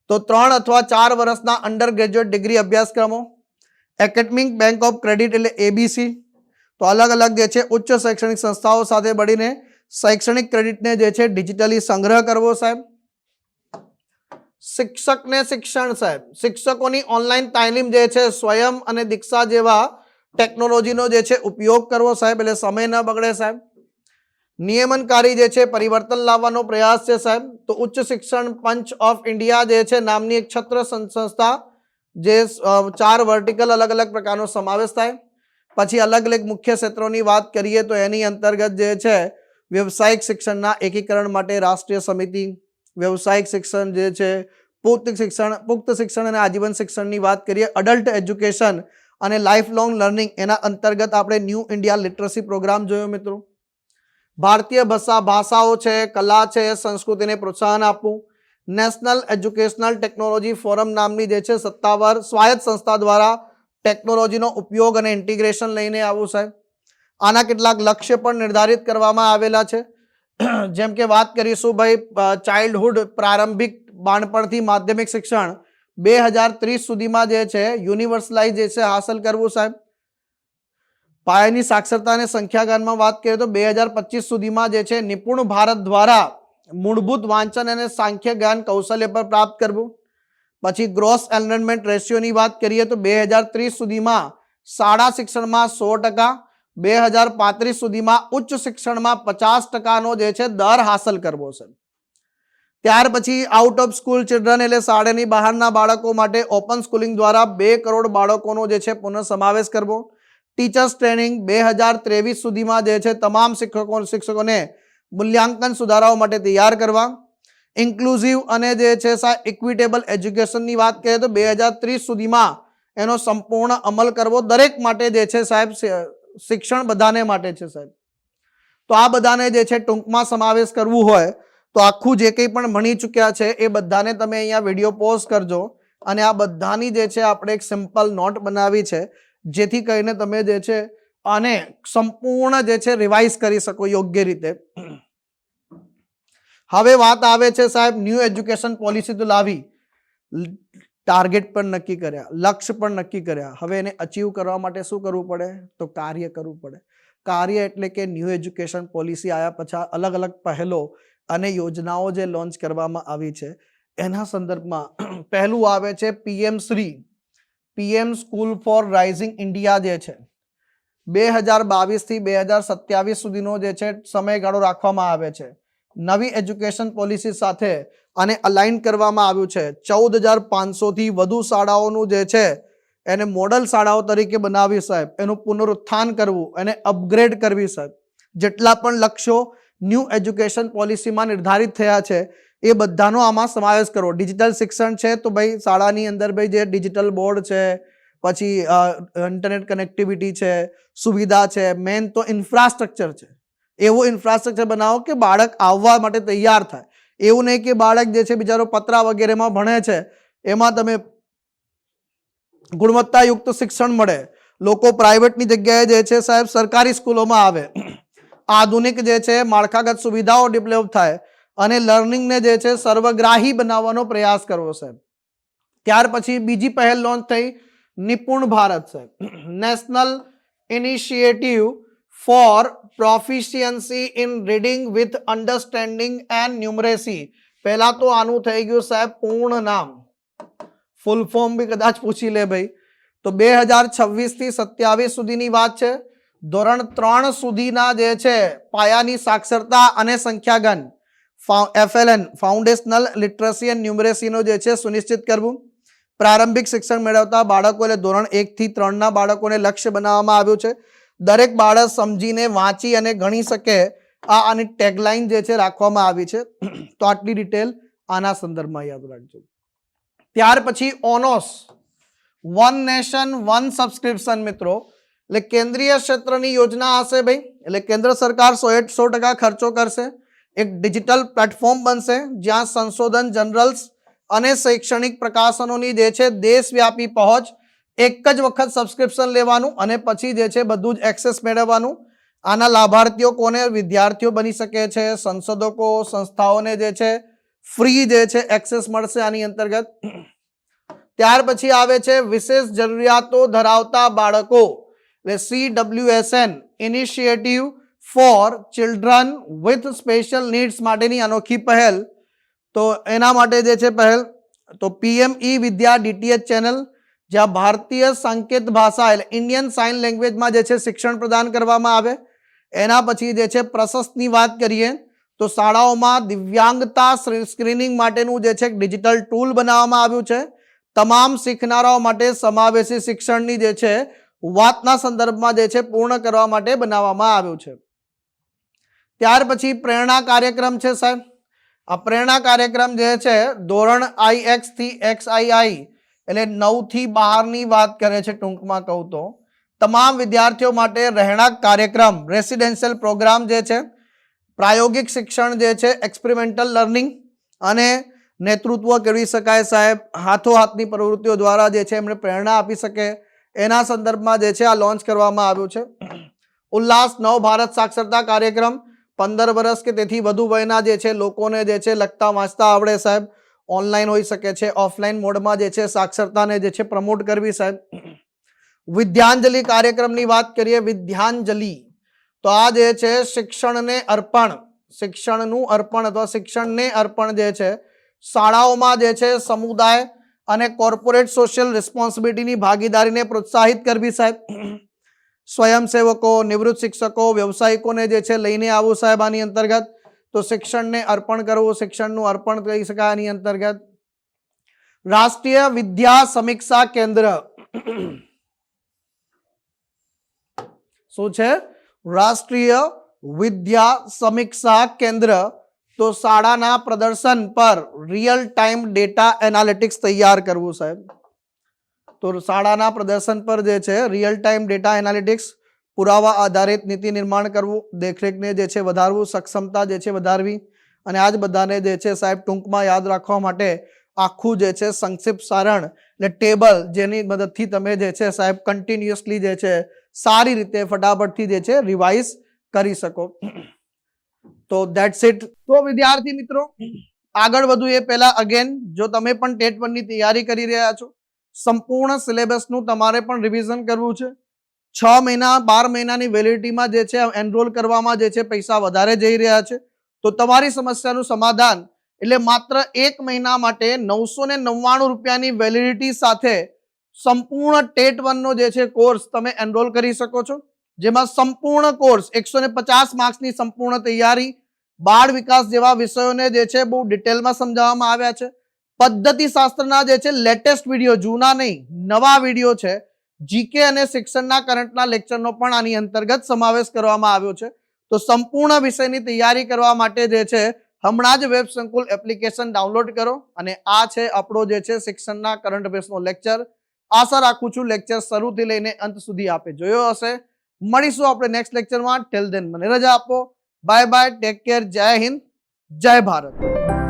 તો 3 અથવા 4 વર્ષના અંડર ગ્રેજ્યુએટ ડિગ્રી અભ્યાસક્રમો. એકેડમિક બેંક ઓફ ક્રેડિટ એટલે ABC, તો અલગ અલગ જે છે ઉચ્ચ શૈક્ષણિક સંસ્થાઓ સાથે મળીને શૈક્ષણિક ક્રેડિટને જે છે ડિજિટલી સંગ્રહ કરવો સાહેબ. શિક્ષકને શિક્ષણ સાહેબ, શિક્ષકોની ઓનલાઈન તાલીમ જે છે સ્વયં અને દીક્ષા જેવા ટેકનોલોજીનો જે છે ઉપયોગ કરવો સાહેબ, એટલે સમય ન બગડે સાહેબ. નિયમનકારી જે છે પરિવર્તન લાવવાનો પ્રયાસ છે સાહેબ. તો ઉચ્ચ શિક્ષણ પંચ ઓફ ઇન્ડિયા જે છે નામની એક છત્ર સંસ્થા, જે 4 વર્ટિકલ અલગ અલગ પ્રકારનો સમાવેશ થાય. પછી અલગ અલગ મુખ્ય ક્ષેત્રોની વાત કરીએ તો એની અંતર્ગત જે છે વ્યવસાયિક શિક્ષણના એકીકરણ માટે રાષ્ટ્રીય સમિતિ, વ્યવસાયિક શિક્ષણ જે છે, પુખ્ત શિક્ષણ અને આજીવન શિક્ષણની વાત કરીએ, અડલ્ટ એજ્યુકેશન અને લાઈફ લોંગ લર્નિંગ, એના અંતર્ગત આપણે ન્યૂ ઇન્ડિયા લિટરસી પ્રોગ્રામ જોયો મિત્રો. ભારતીય ભાષાઓ છે, કલા છે, સંસ્કૃતિને પ્રોત્સાહન આપવું, નેશનલ એજ્યુકેશનલ ટેકનોલોજી ફોરમ નામની જે છે સત્તાવાર સ્વાયત્ત સંસ્થા દ્વારા ટેકનોલોજીનો ઉપયોગ અને ઇન્ટિગ્રેશન લઈને આવવું સાહેબ. આના કેટલાક લક્ષ્ય પણ નિર્ધારિત કરવામાં આવેલા છે. જેમ કે વાત કરીશું ભાઈ, ચાઇલ્ડહુડ પ્રારંભિક બાળપણથી માધ્યમિક શિક્ષણ 2030 સુધીમાં જે છે યુનિવર્સલાઇઝેશન હાંસલ કરવું સાહેબ. પાયાની સાક્ષરતા અને સંખ્યાગાનમાં વાત કરીએ તો 2025 સુધીમાં જે છે નિપુણ ભારત દ્વારા મૂળભૂત વાંચન અને સાંખ્ય જ્ઞાન કૌશલ્ય પર પ્રાપ્ત કરવું. પછી ગ્રોસ એનરોલમેન્ટ રેશિયોની વાત કરીએ તો 2030 સુધીમાં શાળા શિક્ષણમાં 100%, 2035 સુધીમાં ઉચ્ચ શિક્ષણમાં 50%નો જે છે દર હાંસલ કરવો છે. ત્યાર પછી આઉટ ઓફ સ્કૂલ ચિલ્ડ્રન એટલે શાળાની બહારના બાળકો માટે ઓપન સ્કૂલિંગ દ્વારા 2 કરોડ બાળકોનો જે છે પુનઃ સમાવેશ કરવો. ટીચર્સ ટ્રેનિંગ 2023 સુધીમાં જે છે તમામ શિક્ષકોને મૂલ્યાંકન સુધારાઓ માટે તૈયાર કરવા. ઇન્ક્લુઝિવ અને જે છે ઇક્વિટેબલ એજ્યુકેશનની વાત કરીએ તો 2030 સુધીમાં એનો સંપૂર્ણ અમલ કરવો. દરેક માટે જે છે સાહેબ શિક્ષણ બધાને માટે છે સાહેબ. તો આ બધાને જે છે ટૂંકમાં સમાવેશ કરવું હોય તો આખું જે કંઈ પણ ભણી ચૂક્યા છે એ બધાને તમે અહીંયા વિડીયો પોઝ કરજો અને આ બધાની જે છે આપણે એક સિમ્પલ નોટ બનાવી છે, જેથી કરીને તમે જે છે આને સંપૂર્ણ જે છે રિવાઇઝ કરી શકો યોગ્ય રીતે. હવે વાત આવે છે સાહેબ ન્યૂ એજ્યુકેશન પોલિસી તો લાવી, ટાર્ગેટ પણ નક્કી કર્યા, લક્ષ્ય પણ નક્કી કર્યા. હવે એને અચીવ કરવા માટે શું કરવું પડે? તો કાર્ય કરવું પડે. કાર્ય એટલે કે ન્યૂ એજ્યુકેશન પોલિસી આવ્યા પછી અલગ અલગ પહેલો અને યોજનાઓ જે લોન્ચ કરવામાં આવી છે એના સંદર્ભમાં પહેલું આવે છે PM school four rising India જે છે 2022 થી 2027 સુધીનો જે છે સમયગાળો રાખવામાં આવે છે. નવી એજ્યુકેશન પોલિસી સાથે આને અલાઇન કરવામાં આવ્યું છે. 14,500 થી વધુ શાળાઓનું જે છે એને મોડલ શાળાઓ તરીકે બનાવી સાહેબ, એનું પુનરુત્થાન કરવું, એને અપગ્રેડ કરવી સાહેબ. જેટલા પણ લક્ષ્યો ન્યૂ એજ્યુકેશન પોલિસીમાં નિર્ધારિત થયા છે એ બધાનો આમાં સમાવેશ કરવો. ડિજિટલ શિક્ષણ છે તો ભાઈ શાળાની અંદર ભાઈ જે ડિજિટલ બોર્ડ છે, પછી ઇન્ટરનેટ કનેક્ટિવિટી છે, સુવિધા છે, મેન તો ઇન્ફ્રાસ્ટ્રક્ચર છે. એવું ઇન્ફ્રાસ્ટ્રક્ચર બનાવો કે બાળક આવવા માટે તૈયાર થાય. એવું નહીં કે બાળક જે છે બિચારો પતરા વગેરેમાં ભણે છે, એમાં તમે ગુણવત્તાયુક્ત શિક્ષણ મળે. લોકો પ્રાઇવેટની જગ્યાએ જે છે સાહેબ સરકારી સ્કૂલોમાં આવે, આધુનિક જે છે માળખાગત સુવિધાઓ ડેવલપ થાય અને લર્નિંગને જે છે સર્વગ્રાહી બનાવવાનો પ્રયાસ કરવો સાહેબ. ત્યાર પછી બીજી પહેલ લોન્ચ થઈ નિપુણ ભારત સાહેબ, national initiative for proficiency in reading with understanding and numeracy. પહેલા તો આનું થઈ ગયું સાહેબ પૂર્ણ નામ, ફૂલ ફોર્મ બી કદાચ પૂછી લે ભાઈ. તો 2026 થી 27 સુધીની વાત છે. ધોરણ 3 સુધીના જે છે પાયાની સાક્ષરતા અને સંખ્યાગન FLN ફાઉન્ડેશનલ લિટરસી એન્ડ ન્યુમરેસીનો જે છે સુનિશ્ચિત કરવું. પ્રારંભિક શિક્ષણ મેળવતા બાળકો એટલે ધોરણ 1 થી 3ના બાળકોને લક્ષ્ય બનાવવામાં આવ્યું છે. દરેક બાળક સમજીને વાંચી અને ગણી શકે આની ટેગલાઇન જે છે રાખવામાં આવી છે. તો આટલી ડિટેલ આના સંદર્ભમાં યાદ રાખજો. ત્યાર પછી ઓનોસ, વન નેશન વન સબસ્ક્રિપ્શન મિત્રો, એટલે કેન્દ્રીય ક્ષેત્રની યોજના હશે ભાઈ. એટલે કેન્દ્ર સરકાર 100% ખર્ચો કરશે. એક ડિજિટલ પ્લેટફોર્મ બનશે જ્યાં સંશોધન જર્નલ્સ અને શૈક્ષણિક પ્રકાશનોની જે છે દેશવ્યાપી પહોંચ, એક જ વખત સબસ્ક્રિપ્શન લેવાનું અને પછી જે છે બધું જ એક્સેસ મેળવવાનું. આના લાભાર્થીઓ કોને? વિદ્યાર્થીઓ બની શકે છે, સંશોધકો, સંસ્થાઓને જે છે ફ્રી જે છે એક્સેસ મળશે આની અંતર્ગત. ત્યાર પછી આવે છે વિશેષ જરૂરિયાતો ધરાવતા બાળકો એટલે CWSN initiative four children with special needs માટેની અનોખી પહેલ. તો એના માટે જે છે પહેલ તો PME વિદ્યા DTH ચેનલ, જ્યાં ભારતીય સંકેત ભાષા એટલે ઇન્ડિયન સાઇન લેંગ્વેજમાં જે છે શિક્ષણ પ્રદાન કરવામાં આવે. એના પછી જે છે પ્રશસ્તની વાત કરીએ તો શાળાઓમાં દિવ્યાંગતા સ્ક્રીનિંગ માટેનું જે છે ડિજિટલ ટૂલ બનાવવામાં આવ્યું છે. તમામ શીખનારાઓ માટે સમાવેશી શિક્ષણની જે છે વાતના સંદર્ભમાં જે છે પૂર્ણ કરવા માટે બનાવવામાં આવ્યું છે. ત્યાર પછી પ્રેરણા કાર્યક્રમ છે સાહેબ. આ પ્રેરણા કાર્યક્રમ જે છે ધોરણ IX થી XII એટલે 9 થી 12ની વાત કરે છે. ટૂંકમાં કહું તો તમામ વિદ્યાર્થીઓ માટે રહેણાંક કાર્યક્રમ રેસિડેન્શિયલ પ્રોગ્રામ જે છે, પ્રાયોગિક શિક્ષણ જે છે, એક્સપેરિમેન્ટલ લર્નિંગ અને નેતૃત્વ કેળવી શકાય સાહેબ, હાથોહાથની પ્રવૃત્તિઓ દ્વારા જે છે એમને પ્રેરણા આપી શકે એના સંદર્ભમાં જે છે આ લોન્ચ કરવામાં આવ્યું છે. ઉલ્લાસ નવ ભારત સાક્ષરતા કાર્યક્રમ 15 વર્ષ કે તેથી વધુ વયના જે છે લોકોને જે છે લખતા વાંચતા આવડે સાહેબ. ઓનલાઈન હોઈ શકે છે, ઓફલાઈન મોડમાં જે છે સાક્ષરતાને જે છે પ્રમોટ કરવી સાહેબ. વિદ્યાંજલિ કાર્યક્રમની વાત કરીએ. વિદ્યાંજલિ તો આ જે છે શિક્ષણને અર્પણ, શિક્ષણનું અર્પણ અથવા શિક્ષણને અર્પણ જે છે શાળાઓમાં જે છે સમુદાય અને કોર્પોરેટ સોશિયલ રિસ્પોન્સિબિલિટીની ભાગીદારીને પ્રોત્સાહિત કરવી સાહેબ. સ્વયંસેવકો, નિવૃત્ત શિક્ષકો, વ્યવસાયિકોને જે છે લઈને આવવું સાહેબ આની અંતર્ગત. તો શિક્ષણને અર્પણ કરવું, શિક્ષણનું અર્પણ કહી શકાય આની અંતર્ગત. રાષ્ટ્રીય વિદ્યા સમીક્ષા કેન્દ્ર શું છે? રાષ્ટ્રીય વિદ્યા સમીક્ષા કેન્દ્ર. તો શાળાના પ્રદર્શન પર રિયલ ટાઈમ ડેટા એનાલિટિક્સ તૈયાર કરવું સાહેબ. તો શાળાના પ્રદર્શન પર જે છે રિયલ ટાઈમ ડેટા એનાલિટિક્સ, પુરાવા આધારિત નીતિ નિર્માણ કરવું, દેખરેખને જે છે વધારવું, સક્ષમતા જે છે વધારવી અને આ જ બધાને જે છે સાહેબ ટૂંકમાં યાદ રાખવા માટે આખું જે છે સંક્ષિપ્ત સારણ એટલે ટેબલ જેની મદદથી તમે જે છે સાહેબ કન્ટિન્યુઅસલી જે છે સારી રીતે ફટાફટથી જે છે રિવાઇઝ કરી શકો. તો ધેટ્સ ઇટ. તો વિદ્યાર્થી મિત્રો આગળ વધુ એ પહેલા અગેન જો તમે પણ ટેટ 1 ની તૈયારી કરી રહ્યા છો, સંપૂર્ણ સિલેબસનું તમારે પણ રિવિઝન કરવું છે. 6 મહિના 12 મહિનાની વેલિડિટીમાં જે છે એનરોલ કરવામાં જે છે પૈસા વધારે જઈ રહ્યા છે. તો તમારી સમસ્યાનું સમાધાન એટલે માત્ર 1 મહિના માટે 999 રૂપિયાની વેલિડિટી સાથે સંપૂર્ણ ટેટ 1 નો જે છે કોર્સ તમે એનરોલ કરી શકો છો. જેમાં સંપૂર્ણ કોર્સ 150 માર્ક્સની સંપૂર્ણ તૈયારી, બાળ વિકાસ જેવા વિષયોને જે છે બહુ ડિટેલમાં સમજાવવામાં આવ્યા છે. પદ્ધતિ શાસ્ત્રના જે છે લેટેસ્ટ વિડીયો, જૂના નહીં નવા વિડીયો છે. જીકે અને શિક્ષણના કરંટના લેક્ચરનો પણ આની અંતર્ગત સમાવેશ કરવામાં આવ્યો છે. તો સંપૂર્ણ વિષયની તૈયારી કરવા માટે જે છે હમણાં જ વેબ સંકુલ એપ્લિકેશન ડાઉનલોડ કરો અને આ છે આપણો જે છે શિક્ષણના કરંટ અફેર્સનો લેક્ચર. આશા રાખું છું લેક્ચર શરૂથી લઈને અંત સુધી આપે જોયો હશે. મળીશું આપણે નેક્સ્ટ લેક્ચરમાં. ટિલ ધેન મને રજા આપો. બાય બાય, ટેક કેર, જય હિન્દ, જય ભારત.